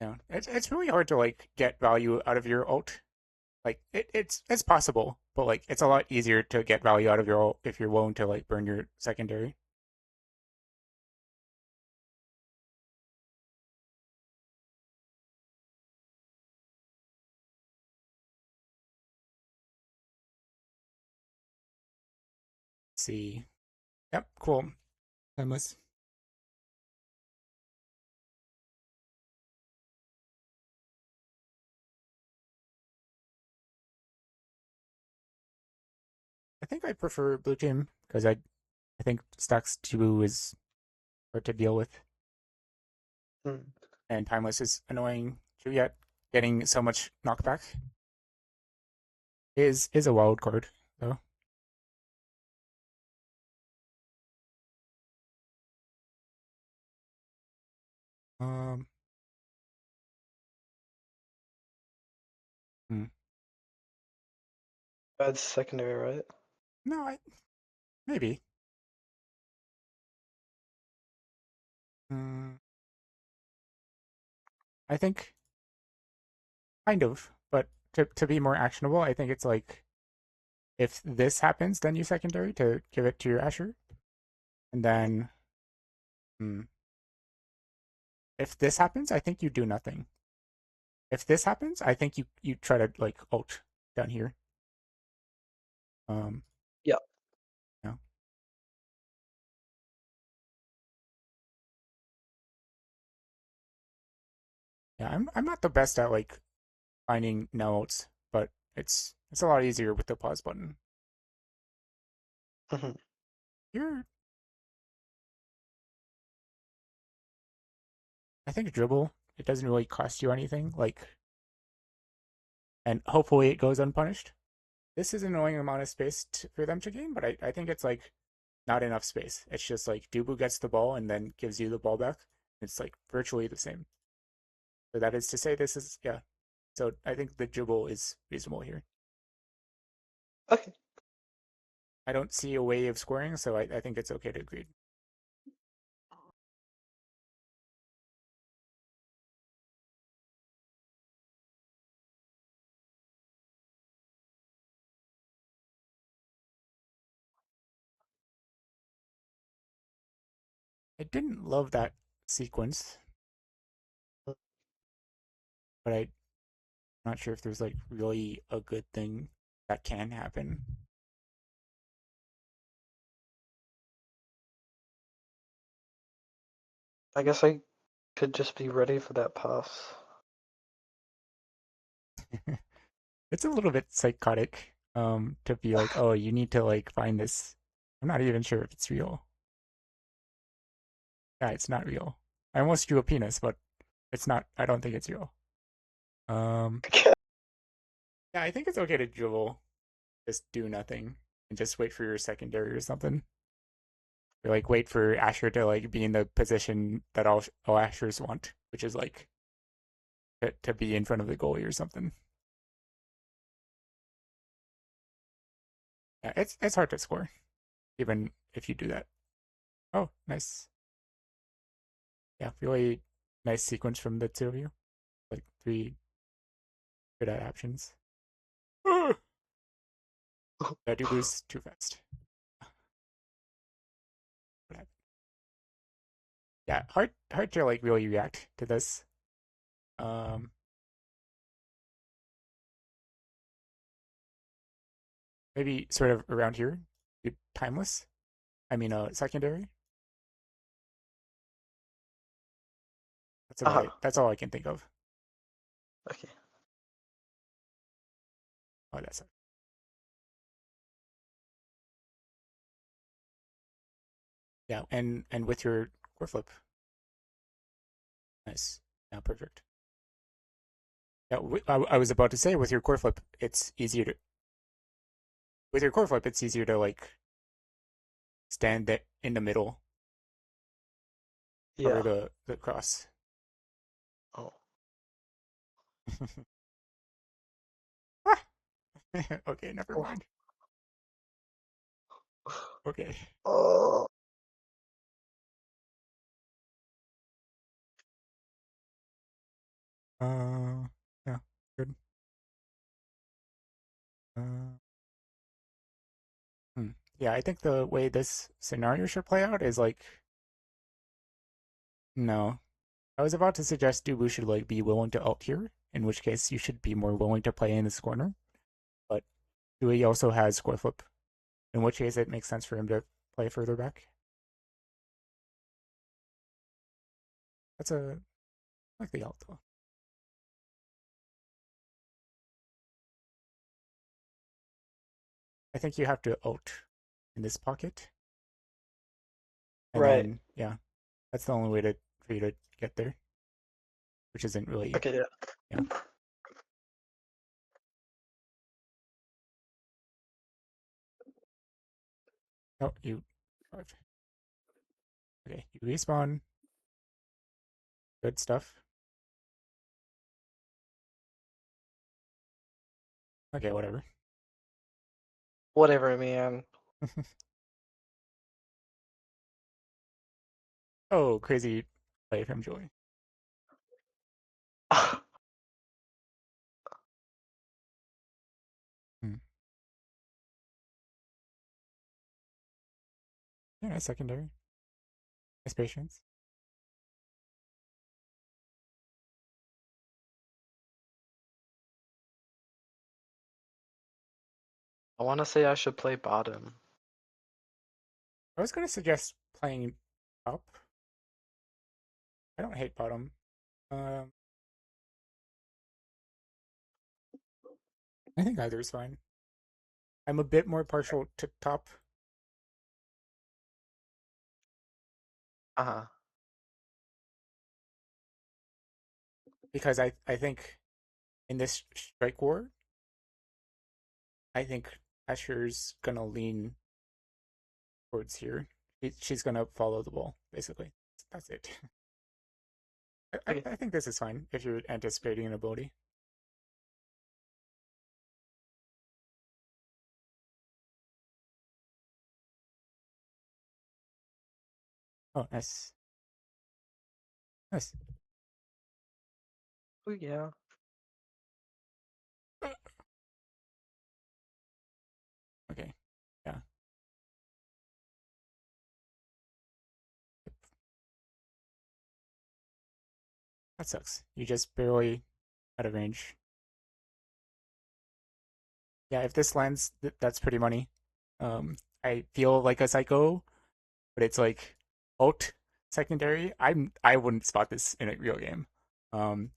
Yeah, it's really hard to like get value out of your ult. Like it's possible, but like it's a lot easier to get value out of your ult if you're willing to like burn your secondary. Let's see. Yep, cool. Timeless. I think I prefer blue team because I think stacks 2 is hard to deal with, Hmm. and timeless is annoying too. Yet getting so much knockback is a wild card though. Um, hmm. Bad secondary, right? No, I maybe. Mm, I think kind of, but to be more actionable, I think it's like if this happens, then you secondary to give it to your Asher, and then hmm, if this happens, I think you do nothing. If this happens, I think you try to like ult down here. Um, Yeah. yeah, yeah. I'm not the best at like finding no ults, but It's a lot easier with the pause button. Mhm. You're, I think dribble. It doesn't really cost you anything. And hopefully it goes unpunished. This is an annoying amount of space for them to gain, but I think it's like not enough space. It's just like Dubu gets the ball and then gives you the ball back. It's like virtually the same. So that is to say, this is yeah. So I think the dribble is reasonable here. Okay. I don't see a way of scoring, so I think it's okay to agree. I didn't love that sequence, but I'm not sure if there's like really a good thing that can happen. I guess I could just be ready for that pass. It's a little bit psychotic to be like, oh, you need to like find this. I'm not even sure if it's real. Yeah, it's not real. I almost drew a penis, but it's not. I don't think it's real. Um, yeah, I think it's okay to dribble, just do nothing, and just wait for your secondary or something. Or like wait for Asher to like be in the position that all Ashers want, which is like to be in front of the goalie or something. Yeah, it's hard to score, even if you do that. Oh, nice. Yeah, really nice sequence from the two of you. Like three good adaptions. I do boost too fast. Yeah, hard to like really react to this. Um, maybe sort of around here, timeless. I mean, secondary. Uh-huh. That's all I can think of. Okay. Oh, that's it. Yeah, and with your core flip, nice. Yeah, perfect. Yeah, I was about to say with your core flip, it's easier to with your core flip, it's easier to like stand that in the middle, cover Yeah. the cross. Oh. Okay, never mind. Okay. Oh. Yeah, good. Uh, yeah, I think the way this scenario should play out is like, no. I was about to suggest Dubu should like be willing to ult here, in which case you should be more willing to play in this corner. But Dewey also has score flip, in which case it makes sense for him to play further back. That's a I like the ult though. I think you have to ult in this pocket, and Right. then yeah, that's the only way to for you to get there, which isn't really Okay, yeah. yeah. Oh, you okay? You respawn. Good stuff. Okay, whatever. Whatever, man. Oh, crazy play from Joey. Hmm. Yeah, nice secondary. Nice patience. I want to say I should play bottom. I was gonna suggest playing up. I don't hate bottom. Um, I think either is fine. I'm a bit more partial to top Uh-huh. because I think in this strike war, I think Asher's gonna lean towards here. She's gonna follow the ball, basically. That's it. Okay. I think this is fine if you're anticipating an ability. Oh, nice. Nice. Oh yeah. Okay. Yeah. That sucks. You just barely out of range. Yeah, if this lands, that's pretty money. I feel like a psycho, but it's like ult secondary. I wouldn't spot this in a real game.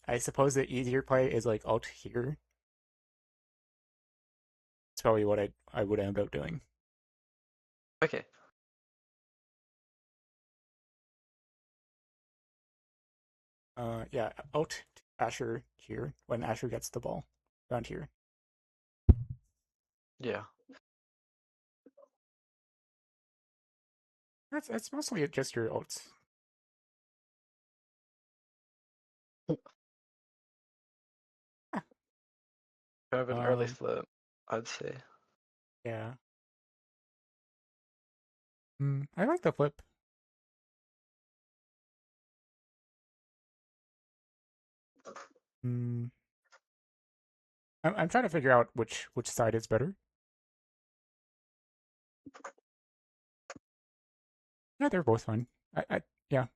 I suppose the easier play is like ult here. It's probably what I would end up doing. Okay. Yeah, ult Asher here when Asher gets the ball around here. Yeah. That's mostly just your ults. Huh. Kind of an early Um, flip, I'd say. yeah. I like the flip. Mm, I'm trying to figure out which side is better. Yeah, they're both fine. Yeah,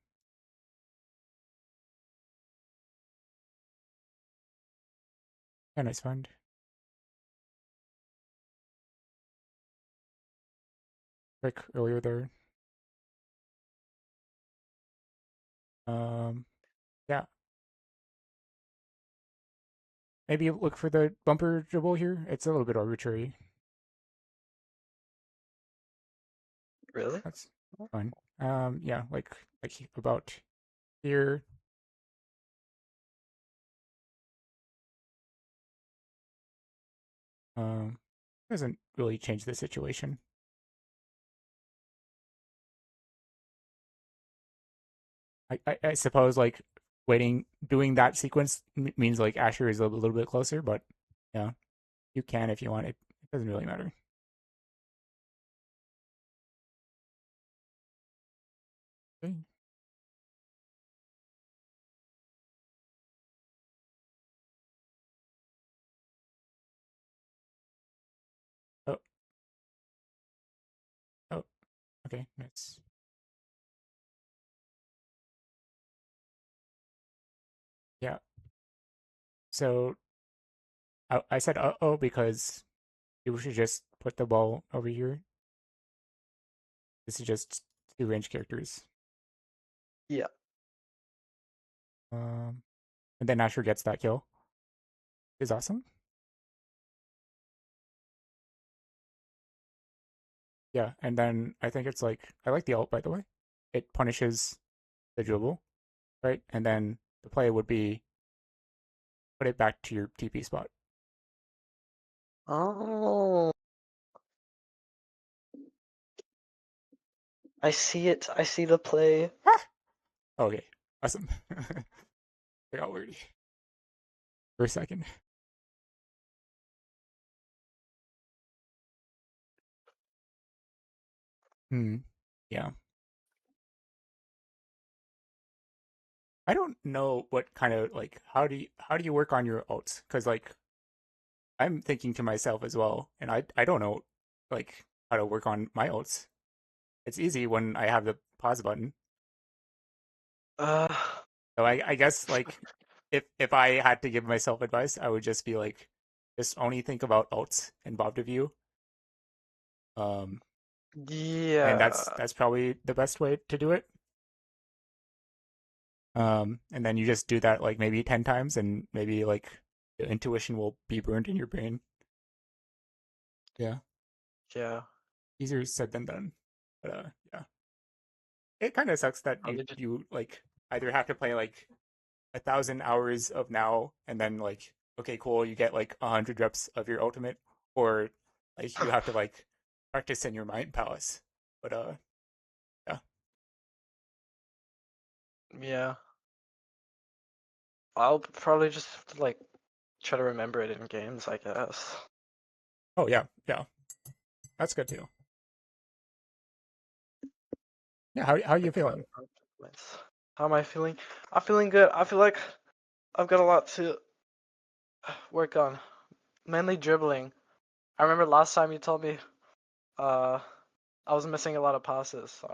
yeah, nice find. Like earlier there. Um, yeah, maybe look for the bumper dribble here. It's a little bit arbitrary. Really? That's fine. Yeah, like about here. Um, doesn't really change the situation. I suppose like doing that sequence means like Asher is a little bit closer, but yeah, you can if you want. It doesn't really matter. Okay. Oh, oh, okay, nice. Yeah. So I said oh because you should just put the ball over here. This is just two range characters. Yeah. Um, and then Asher gets that kill. Is awesome. Yeah, and then I think it's like I like the ult by the way. It punishes the dribble, right? And then the play would be put it back to your TP spot. Oh, I see it. I see the play. Ah! Okay, awesome. I got worried for a second. Hmm. Yeah. I don't know what kind of like how do you work on your ults? Because like I'm thinking to myself as well, and I don't know like how to work on my ults. It's easy when I have the pause button. Uh, So I guess like if I had to give myself advice, I would just be like just only think about ults and Bob to view. Um, and yeah. that's probably the best way to do it. And then you just do that like maybe 10 times and maybe like the intuition will be burned in your brain. Yeah. Yeah. Easier said than done. But yeah, it kind of sucks that you Probably just you like either have to play like 1,000 hours of now and then like okay cool you get like 100 reps of your ultimate, or like you have to like practice in your mind palace. But yeah. yeah. I'll probably just have to, like, try to remember it in games, I guess. Oh yeah, yeah, that's good too. Yeah, how are you Like, what feeling? how am I feeling? I'm feeling good. I feel like I've got a lot to work on. Mainly dribbling. I remember last time you told me uh I was missing a lot of passes, so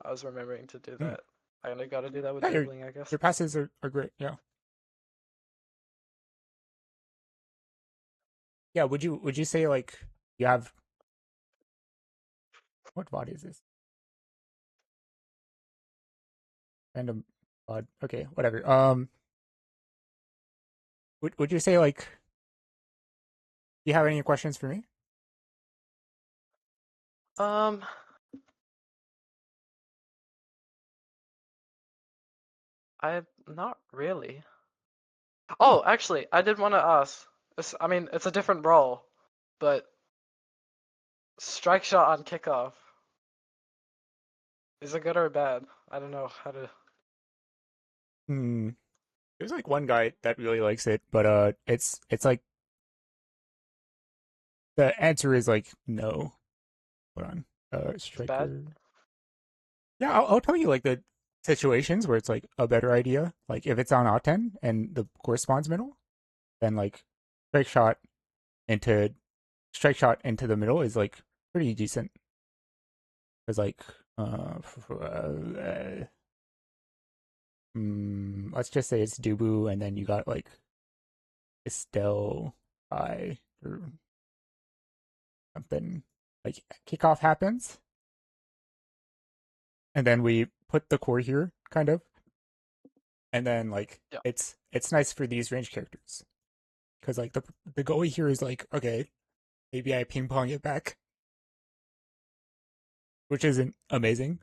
I was remembering to do Hmm. that. I gotta do that with Yeah, dribbling, I guess. your passes are great. Yeah, yeah. Would you say like you have what VOD is this? Random VOD. Okay, whatever. Would you say like do you have any questions for me? Um, I not really. Oh, Oh, actually, I did want to ask. I mean, it's a different role, but strike shot on kickoff, is it good or bad? I don't know how to. hmm. There's like one guy that really likes it, but it's like the answer is like no. Hold on. It's bad. Striker. Yeah, I'll tell you like the situations where it's like a better idea. Like if it's on Otten and the corresponds middle, then like strike shot into strike shot into the middle is like pretty decent. It's like let's just say it's Dubu, and then you got like Estelle by or something. Like kickoff happens, and then we put the core here, kind of, and then like Yeah. it's nice for these range characters because like the goalie here is like okay, maybe I ping pong it back, which isn't amazing.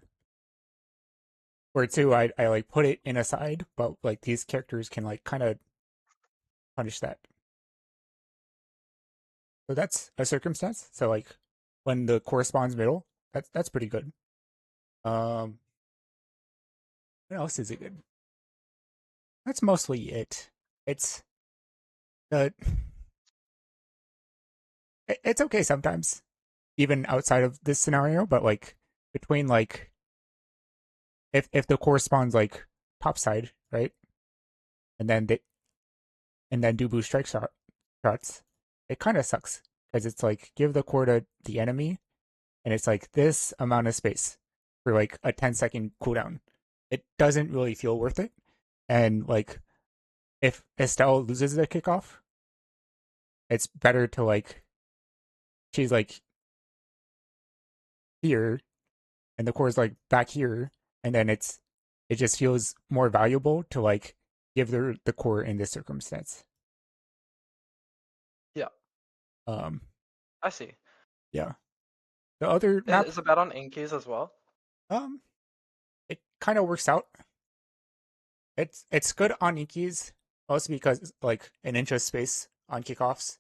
Or two, I like put it in a side, but like these characters can like kind of punish that. So that's a circumstance. So like when the corresponds middle, that's pretty good. Um, what else is it good? That's mostly it. It's the it's okay sometimes, even outside of this scenario. But like between like if the corresponds like top side right, and then they and then do boost strike shots, it kind of sucks because it's like give the core to the enemy, and it's like this amount of space for like a 10-second cooldown. It doesn't really feel worth it. And like if Estelle loses the kickoff, it's better to like she's like here and the core is like back here, and then it just feels more valuable to like give the core in this circumstance. Yeah. Um, I see. yeah. The other Is, map, is it bad on inkies as well? um, it kind of works out. It's good on Inkies, mostly because like an inch of space on kickoffs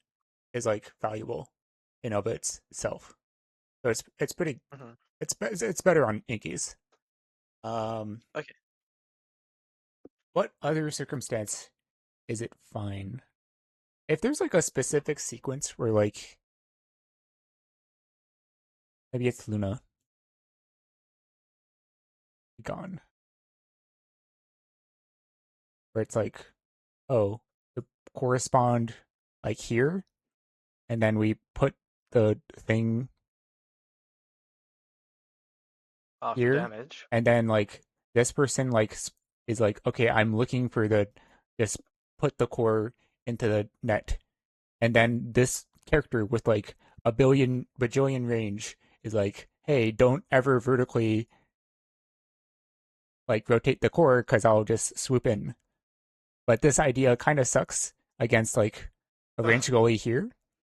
is like valuable in of itself. So it's pretty Hmm. it's better on Inkies. Um, Okay. what other circumstance is it fine? If there's like a specific sequence where like maybe it's Luna gone, where it's like oh the correspond like here, and then we put the thing After here, damage. and then like this person like is like okay I'm looking for the just put the core into the net, and then this character with like a billion bajillion range is like hey don't ever vertically like rotate the core because I'll just swoop in. But this idea kind of sucks against like a range goalie here,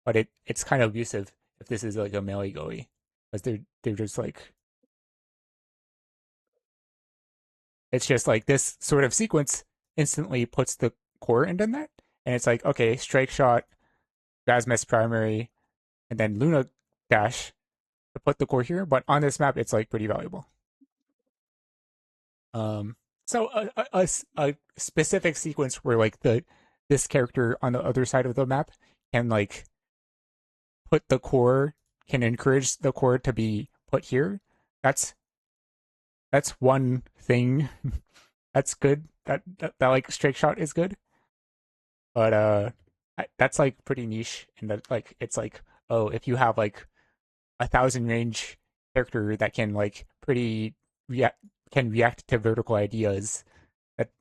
but it's kind of abusive if this is like a melee goalie, because they're just like it's just like this sort of sequence instantly puts the core into net, and it's like okay, strike shot, Rasmus primary, and then Luna dash to put the core here. But on this map, it's like pretty valuable. Um, so a specific sequence where like the this character on the other side of the map can like put the core can encourage the core to be put here. That's that's one thing that's good. That like strike shot is good, but that's like pretty niche. And that like it's like oh if you have like 1,000 range character that can like pretty react can react to vertical ideas.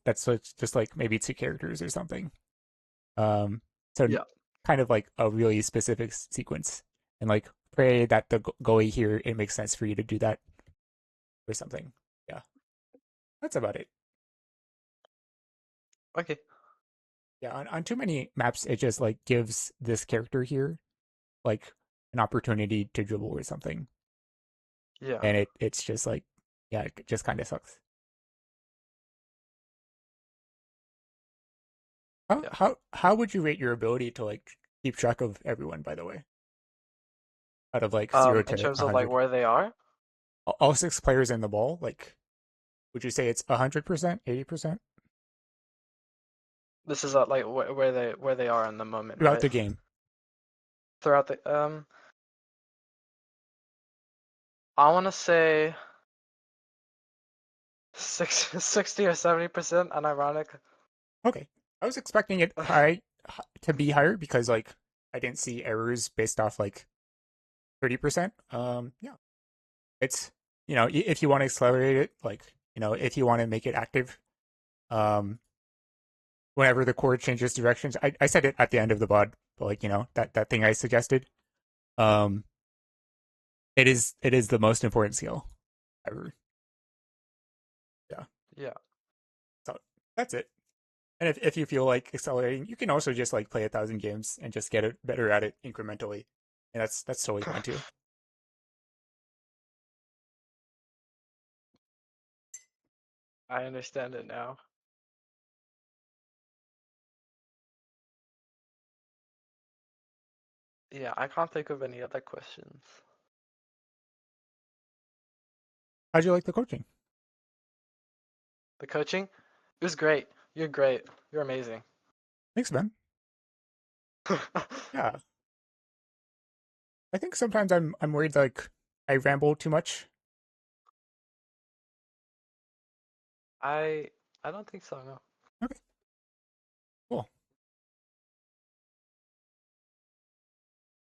That's just like maybe two characters or something. Um, so Yeah. kind of like a really specific sequence, and like pray that the goalie here it makes sense for you to do that or something. Yeah, that's about it. Okay. Yeah, on too many maps, it just like gives this character here like an opportunity to dribble or something, Yeah. and it's just like yeah, it just kind of sucks. Yeah. How would you rate your ability to like keep track of everyone? By the way, out of like zero In to terms one of like hundred, where they are, all six players in the ball, like would you say it's 100%, 80% this is like where they are in the moment, throughout right? the game? Throughout the I want to say 60 or 70%, unironic. Okay, I was expecting it high to be higher because like I didn't see errors based off like 30%. Yeah, it's if you want to accelerate it, like if you want to make it active, um, whenever the core changes directions, I said it at the end of the bod, but like that thing I suggested, um, it is the most important skill ever. Yeah, Yeah. so that's it. And if you feel like accelerating, you can also just like play 1,000 games and just get it better at it incrementally, and that's totally fine too. I understand it now. Yeah, I can't think of any other questions. How'd you like the coaching? The coaching, it was great. You're great. You're amazing. Thanks, man. Yeah, I think sometimes I'm worried like I ramble too much. I I don't think so, no. Okay, cool.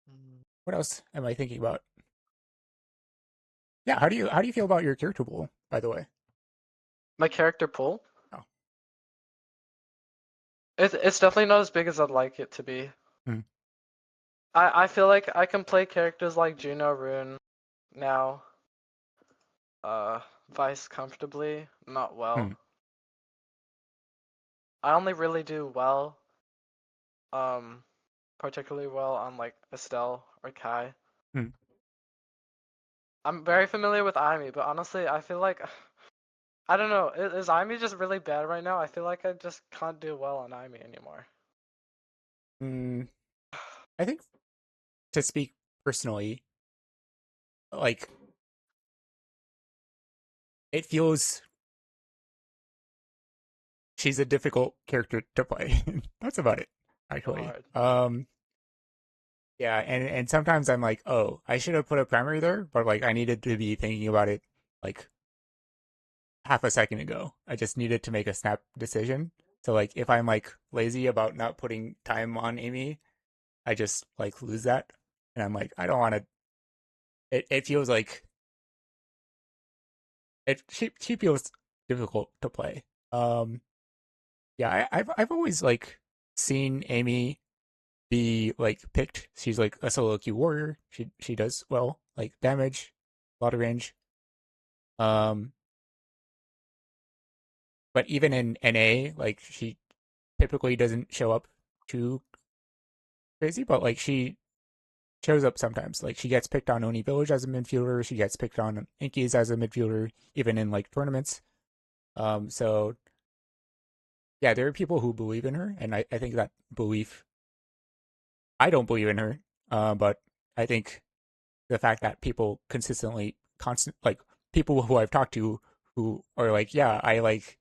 Mm. What else am I thinking about? Yeah, how do you feel about your character pool, by the way? My character pool, Oh, it's definitely not as big as I'd like it to be. hmm, I feel like I can play characters like Juno Rune now, uh, Vice comfortably, not hmm, well. I only really do well, um, particularly well on like Estelle or Kai. hmm. I'm very familiar with Amy, but honestly, I feel like I don't know. Is Amy just really bad right now? I feel like I just can't do well on Amy anymore. Mm, I think to speak personally, like it feels she's a difficult character to play. That's about it, So actually. hard. Yeah, and sometimes I'm like, oh, I should have put a primary there, but like I needed to be thinking about it like half a second ago. I just needed to make a snap decision. So like if I'm like lazy about not putting time on Amy, I just like lose that. And I'm like, I don't want to it feels like she feels difficult to play. Um yeah, I've always like seen Amy be like picked. She's like a solo queue warrior. She does well, like damage, a lot of range. Um, but even in NA, like she typically doesn't show up too crazy. But like shows up sometimes. Like she gets picked on Oni Village as a midfielder. She gets picked on Inkies as a midfielder, even in like tournaments. So yeah, there are people who believe in her, and I think that belief. I don't believe in her, but I think the fact that people consistently, like people who I've talked to who are like, yeah, I like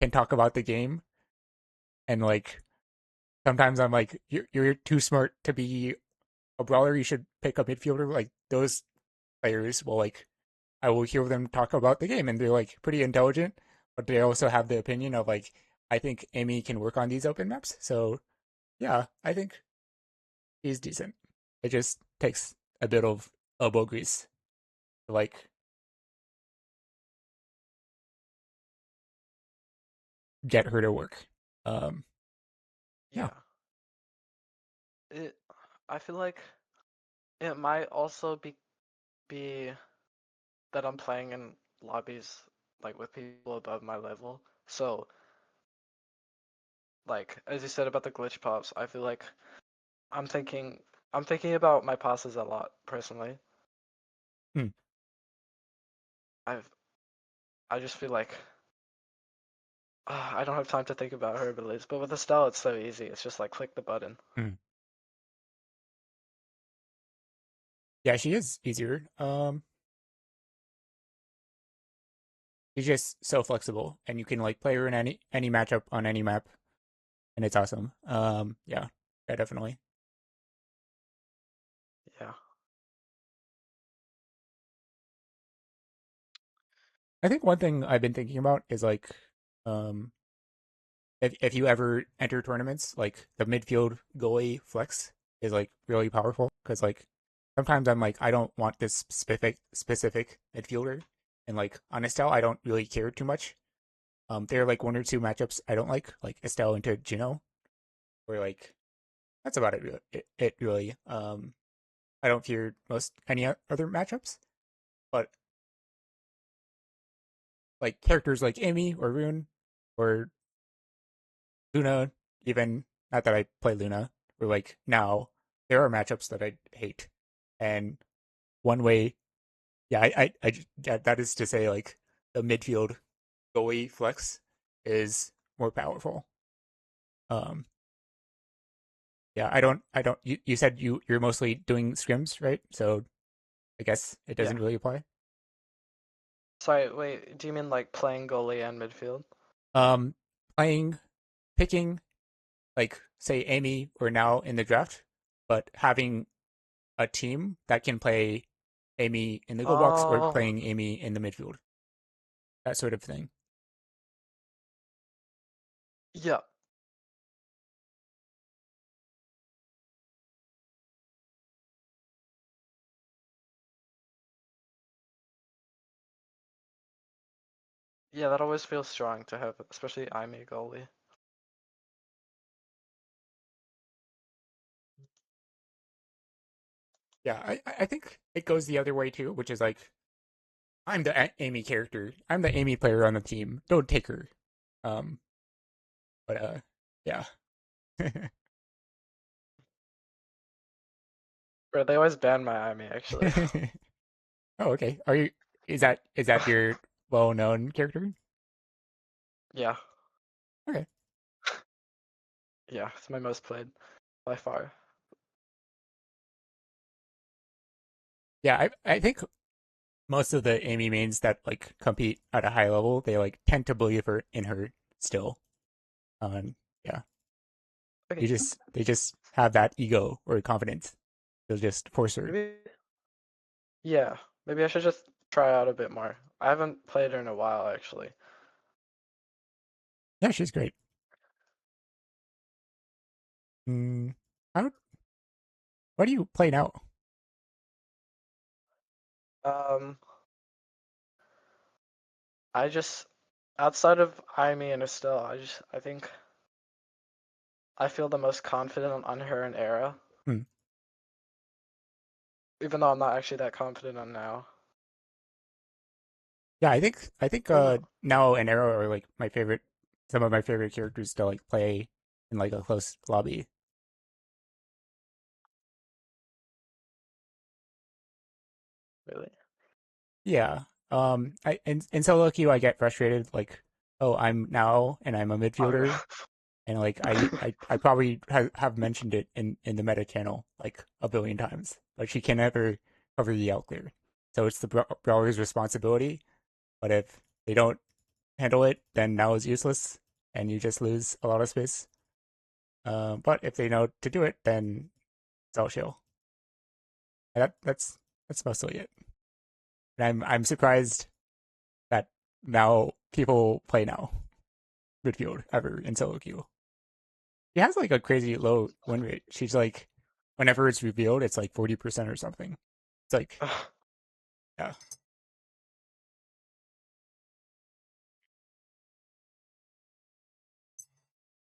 can talk about the game, and like sometimes I'm like, you're too smart to be a brawler. You should pick a midfielder. Like those players will like I will hear them talk about the game, and they're like pretty intelligent, but they also have the opinion of like, I think Amy can work on these open maps. So yeah, I think he's decent. It just takes a bit of elbow grease to like get her to work. Um, yeah. Yeah. It I feel like it might also be that I'm playing in lobbies like with people above my level. So like as you said about the glitch pops, I feel like I'm thinking I'm thinking about my passes a lot personally. Hmm. I've I just feel like I don't have time to think about her abilities, but with Estelle it's so easy. It's just like click the button. Hmm. Yeah, she is easier. She's just so flexible, and you can like play her in any matchup on any map, and it's awesome. Yeah, yeah, definitely. Yeah. I think one thing I've been thinking about is like, um, if you ever enter tournaments, like the midfield goalie flex is like really powerful because like sometimes I'm like I don't want this specific midfielder, and like on Estelle I don't really care too much. There are like one or two matchups I don't like Estelle into Juno, where like that's about it. It really. I don't fear most any other matchups, but like characters like Amy or Rune or Luna, even not that I play Luna, or like now, there are matchups that I hate. And one way, yeah, yeah, that is to say, like the midfield goalie flex is more powerful. Um, yeah, you said you're mostly doing scrims, right? So I guess it Yeah. doesn't really apply. Sorry, wait, do you mean like playing goalie and midfield? Um, playing, picking, like say Amy or now in the draft, but having a team that can play Amy in the goal box or Oh, playing Amy in the midfield, that sort of thing. yeah. Yeah, that always feels strong to have, especially I'm a goalie. Yeah, I think it goes the other way too, which is like I'm the Amy character, I'm the Amy player on the team. Don't take her. Um, but yeah. Bro, they always ban my Amy actually. Oh, okay. Are you? Is that your well-known character? Yeah, Okay. yeah, it's my most played by far. Yeah, I think most of the Amy mains that like compete at a high level, they like tend to believe her in her still. Yeah, Okay, they just have that ego or confidence. They'll just force her. maybe, yeah, maybe I should just try out a bit more. I haven't played her in a while actually. Yeah, she's great. Mm, how what do you play now? Um, I just, outside of Amy and Estelle, I think I feel the most confident on her and Era, Hmm. even though I'm not actually that confident on now. Yeah, I think I don't know. now and Arrow are like my favorite, some of my favorite characters to like play in like a close lobby. Really? Yeah. I in solo queue I get frustrated like, oh, I'm now and I'm a Oh midfielder yeah. and like I probably have mentioned it in the meta channel like a billion times. Like she can never cover the outclear. So it's the brawler's responsibility, but if they don't handle it, then now is useless and you just lose a lot of space. But if they know to do it, then it's all chill. And that's mostly it. And I'm surprised that now people play now midfield ever in solo queue. She has like a crazy low win rate. She's like, whenever it's revealed, it's like 40% or something. It's like, yeah,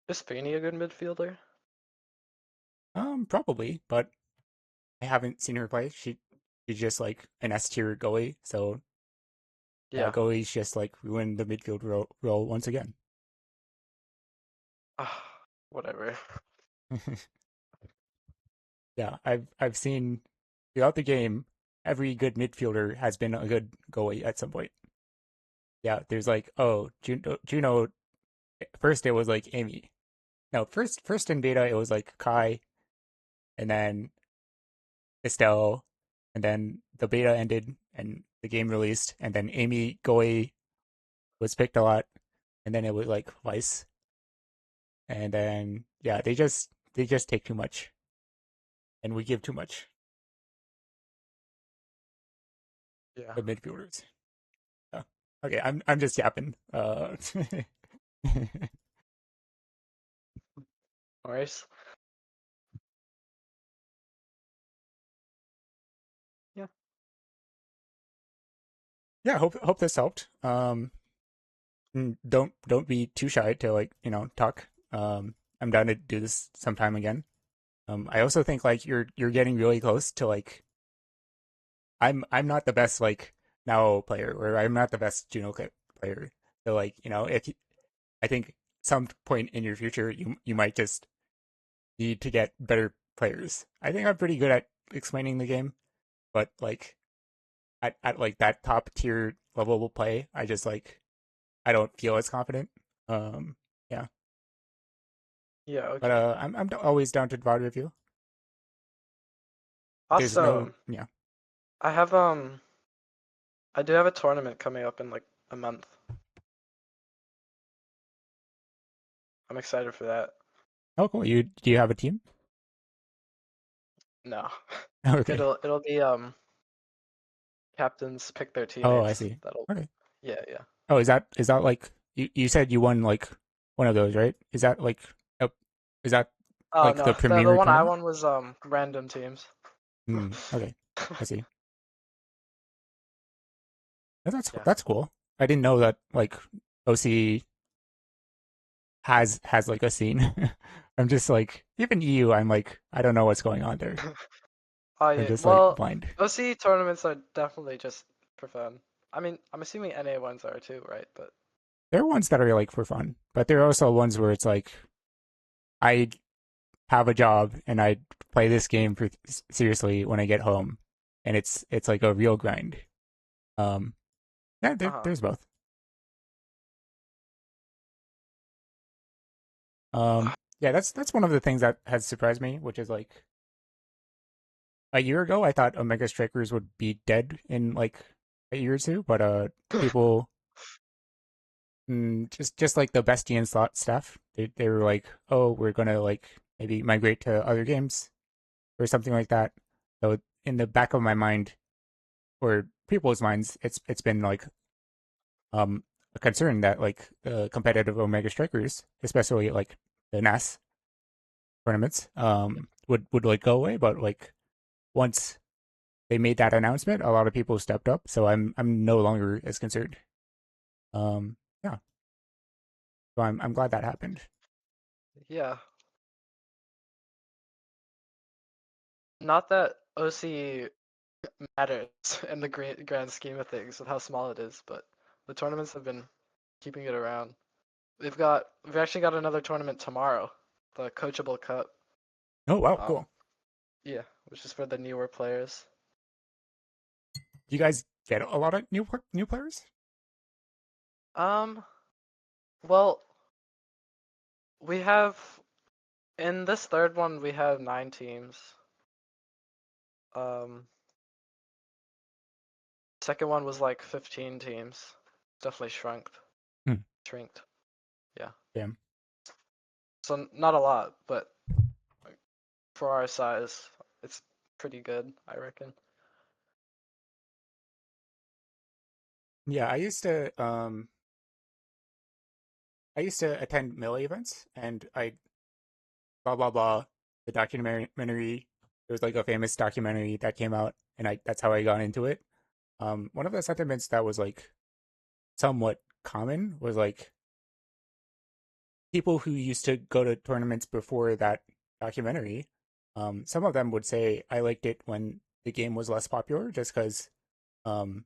Is Fanny a good midfielder? probably, but I haven't seen her play. She's just like an S tier goalie, so Yeah. goalies just like ruined the midfield role once again. Whatever. Yeah, I've seen throughout the game, every good midfielder has been a good goalie at some point. Yeah, there's like, oh, Juno. First it was like Amy. No, first in beta it was like Kai, and then Estelle, and then the beta ended and the game released, and then Amy goalie was picked a lot, and then it was like Vice, and then yeah, they just take too much, and we give too much Yeah. the midfielders. Yeah. Okay, I'm just yapping. Alright. Yeah. Yeah, hope this helped. Don't be too shy to like talk. I'm down to do this sometime again. I also think like you're getting really close to like I'm not the best like now player or I'm not the best Juno player. So like if I think some point in your future you might just need to get better players. I think I'm pretty good at explaining the game, but like at like that top tier level of play, I just like I don't feel as confident. Um, yeah, Yeah, but okay. I'm always down to VOD review. There's no Awesome. yeah. I have I do have a tournament coming up in like a month. I'm excited for that. Oh cool. You do you have a team? No. Okay. It'll be captains pick their Oh, I teammates. see. That'll Okay. yeah, yeah. Oh, is that like you said you won like one of those, right? Is that like a, is that Oh like the no, the premier one I tournament? won was random teams. Hmm. Okay. I see. That's Yeah. that's cool. I didn't know that like OC has like a scene. I'm just like even EU. I'm like I don't know what's going on there. Oh I'm yeah. just like Well, blind. OC tournaments are definitely just for fun. I mean, I'm assuming NA ones are too, right? But There are ones that are like for fun, but there are also ones where it's like I have a job and I play this game for seriously when I get home, and it's like a real grind. Um, yeah, uh-huh. there's both. Yeah, that's one of the things that has surprised me, which is like a year ago I thought Omega Strikers would be dead in like a year or two, but people just like the Bestie and slot stuff, they were like, oh, we're gonna like maybe migrate to other games or something like that. So in the back of my mind or people's minds, it's been like um a concern that like the competitive Omega Strikers, especially like the NAS tournaments, would like go away. But like once they made that announcement, a lot of people stepped up. So I'm no longer as concerned. Yeah. So I'm glad that happened. Yeah. Not that OC matters in the grand scheme of things with how small it is, but the tournaments have been keeping it around. We've actually got another tournament tomorrow, the Coachable Cup. Oh wow, Um, cool. yeah, which is for the newer players. you guys get a lot of new players? Um, well, we have in this third one we have 9 teams. Um, second one was like 15 teams. Definitely shrunk. Hmm. Shrinked. Yeah. Damn. So not a lot, but for our size, it's pretty good, I reckon. Yeah, I used to attend melee events, and I blah blah blah the documentary. There was like a famous documentary that came out, and I that's how I got into it. One of the sentiments that was like somewhat common was like people who used to go to tournaments before that documentary. Some of them would say I liked it when the game was less popular, just because um,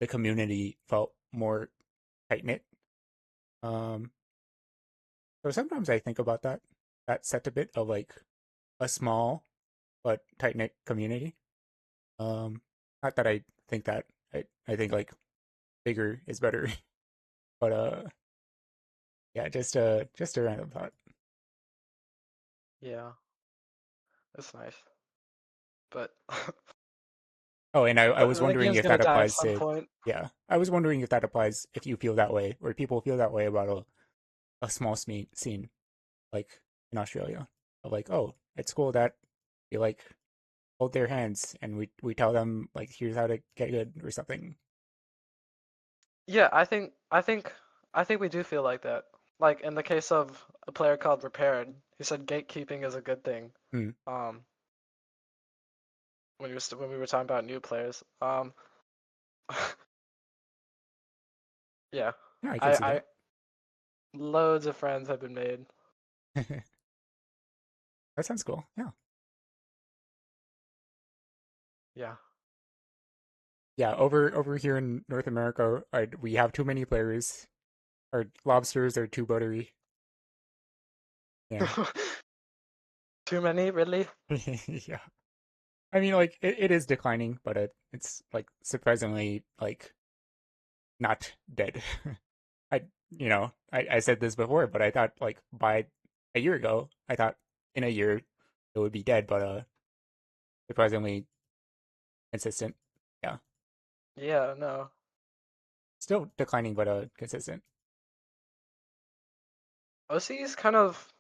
the community felt more tight knit. Um, so sometimes I think about that sentiment of like a small but tight knit community. Um, Not that I think that I think like bigger is better, but yeah, just a random thought. Yeah, it's nice. But Oh, and I but was the wondering game's if gonna that die at applies some to, point. yeah, I was wondering if that applies if you feel that way or people feel that way about a small scene like in Australia. Of like, oh, it's cool that you like hold their hands and we tell them like here's how to get good or something. Yeah, I think we do feel like that. Like in the case of a player called Repaired, he said gatekeeping is a good thing. Hmm. Um, when we were talking about new players. Yeah, Yeah, I can see I that. loads of friends have been made. That sounds cool. Yeah. Yeah. Yeah, over here in North America, we have too many players. Our lobsters are too buttery. Yeah. Too many, really? Yeah. I mean, like it is declining, but it's like surprisingly like not dead. I I said this before, but I thought like by a year ago, I thought in a year it would be dead, but surprisingly consistent. Yeah. Yeah, no. Still declining, but consistent. OC is kind of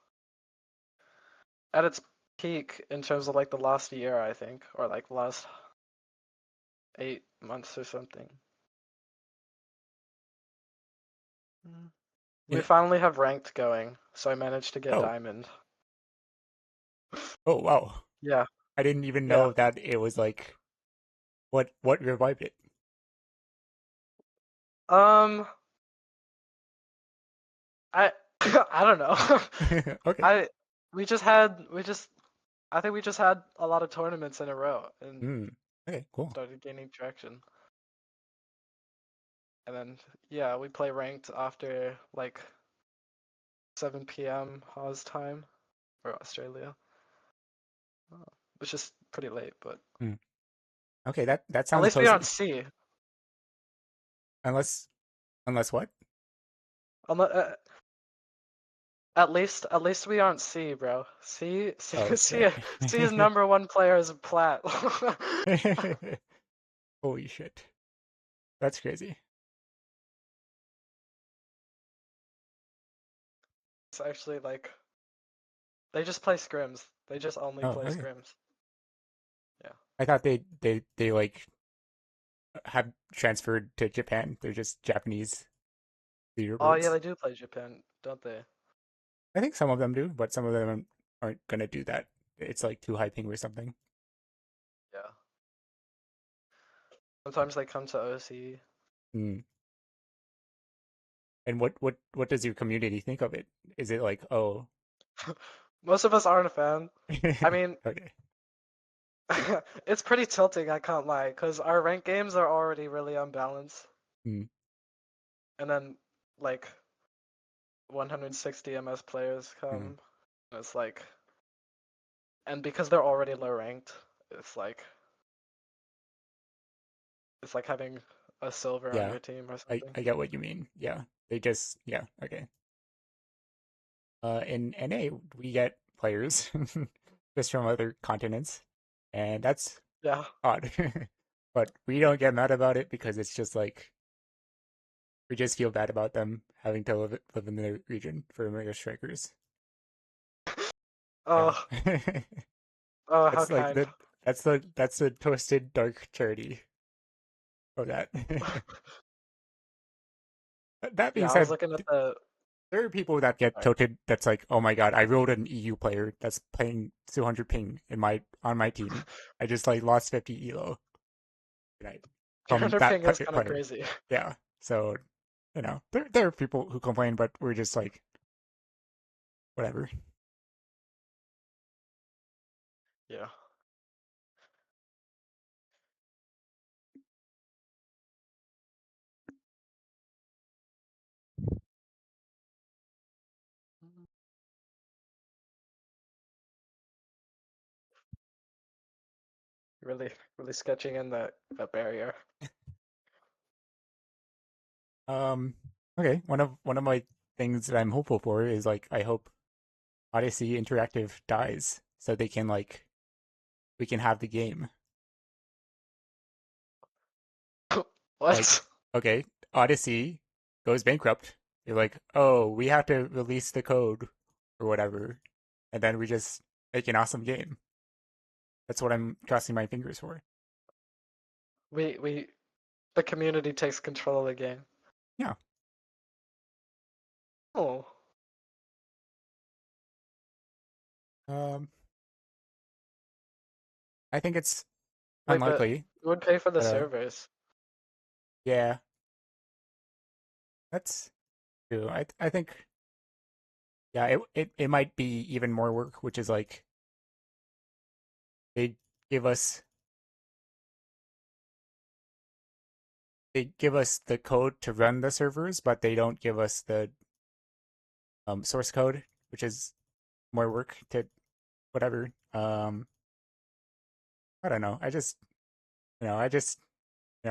at its peak in terms of like the last year, I think, or like the last 8 months or something. Mm. We In finally have ranked going, so I managed to get oh diamond. oh wow. Yeah, I didn't even yeah. know that it was like what revived it. Um, I I don't know. Okay. I we just I think we just had a lot of tournaments in a row and Hmm. Okay, cool. started gaining traction. And then yeah, we play ranked after like 7 p.m. Oz time or Australia, which is pretty late, but Hmm. Okay, that at sounds least we aren't cozy. C. Unless unless what? Unle- uh, at least we aren't C, bro. Oh C, shit. C's number one player is Plat. Holy shit. That's crazy. It's actually like they just play scrims. They just only Oh, play okay. scrims. Yeah. I thought they like have transferred to Japan. They're just Japanese Oh yeah, leaderboards. they do play Japan, don't they? I think some of them do, but some of them aren't gonna do that. It's like too hyping or something. Yeah. Sometimes they come to OC. Hmm. And what does your community think of it? Is it like, oh, Most of us aren't a fan. I mean, okay. it's pretty tilting, I can't lie, because our rank games are already really unbalanced. Hmm. And then, like, 160 MS players Hmm. come. And it's like, and because they're already low ranked, it's like, It's like having a silver on Yeah, your team or I something. I get what you mean. Yeah, they just yeah okay. In NA we get players just from other continents, and that's Yeah. odd. But we don't get mad about it because it's just like we just feel bad about them having to live in the region for Mega Strikers. Yeah. Oh, oh, how That's like kind. the twisted dark charity of that. That being Yeah, I was said, looking at the. there are people that get Sorry. tilted. That's like, oh my god, I rode an EU player that's playing 200 ping in my on my team. I just like lost 50 elo tonight from 200 that ping is kind of player. crazy. Yeah, so there are people who complain, but we're just like whatever. Yeah. Really, really sketching in that barrier. Um, okay, one of my things that I'm hopeful for is like I hope Odyssey Interactive dies so they can like we can have the game. Like, What? okay, Odyssey goes bankrupt. You're like, oh, we have to release the code or whatever, and then we just make an awesome game. That's what I'm crossing my fingers for. We the community takes control of the game. Yeah. Oh, Um, I think it's wait, but unlikely, who would pay for the but servers? yeah, that's true. I think yeah, it might be even more work, which is like they give us they give us the code to run the servers, but they don't give us the source code, which is more work to whatever. I don't know. I just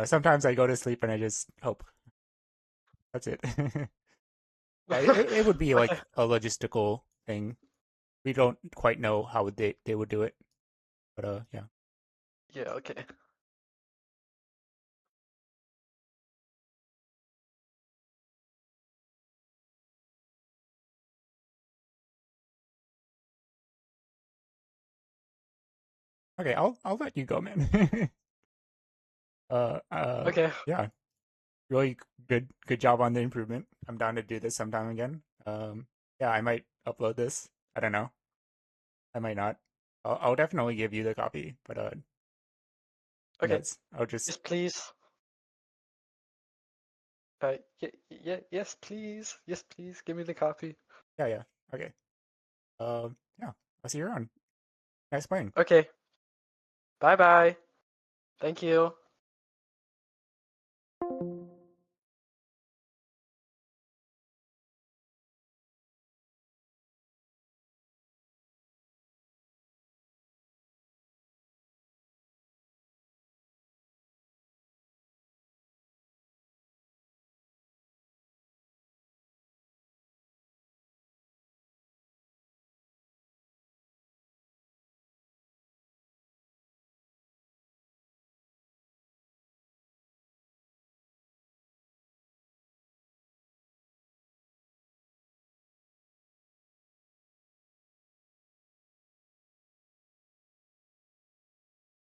sometimes I go to sleep and I just hope. That's it. Yeah, it would be Okay. like a logistical thing. We don't quite know how they would do it, but yeah. Yeah, okay. Okay, I'll let you go, man. Okay. Yeah, really good job on the improvement. I'm down to do this sometime again. Yeah, I might upload this. I don't know. I might not. I'll definitely give you the copy, but who Okay. knows? I'll just Yes, please. Yes, please. Yes, please. Give me the copy. yeah. Okay. Yeah. I'll see you around. Nice playing. Okay. Bye bye. Thank you.